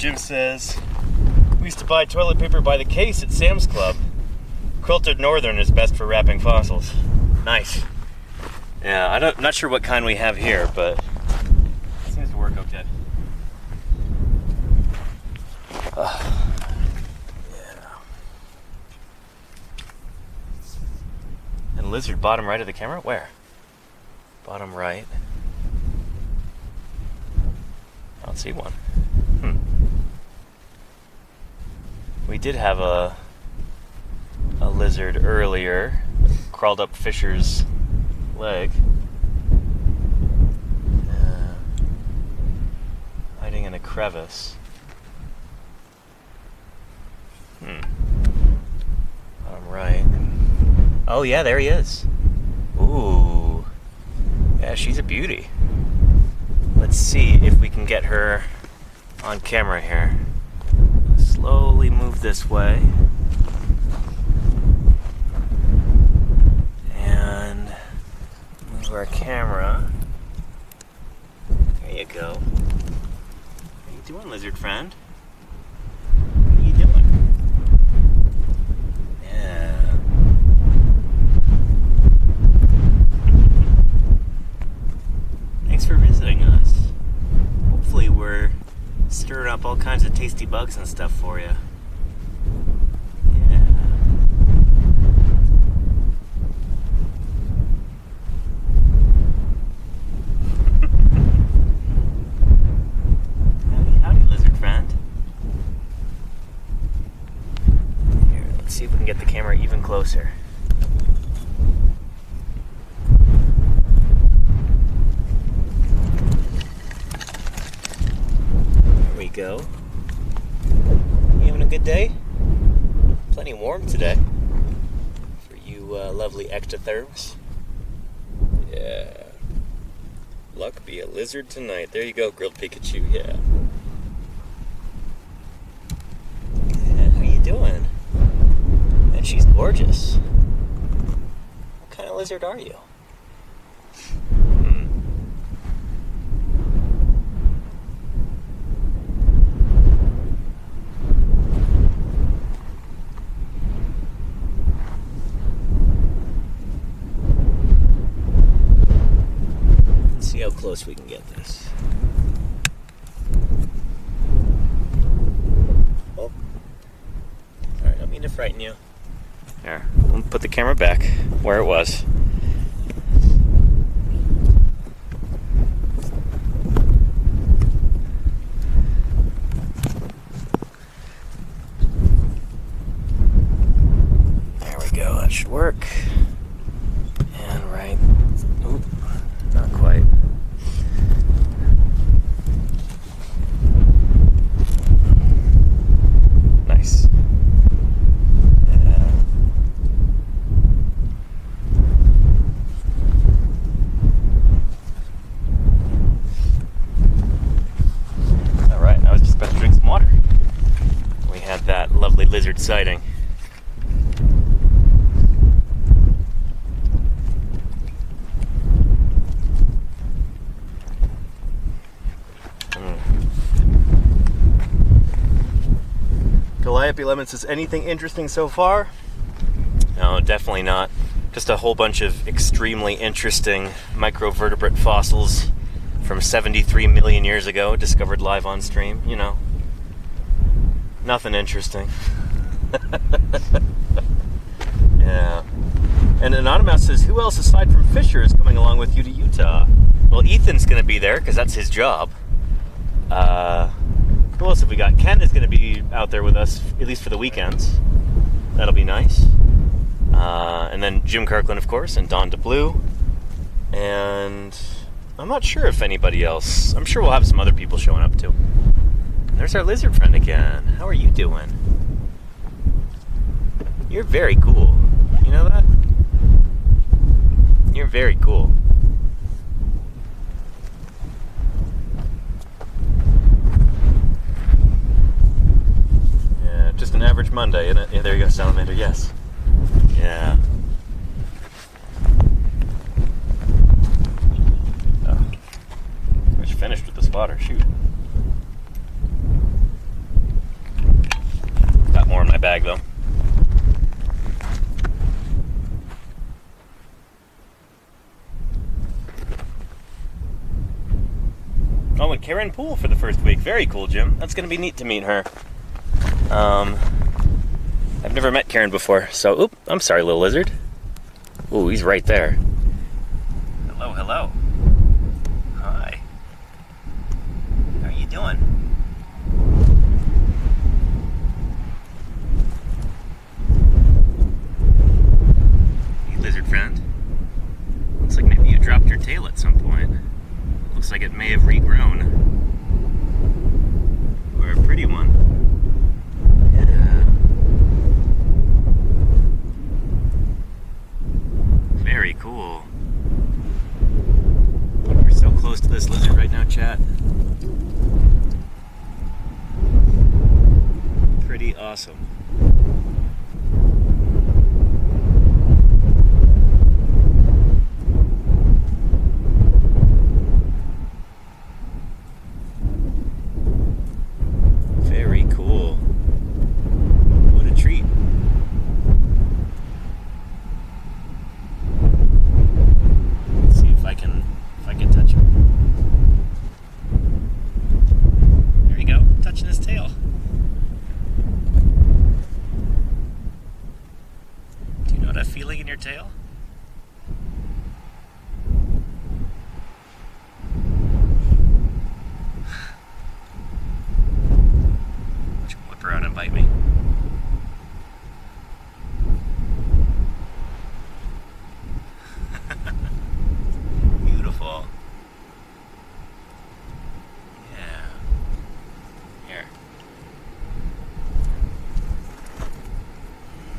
Jim says, we used to buy toilet paper by the case at Sam's Club. Quilted Northern is best for wrapping fossils. Nice. Yeah, I'm not sure what kind we have here, but it seems to work okay. Yeah. And lizard bottom right of the camera? Where? Bottom right. I don't see one. We did have a lizard earlier. Crawled up Fisher's leg. Hiding in a crevice. Bottom right. Oh yeah, there he is. Ooh. Yeah, she's a beauty. Let's see if we can get her on camera here. Slowly move this way. And move our camera. There you go. How you doing, lizard friend? What are you doing? Yeah. Thanks for visiting us. Hopefully we're stirring up all kinds of tasty bugs and stuff for you. Yeah. Howdy, lizard friend. Here, let's see if we can get the camera even closer. Go. You having a good day? Plenty warm today for you lovely ectotherms. Yeah. Luck be a lizard tonight. There you go, grilled Pikachu. Yeah. Yeah, how you doing? And she's gorgeous. What kind of lizard are you? How close we can get this. Oh. Sorry, I don't mean to frighten you. There, we'll put the camera back where it was. There we go, that should work. And right. Oop, not quite. Lizard sighting. Calliope Lemon says, anything interesting so far? No, definitely not. Just a whole bunch of extremely interesting microvertebrate fossils from 73 million years ago, discovered live on stream, you know. Nothing interesting. Yeah. And Anonymous says, who else aside from Fisher is coming along with you to Utah? Well, Ethan's going to be there because that's his job. Who else have we got? Ken is going to be out there with us, at least for the weekends. That'll be nice. And then Jim Kirkland, of course, and Don DeBlue. And I'm not sure if anybody else. I'm sure we'll have some other people showing up too. There's our lizard friend again. How are you doing? You're very cool. You know that? You're very cool. Yeah, just an average Monday, isn't it? Yeah, there you go, salamander, yes. Yeah. Oh. We're finished with the spotter, shoot. bag, though. Oh, and Karen Poole for the first week. Very cool, Jim. That's going to be neat to meet her. I've never met Karen before, so... Oop, I'm sorry, little lizard. Ooh, he's right there. Hello, hello. Hi. How are you doing? Hey, lizard friend. Looks like maybe you dropped your tail at some point. Looks like it may have regrown. Or a pretty one. Yeah. Very cool. We're so close to this lizard right now, chat. Pretty awesome. Very cool. What a treat. Let's see if I can touch him. There you go, touching his tail. Do you know that feeling in your tail? Whip around and bite me. Beautiful. Yeah. Here.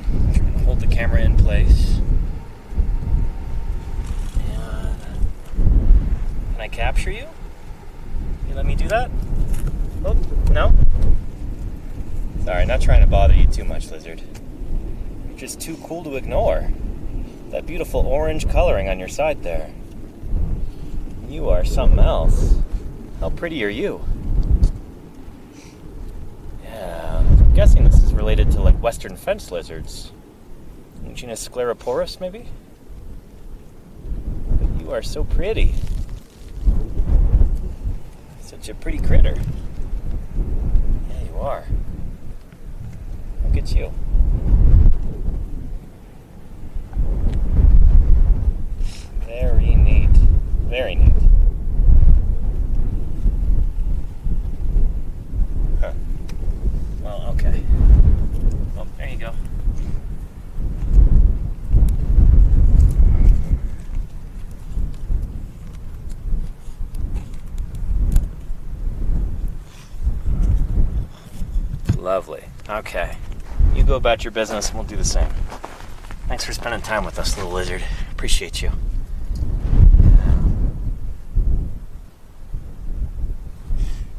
I'm trying to hold the camera in place. And can I capture you? You let me do that? Oh, no? Sorry, not trying to bother you too much, lizard. You're just too cool to ignore. That beautiful orange coloring on your side there. You are something else. How pretty are you? Yeah, I'm guessing this is related to like western fence lizards. Genus Scleroporus, maybe? But you are so pretty. Such a pretty critter. Yeah, you are. Look at you. Very neat. Very neat. Huh. Well, okay. Oh, there you go. Lovely. Okay. You go about your business and we'll do the same. Thanks for spending time with us, little lizard. Appreciate you.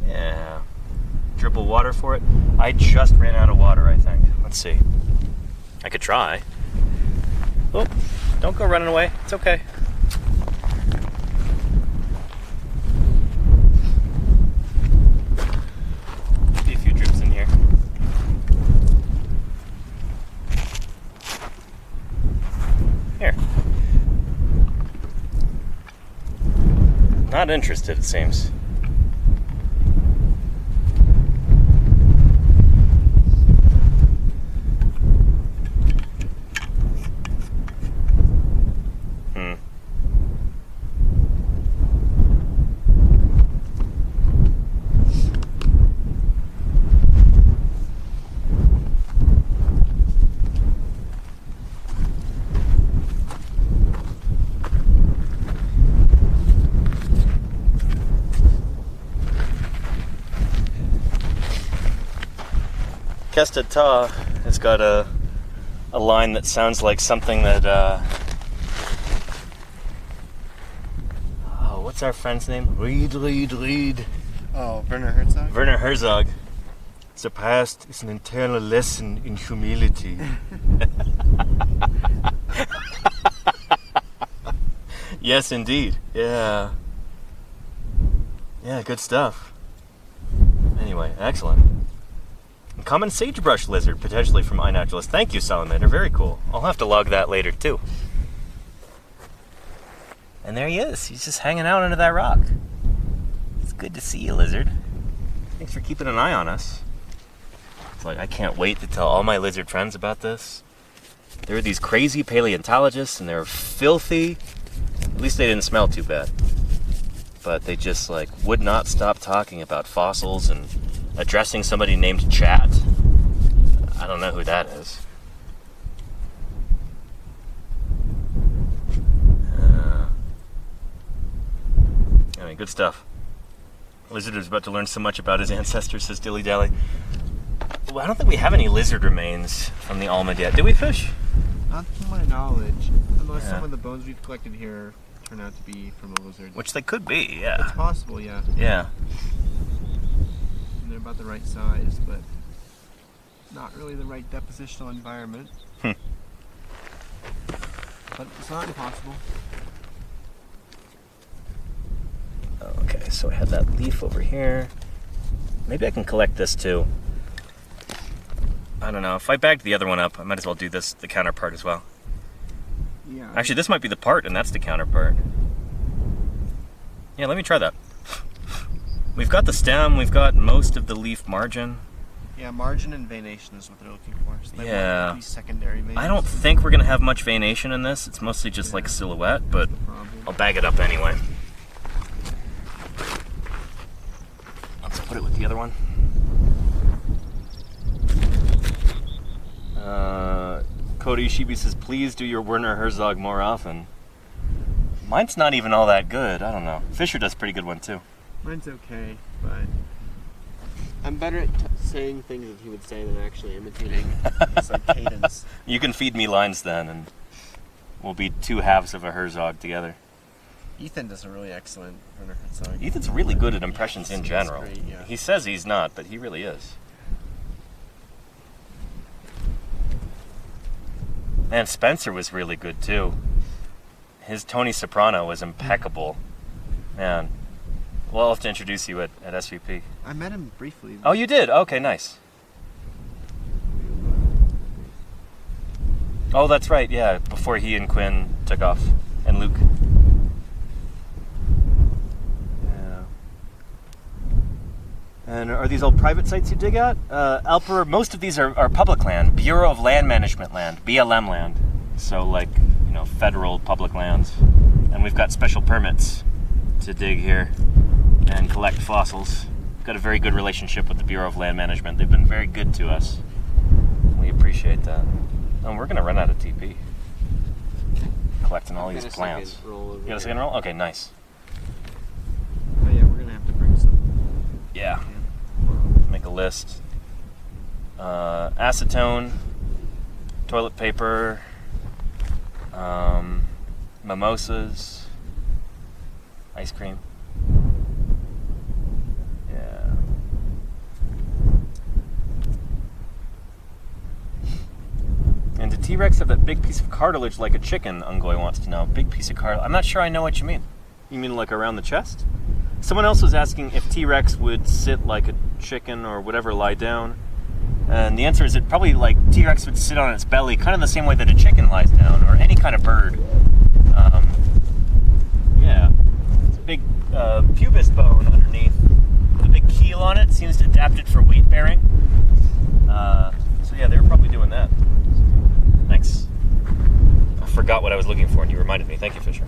Yeah. Dribble water for it? I just ran out of water, I think. Let's see. I could try. Oh, don't go running away. It's okay. Maybe a few drips in here. Here. Not interested, it seems. Kested Ta has got a line that sounds like something that, oh, what's our friend's name? Reed. Oh, Werner Herzog? Werner Herzog. The past is an eternal lesson in humility. Yes, indeed. Yeah. Yeah, good stuff. Anyway, excellent. Common sagebrush lizard, potentially from iNaturalist. Thank you, Salamander. Very cool. I'll have to log that later, too. And there he is. He's just hanging out under that rock. It's good to see you, lizard. Thanks for keeping an eye on us. It's like, I can't wait to tell all my lizard friends about this. There were these crazy paleontologists, and they were filthy. At least they didn't smell too bad. But they just, like, would not stop talking about fossils and addressing somebody named Chat. I don't know who that is. I mean, good stuff. Lizard is about to learn so much about his ancestors, says Dilly Dally. Well, I don't think we have any lizard remains from the Almond yet. Did we, Fish? Not to my knowledge. Unless some of the bones we've collected here turn out to be from a lizard. Which they could be, yeah. It's possible, yeah. Yeah. And they're about the right size, but not really the right depositional environment. But it's not impossible. Okay, so I have that leaf over here. Maybe I can collect this too. I don't know. If I bagged the other one up, I might as well do this, the counterpart as well. Yeah. Actually, this might be the part, and that's the counterpart. Yeah, let me try that. We've got the stem, we've got most of the leaf margin. Yeah, margin and veination is what they're looking for. So they Yeah. want these secondary veins. I don't think we're going to have much veination in this. It's mostly just like silhouette, but That's the problem. I'll bag it up anyway. Let's put it with the other one. Cody Shibi says, please do your Werner Herzog more often. Mine's not even all that good. I don't know. Fisher does a pretty good one too. Mine's okay, but I'm better at saying things that he would say than actually imitating. It's like cadence. You can feed me lines then, and we'll be two halves of a Herzog together. Ethan does a really excellent Werner Herzog. Ethan's really good at impressions in He's general. great, yeah. He says he's not, but he really is. Man, Spencer was really good too. His Tony Soprano was impeccable. Man, we'll have to introduce you at SVP. I met him briefly. Oh, you did? Okay, nice. Oh, that's right, yeah, before he and Quinn took off, and Luke. Yeah. And are these all private sites you dig at? Alper, most of these are public land, Bureau of Land Management land, BLM land. So like, you know, federal public lands. And we've got special permits to dig here and collect fossils. We've got a very good relationship with the Bureau of Land Management. They've been very good to us. We appreciate that. And we're gonna run out of TP. Collecting all these plants. You got a second roll? Okay, nice. Oh yeah, we're gonna have to bring some. Yeah. Make a list. Acetone, toilet paper, mimosas, ice cream. Yeah. And do T-Rex have that big piece of cartilage like a chicken? Ungoy wants to know. Big piece of cartilage. I'm not sure I know what you mean. You mean like around the chest? Someone else was asking if T-Rex would sit like a chicken or whatever, lie down. And the answer is that probably like T-Rex would sit on its belly, kind of the same way that a chicken lies down, or any kind of bird. Yeah. It's a big pubis bone underneath. With a big keel on it. Seems adapted for weight bearing. So yeah, they were probably doing that. Thanks. I forgot what I was looking for and you reminded me. Thank you, Fisher.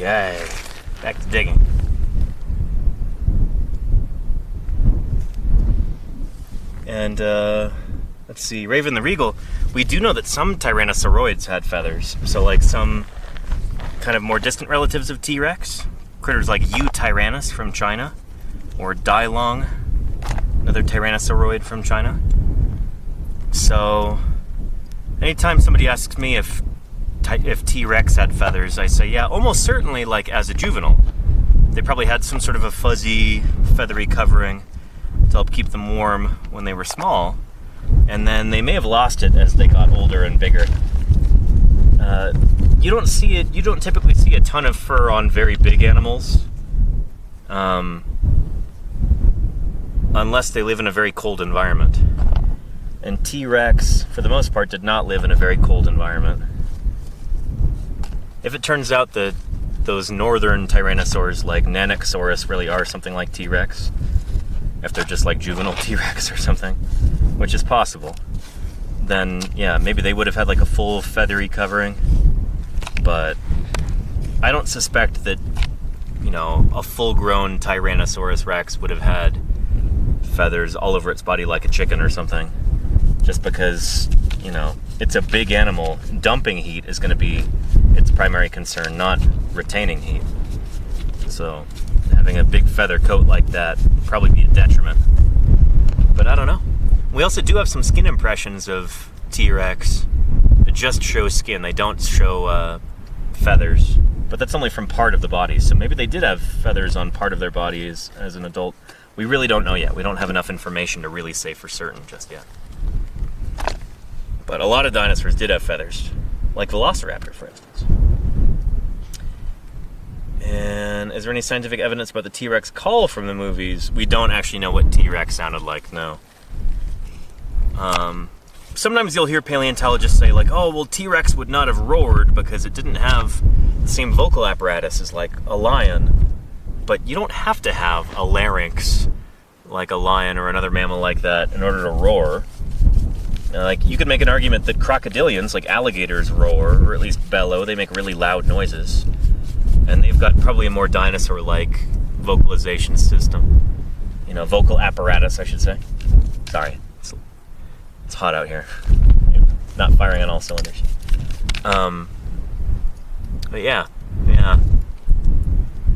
Okay, back to digging. And let's see, Raven the Regal. We do know that some tyrannosauroids had feathers. So like some kind of more distant relatives of T-Rex, critters like Tyrannus from China, or Dailong, another tyrannosauroid from China. So anytime somebody asks me if T-Rex had feathers, I say, yeah, almost certainly, like as a juvenile. They probably had some sort of a fuzzy, feathery covering to help keep them warm when they were small, and then they may have lost it as they got older and bigger. You don't see it. You don't typically see a ton of fur on very big animals, unless they live in a very cold environment. And T-Rex, for the most part, did not live in a very cold environment. If it turns out that those northern tyrannosaurs like Nanoxaurus really are something like T-Rex, if they're just like juvenile T-Rex or something, which is possible, then yeah, maybe they would have had like a full feathery covering. But I don't suspect that, you know, a full-grown Tyrannosaurus Rex would have had feathers all over its body like a chicken or something, just because, you know, it's a big animal. Dumping heat is going to be its primary concern, not retaining heat. So having a big feather coat like that would probably be a detriment. But I don't know. We also do have some skin impressions of T-Rex that just show skin. They don't show feathers, but that's only from part of the body. So maybe they did have feathers on part of their bodies as an adult. We really don't know yet. We don't have enough information to really say for certain just yet. But a lot of dinosaurs did have feathers, like Velociraptor, for instance. And is there any scientific evidence about the T-Rex call from the movies? We don't actually know what T-Rex sounded like, no. Sometimes you'll hear paleontologists say, like, oh, well, T-Rex would not have roared because it didn't have the same vocal apparatus as, like, a lion. But you don't have to have a larynx like a lion or another mammal like that in order to roar. Like, you could make an argument that crocodilians, like alligators, roar, or at least bellow. They make really loud noises. And they've got probably a more dinosaur-like vocalization system. You know, vocal apparatus, I should say. Sorry. It's hot out here. Not firing on all cylinders. But yeah.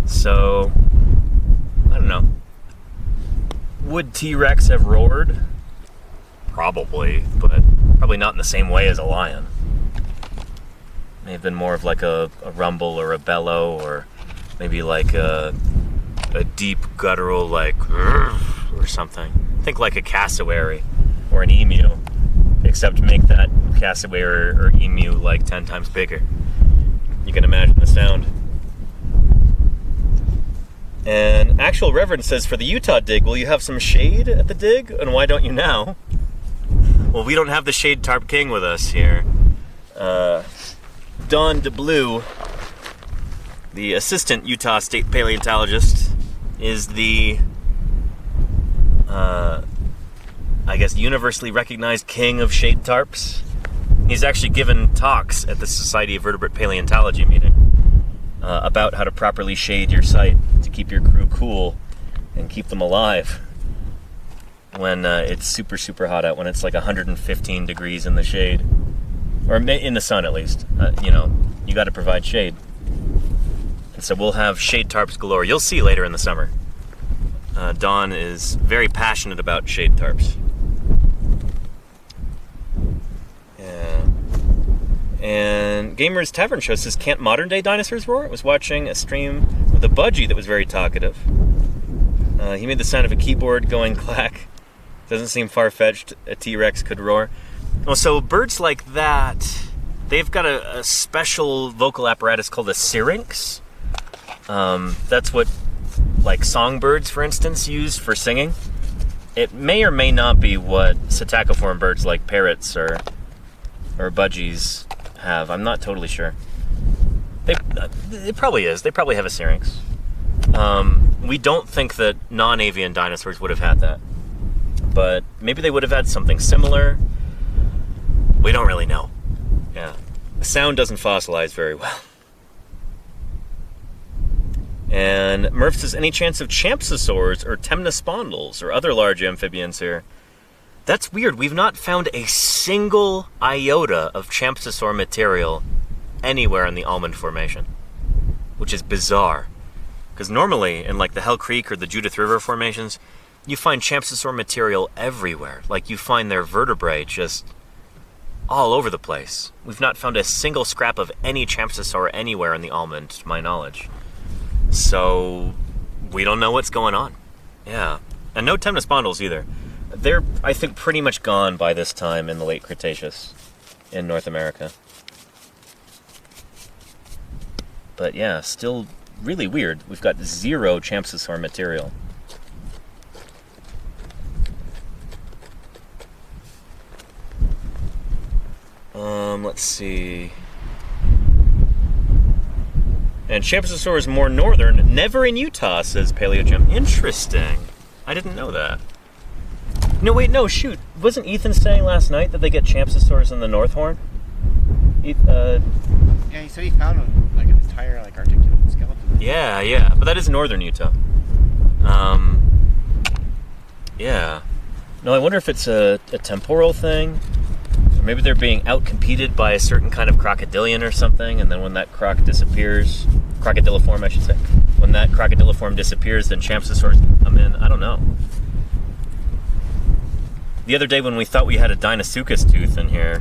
So, I don't know. Would T-Rex have roared? Probably, but probably not in the same way as a lion. May have been more of like a rumble or a bellow, or maybe like a deep guttural, like, or something. Think like a cassowary or an emu, except make that cassowary or emu like 10 times bigger. You can imagine the sound. And Actual Reverend says, for the Utah dig, will you have some shade at the dig? And why don't you now? Well, we don't have the Shade Tarp King with us here. Don DeBlue, the assistant Utah State paleontologist, is the, I guess, universally recognized king of shade tarps. He's actually given talks at the Society of Vertebrate Paleontology meeting about how to properly shade your site to keep your crew cool and keep them alive when it's super, super hot out, when it's like 115 degrees in the shade. Or in the sun, at least. You know, you got to provide shade. And so we'll have shade tarps galore. You'll see later in the summer. Don is very passionate about shade tarps. Yeah. And Gamer's Tavern Show says, can't modern day dinosaurs roar? I was watching a stream with a budgie that was very talkative. He made the sound of a keyboard going clack. Doesn't seem far-fetched. A T-Rex could roar. Well, so birds like that, they've got a special vocal apparatus called a syrinx. That's what, like, songbirds, for instance, use for singing. It may or may not be what psittaciform birds like parrots or budgies have. I'm not totally sure. It probably is. They probably have a syrinx. We don't think that non-avian dinosaurs would have had that. But maybe they would have had something similar. We don't really know. Yeah. The sound doesn't fossilize very well. And Murph says, any chance of champsosaurs or temnospondylus or other large amphibians here? That's weird. We've not found a single iota of champsosaur material anywhere in the Almond Formation, which is bizarre. Because normally, in like the Hell Creek or the Judith River formations, you find champsosaur material everywhere. Like you find their vertebrae just all over the place. We've not found a single scrap of any champsosaur anywhere in the Almond, to my knowledge. So, we don't know what's going on. Yeah. And no temnospondylus either. They're, I think, pretty much gone by this time in the late Cretaceous in North America. But yeah, still really weird. We've got zero champsosaur material. Let's see. And champsosaur is more northern, never in Utah, says PaleoGem. Interesting. I didn't know that. No, wait, no, shoot. Wasn't Ethan saying last night that they get champsosaurs in the North Horn? Yeah, he said he found like an entire articulated skeleton. Yeah, but that is northern Utah. Yeah. No, I wonder if it's a temporal thing, or maybe they're being outcompeted by a certain kind of crocodilian or something, and then when that croc disappears, crocodiliform I should say, when that crocodiliform disappears, then champsosaurs come in. I don't know. The other day when we thought we had a Deinosuchus tooth in here,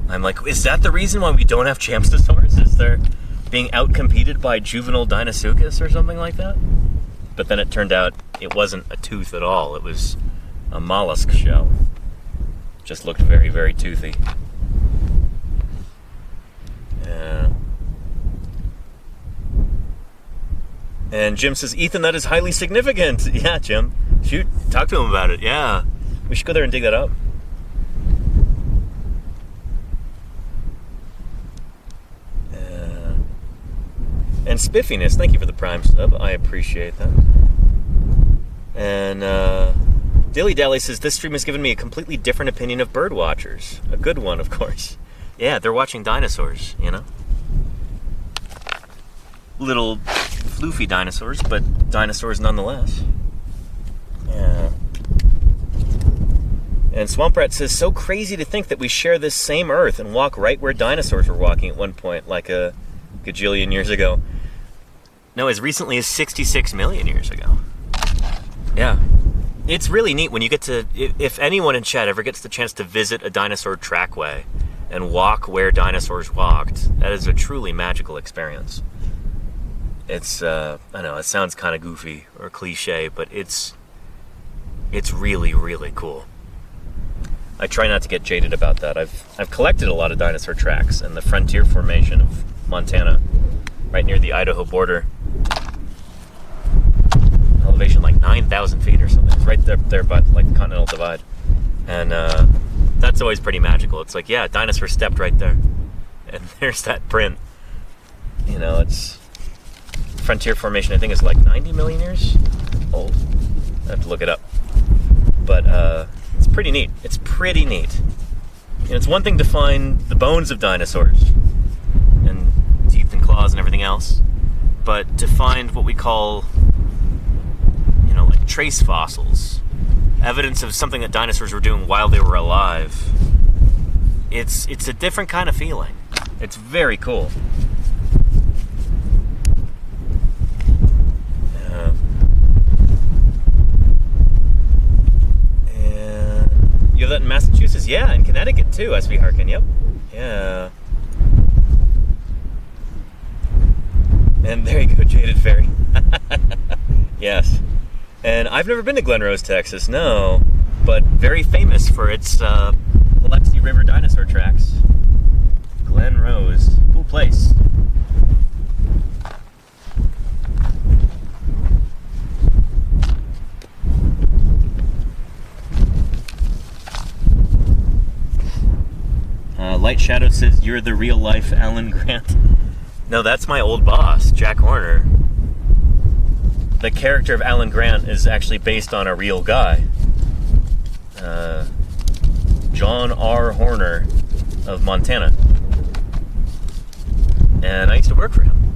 I'm like, is that the reason why we don't have champsosaurs? Is they're being outcompeted by juvenile Deinosuchus or something like that? But then it turned out it wasn't a tooth at all. It was a mollusk shell. Just looked very, very toothy. Yeah. And Jim says, Ethan, that is highly significant. Yeah, Jim. Shoot, talk to him about it. Yeah. We should go there and dig that up. And Spiffiness, thank you for the Prime sub. I appreciate that. And Dilly Dally says, this stream has given me a completely different opinion of bird watchers. A good one, of course. Yeah, they're watching dinosaurs, you know? Little floofy dinosaurs, but dinosaurs nonetheless. Yeah. And Swamp Rat says, so crazy to think that we share this same Earth and walk right where dinosaurs were walking at one point, like a gajillion years ago. No, as recently as 66 million years ago. Yeah. It's really neat when you get to, if anyone in chat ever gets the chance to visit a dinosaur trackway and walk where dinosaurs walked, that is a truly magical experience. It's, I know, it sounds kind of goofy or cliche, but it's really, really cool. I try not to get jaded about that. I've collected a lot of dinosaur tracks in the frontier formation of Montana, right near the Idaho border. Elevation like 9,000 feet or something. It's right there by the Continental Divide. And that's always pretty magical. It's like, yeah, dinosaur stepped right there. And there's that print. You know, it's... Frontier formation, I think, is like 90 million years old. I have to look it up. But it's pretty neat. It's pretty neat. And it's one thing to find the bones of dinosaurs and teeth and claws and everything else, but to find what we call, you know, like trace fossils, evidence of something that dinosaurs were doing while they were alive, it's a different kind of feeling. It's very cool. You have that in Massachusetts? Yeah, in Connecticut too, SB Harkin, yep. Yeah. And there you go, Jaded Fairy. Yes. And I've never been to Glen Rose, Texas, no. But very famous for its Biloxi River dinosaur tracks. Glen Rose. Cool place. Light Shadow says, you're the real life Alan Grant. No, that's my old boss, Jack Horner. The character of Alan Grant is actually based on a real guy. John R. Horner of Montana. And I used to work for him.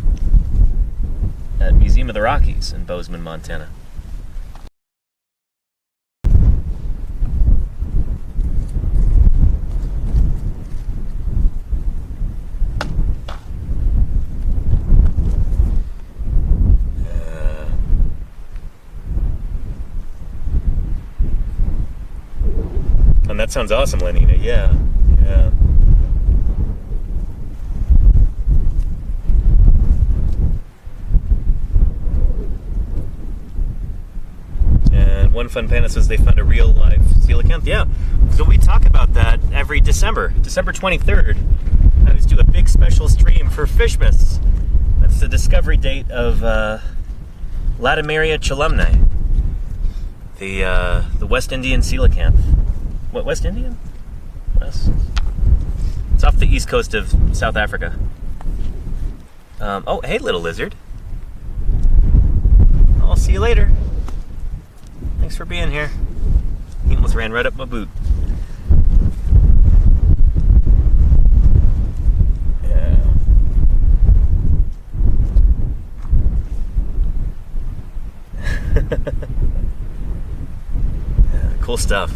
at Museum of the Rockies in Bozeman, Montana. And that sounds awesome, Lenina. Yeah. And one fun panel says they found a real live coelacanth. Yeah. So we talk about that every December 23rd. I always do a big special stream for Fishmas. That's the discovery date of Latimeria chelumnae, the West Indian coelacanth. What, West Indian? West. It's off the east coast of South Africa. Oh, hey, little lizard. I'll see you later. Thanks for being here. He almost ran right up my boot. Yeah. Yeah, cool stuff.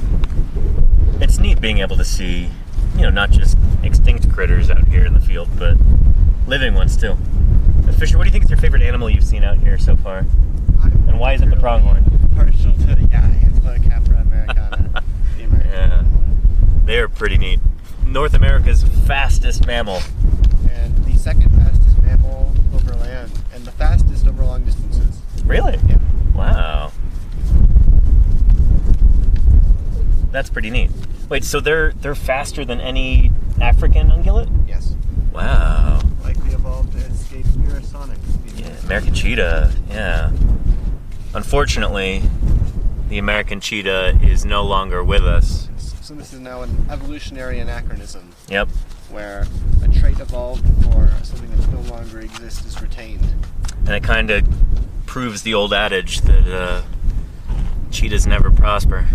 It's neat being able to see, not just extinct critters out here in the field, but living ones too. Fisher, what do you think is your favorite animal you've seen out here so far? And why is it the pronghorn? Partial to, Antilocapra americana. The American one. They are pretty neat. North America's fastest mammal. And the second fastest mammal over land, and the fastest over long distances. Really? Yeah. Wow. That's pretty neat. Wait, so they're faster than any African ungulate? Yes. Wow. Likely evolved to escape Spirosonic. Yeah, American cheetah, yeah. Unfortunately, the American cheetah is no longer with us. So this is now an evolutionary anachronism. Yep. Where a trait evolved for something that no longer exists is retained. And it kind of proves the old adage that cheetahs never prosper.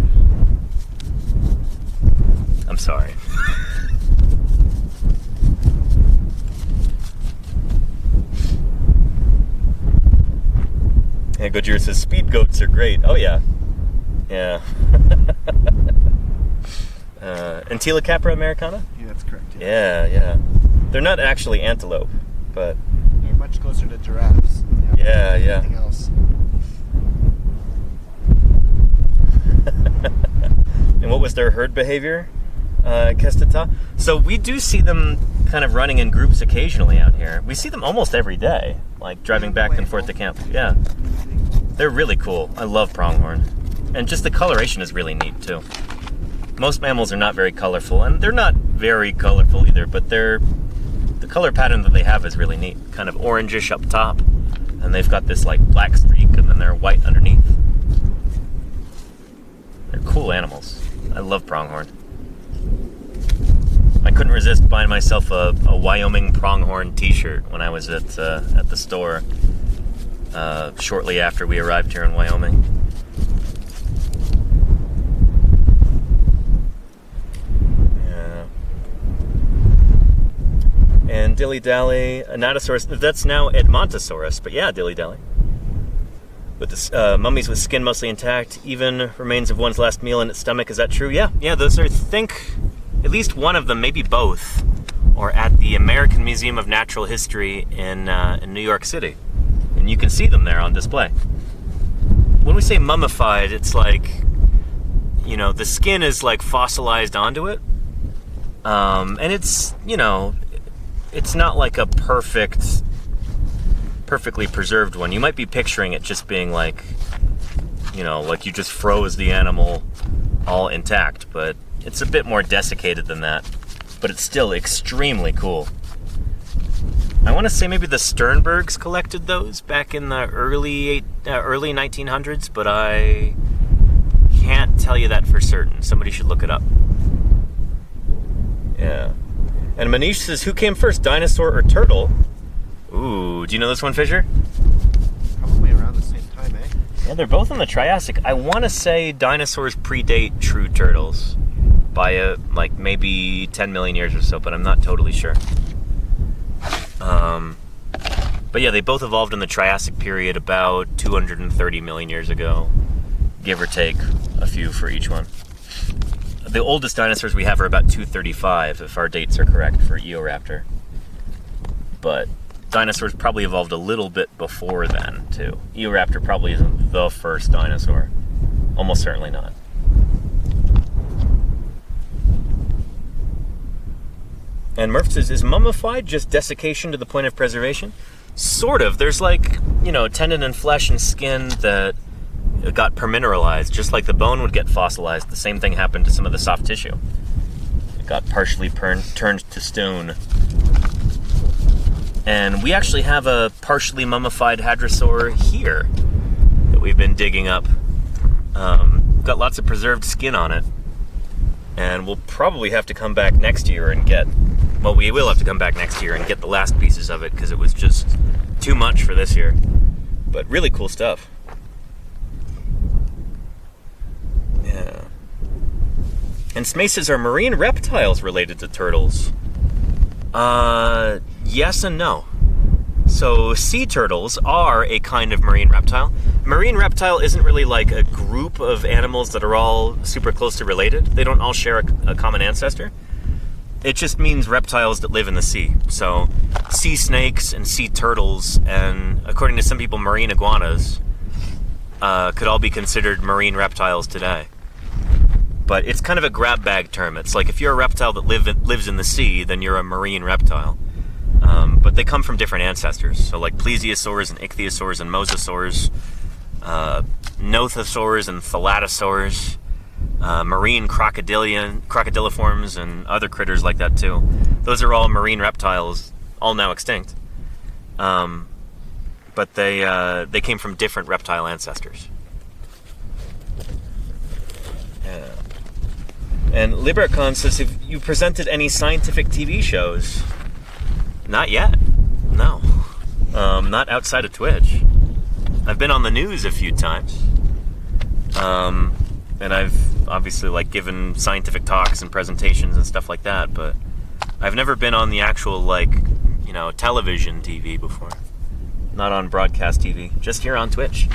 I'm sorry. Yeah, Gojira says speed goats are great. Oh yeah. Yeah. Antilocapra americana? Yeah, that's correct. Yeah. They're not actually antelope, but They're much closer to giraffes than they are to anything else. And what was their herd behavior? Kestata? So we do see them kind of running in groups occasionally out here. We see them almost every day, like driving back and forth to camp. Yeah. They're really cool. I love pronghorn. And just the coloration is really neat too. Most mammals are not very colorful, and they're not very colorful either, but the color pattern that they have is really neat. Kind of orangish up top, and they've got this like black streak, and then they're white underneath. They're cool animals. I love pronghorn. I couldn't resist buying myself a Wyoming pronghorn t-shirt when I was at the store shortly after we arrived here in Wyoming. Yeah. And dilly-dally, Anatosaurus, that's now Edmontosaurus, but yeah, dilly-dally. With the mummies with skin mostly intact, even remains of one's last meal in its stomach. Is that true? Yeah, those are, I think, at least one of them, maybe both, are at the American Museum of Natural History in New York City. And you can see them there on display. When we say mummified, it's like, the skin is like fossilized onto it. And it's, it's not like a perfectly preserved one. You might be picturing it just being like, like you just froze the animal all intact, but it's a bit more desiccated than that. But it's still extremely cool. I want to say maybe the Sternbergs collected those back in the early 1900s, but I can't tell you that for certain. Somebody should look it up. Yeah. And Manish says, who came first, dinosaur or turtle? Ooh, do you know this one, Fisher? Probably around the same time, eh? Yeah, they're both in the Triassic. I want to say dinosaurs predate true turtles by maybe 10 million years or so, but I'm not totally sure. But yeah, they both evolved in the Triassic period about 230 million years ago, give or take a few for each one. The oldest dinosaurs we have are about 235, if our dates are correct for Eoraptor. But dinosaurs probably evolved a little bit before then, too. Eoraptor probably isn't the first dinosaur. Almost certainly not. And Murph says, is mummified just desiccation to the point of preservation? Sort of. There's like, tendon and flesh and skin that got permineralized, just like the bone would get fossilized. The same thing happened to some of the soft tissue. It got partially turned to stone. And we actually have a partially mummified hadrosaur here that we've been digging up. Got lots of preserved skin on it. And we'll probably have to come back next year and get... Well, we will have to come back next year and get the last pieces of it because it was just too much for this year. But really cool stuff. Yeah. And Smace says, are marine reptiles related to turtles? Yes and no. So sea turtles are a kind of marine reptile. Marine reptile isn't really like a group of animals that are all super closely related. They don't all share a common ancestor. It just means reptiles that live in the sea. So sea snakes and sea turtles, and according to some people, marine iguanas could all be considered marine reptiles today. But it's kind of a grab bag term. It's like if you're a reptile that lives in the sea, then you're a marine reptile. But they come from different ancestors. So like plesiosaurs and ichthyosaurs and mosasaurs, nothosaurs and thalattosaurs, marine crocodiliforms and other critters like that too. Those are all marine reptiles, all now extinct. But they came from different reptile ancestors. Yeah. And Libercon says, have you presented any scientific TV shows? Not yet. No. Not outside of Twitch. I've been on the news a few times. And I've obviously given scientific talks and presentations and stuff like that, but I've never been on the actual television TV before. Not on broadcast TV, just here on Twitch.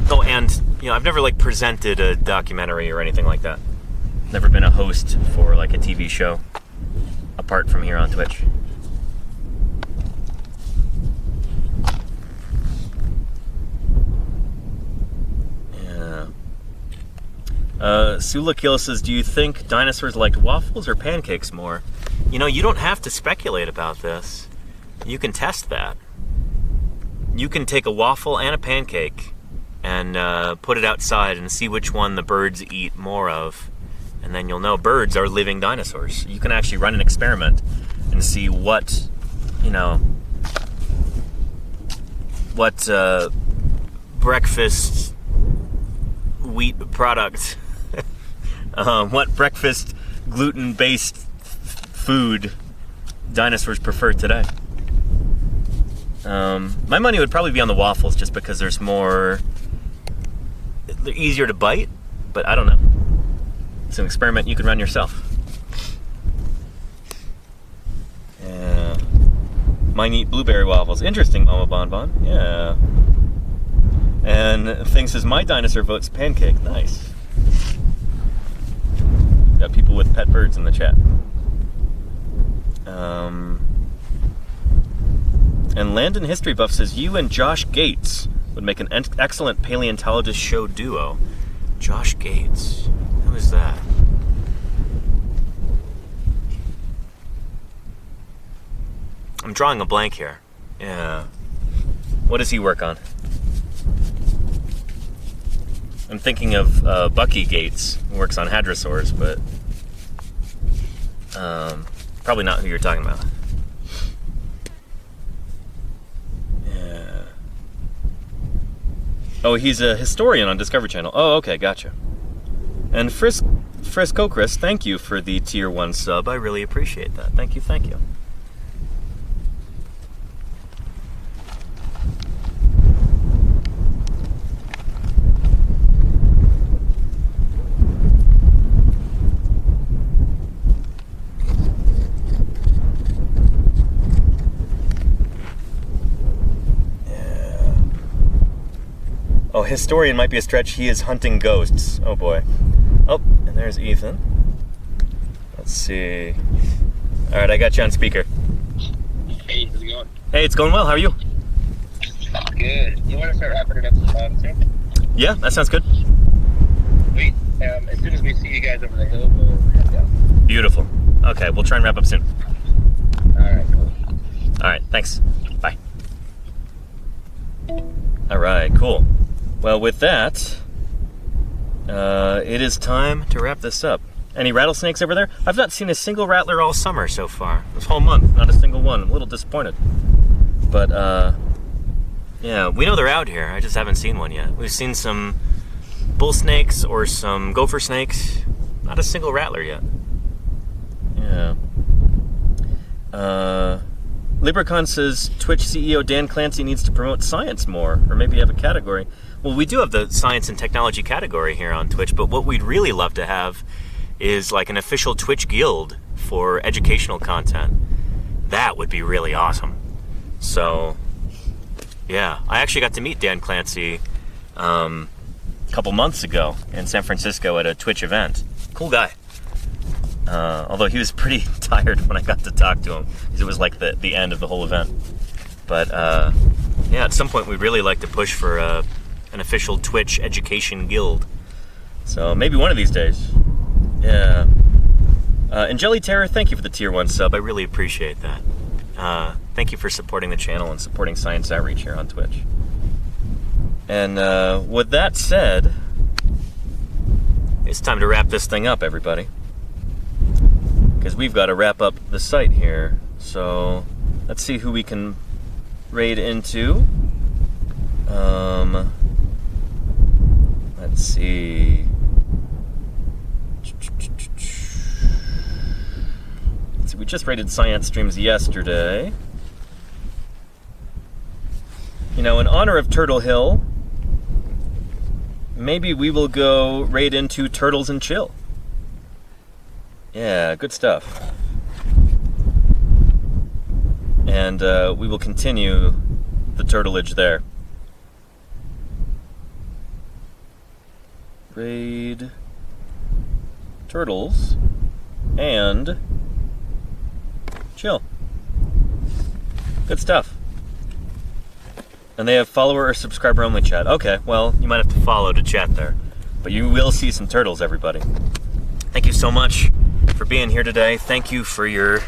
Oh, and I've never presented a documentary or anything like that. Never been a host for a TV show apart from here on Twitch. Sulakil says, do you think dinosaurs liked waffles or pancakes more? You don't have to speculate about this. You can test that. You can take a waffle and a pancake and put it outside and see which one the birds eat more of. And then you'll know birds are living dinosaurs. You can actually run an experiment and see what breakfast wheat product, what breakfast gluten-based food dinosaurs prefer today. My money would probably be on the waffles just because they're easier to bite, but I don't know. It's an experiment you can run yourself. Yeah. Mine eat blueberry waffles. Interesting, Mama Bonbon. Yeah. And Thing says, my dinosaur votes pancake. Nice. Got people with pet birds in the chat. And Landon History Buff says, you and Josh Gates would make an excellent paleontologist show duo. Josh Gates. Who is that? I'm drawing a blank here. Yeah. What does he work on? I'm thinking of Bucky Gates, who works on hadrosaurs, but probably not who you're talking about. Yeah. Oh, he's a historian on Discovery Channel. Oh, okay, gotcha. And Frisco Chris, thank you for the tier 1 sub. I really appreciate that. Thank you, thank you. historian might be a stretch. He is hunting ghosts. Oh boy. Oh, and there's Ethan. Let's see. All right, I got you on speaker. Hey, how's it going? Hey, it's going well. How are you? Good. You want to start wrapping it up soon? Yeah, that sounds good. Wait, as soon as we see you guys over the hill, we'll head down. Beautiful. Okay, we'll try and wrap up soon. All right, cool. All right, thanks. Bye. All right, cool. Well, with that, it is time to wrap this up. Any rattlesnakes over there? I've not seen a single rattler all summer so far. This whole month, not a single one. I'm a little disappointed. But, yeah, we know they're out here. I just haven't seen one yet. We've seen some bull snakes or some gopher snakes. Not a single rattler yet. Yeah. Libricon says Twitch CEO Dan Clancy needs to promote science more, or maybe have a category. Well, we do have the science and technology category here on Twitch, but what we'd really love to have is like an official Twitch guild for educational content. That would be really awesome. So, yeah, I actually got to meet Dan Clancy a couple months ago in San Francisco at a Twitch event. Cool guy. Although he was pretty tired when I got to talk to him, because it was like the end of the whole event. But yeah, at some point we'd really like to push for an official Twitch education guild. So maybe one of these days. Yeah. And Jelly Terror, thank you for the tier 1 sub. I really appreciate that. Thank you for supporting the channel and supporting science outreach here on Twitch. And with that said, it's time to wrap this thing up, everybody. Because we've got to wrap up the site here. So let's see who we can raid into. Let's see. We just raided science streams yesterday. You know, in honor of Turtle Hill, maybe we will go raid into Turtles and Chill. Yeah, good stuff. And we will continue the turtleage there. Raid Turtles and Chill. Good stuff. And they have follower or subscriber only chat. Okay, well, you might have to follow to chat there. But you will see some turtles, everybody. Thank you so much for being here today. Thank you for your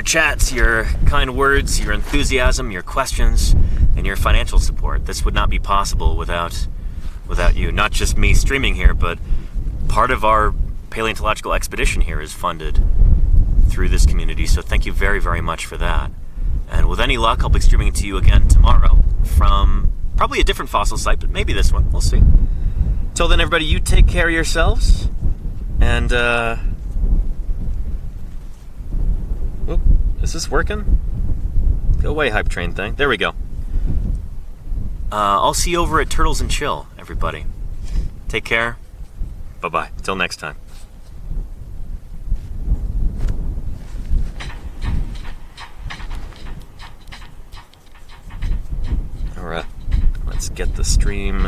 chats, your kind words, your enthusiasm, your questions, and your financial support. This would not be possible without you. Not just me streaming here, but part of our paleontological expedition here is funded through this community. So thank you very, very much for that. And with any luck, I'll be streaming to you again tomorrow from probably a different fossil site, but maybe this one. We'll see. Till then, everybody, you take care of yourselves. And, oop, is this working? Go away, hype train thing. There we go. I'll see you over at Turtles and Chill, everybody. Take care. Bye-bye. Till next time. Alright, let's get the stream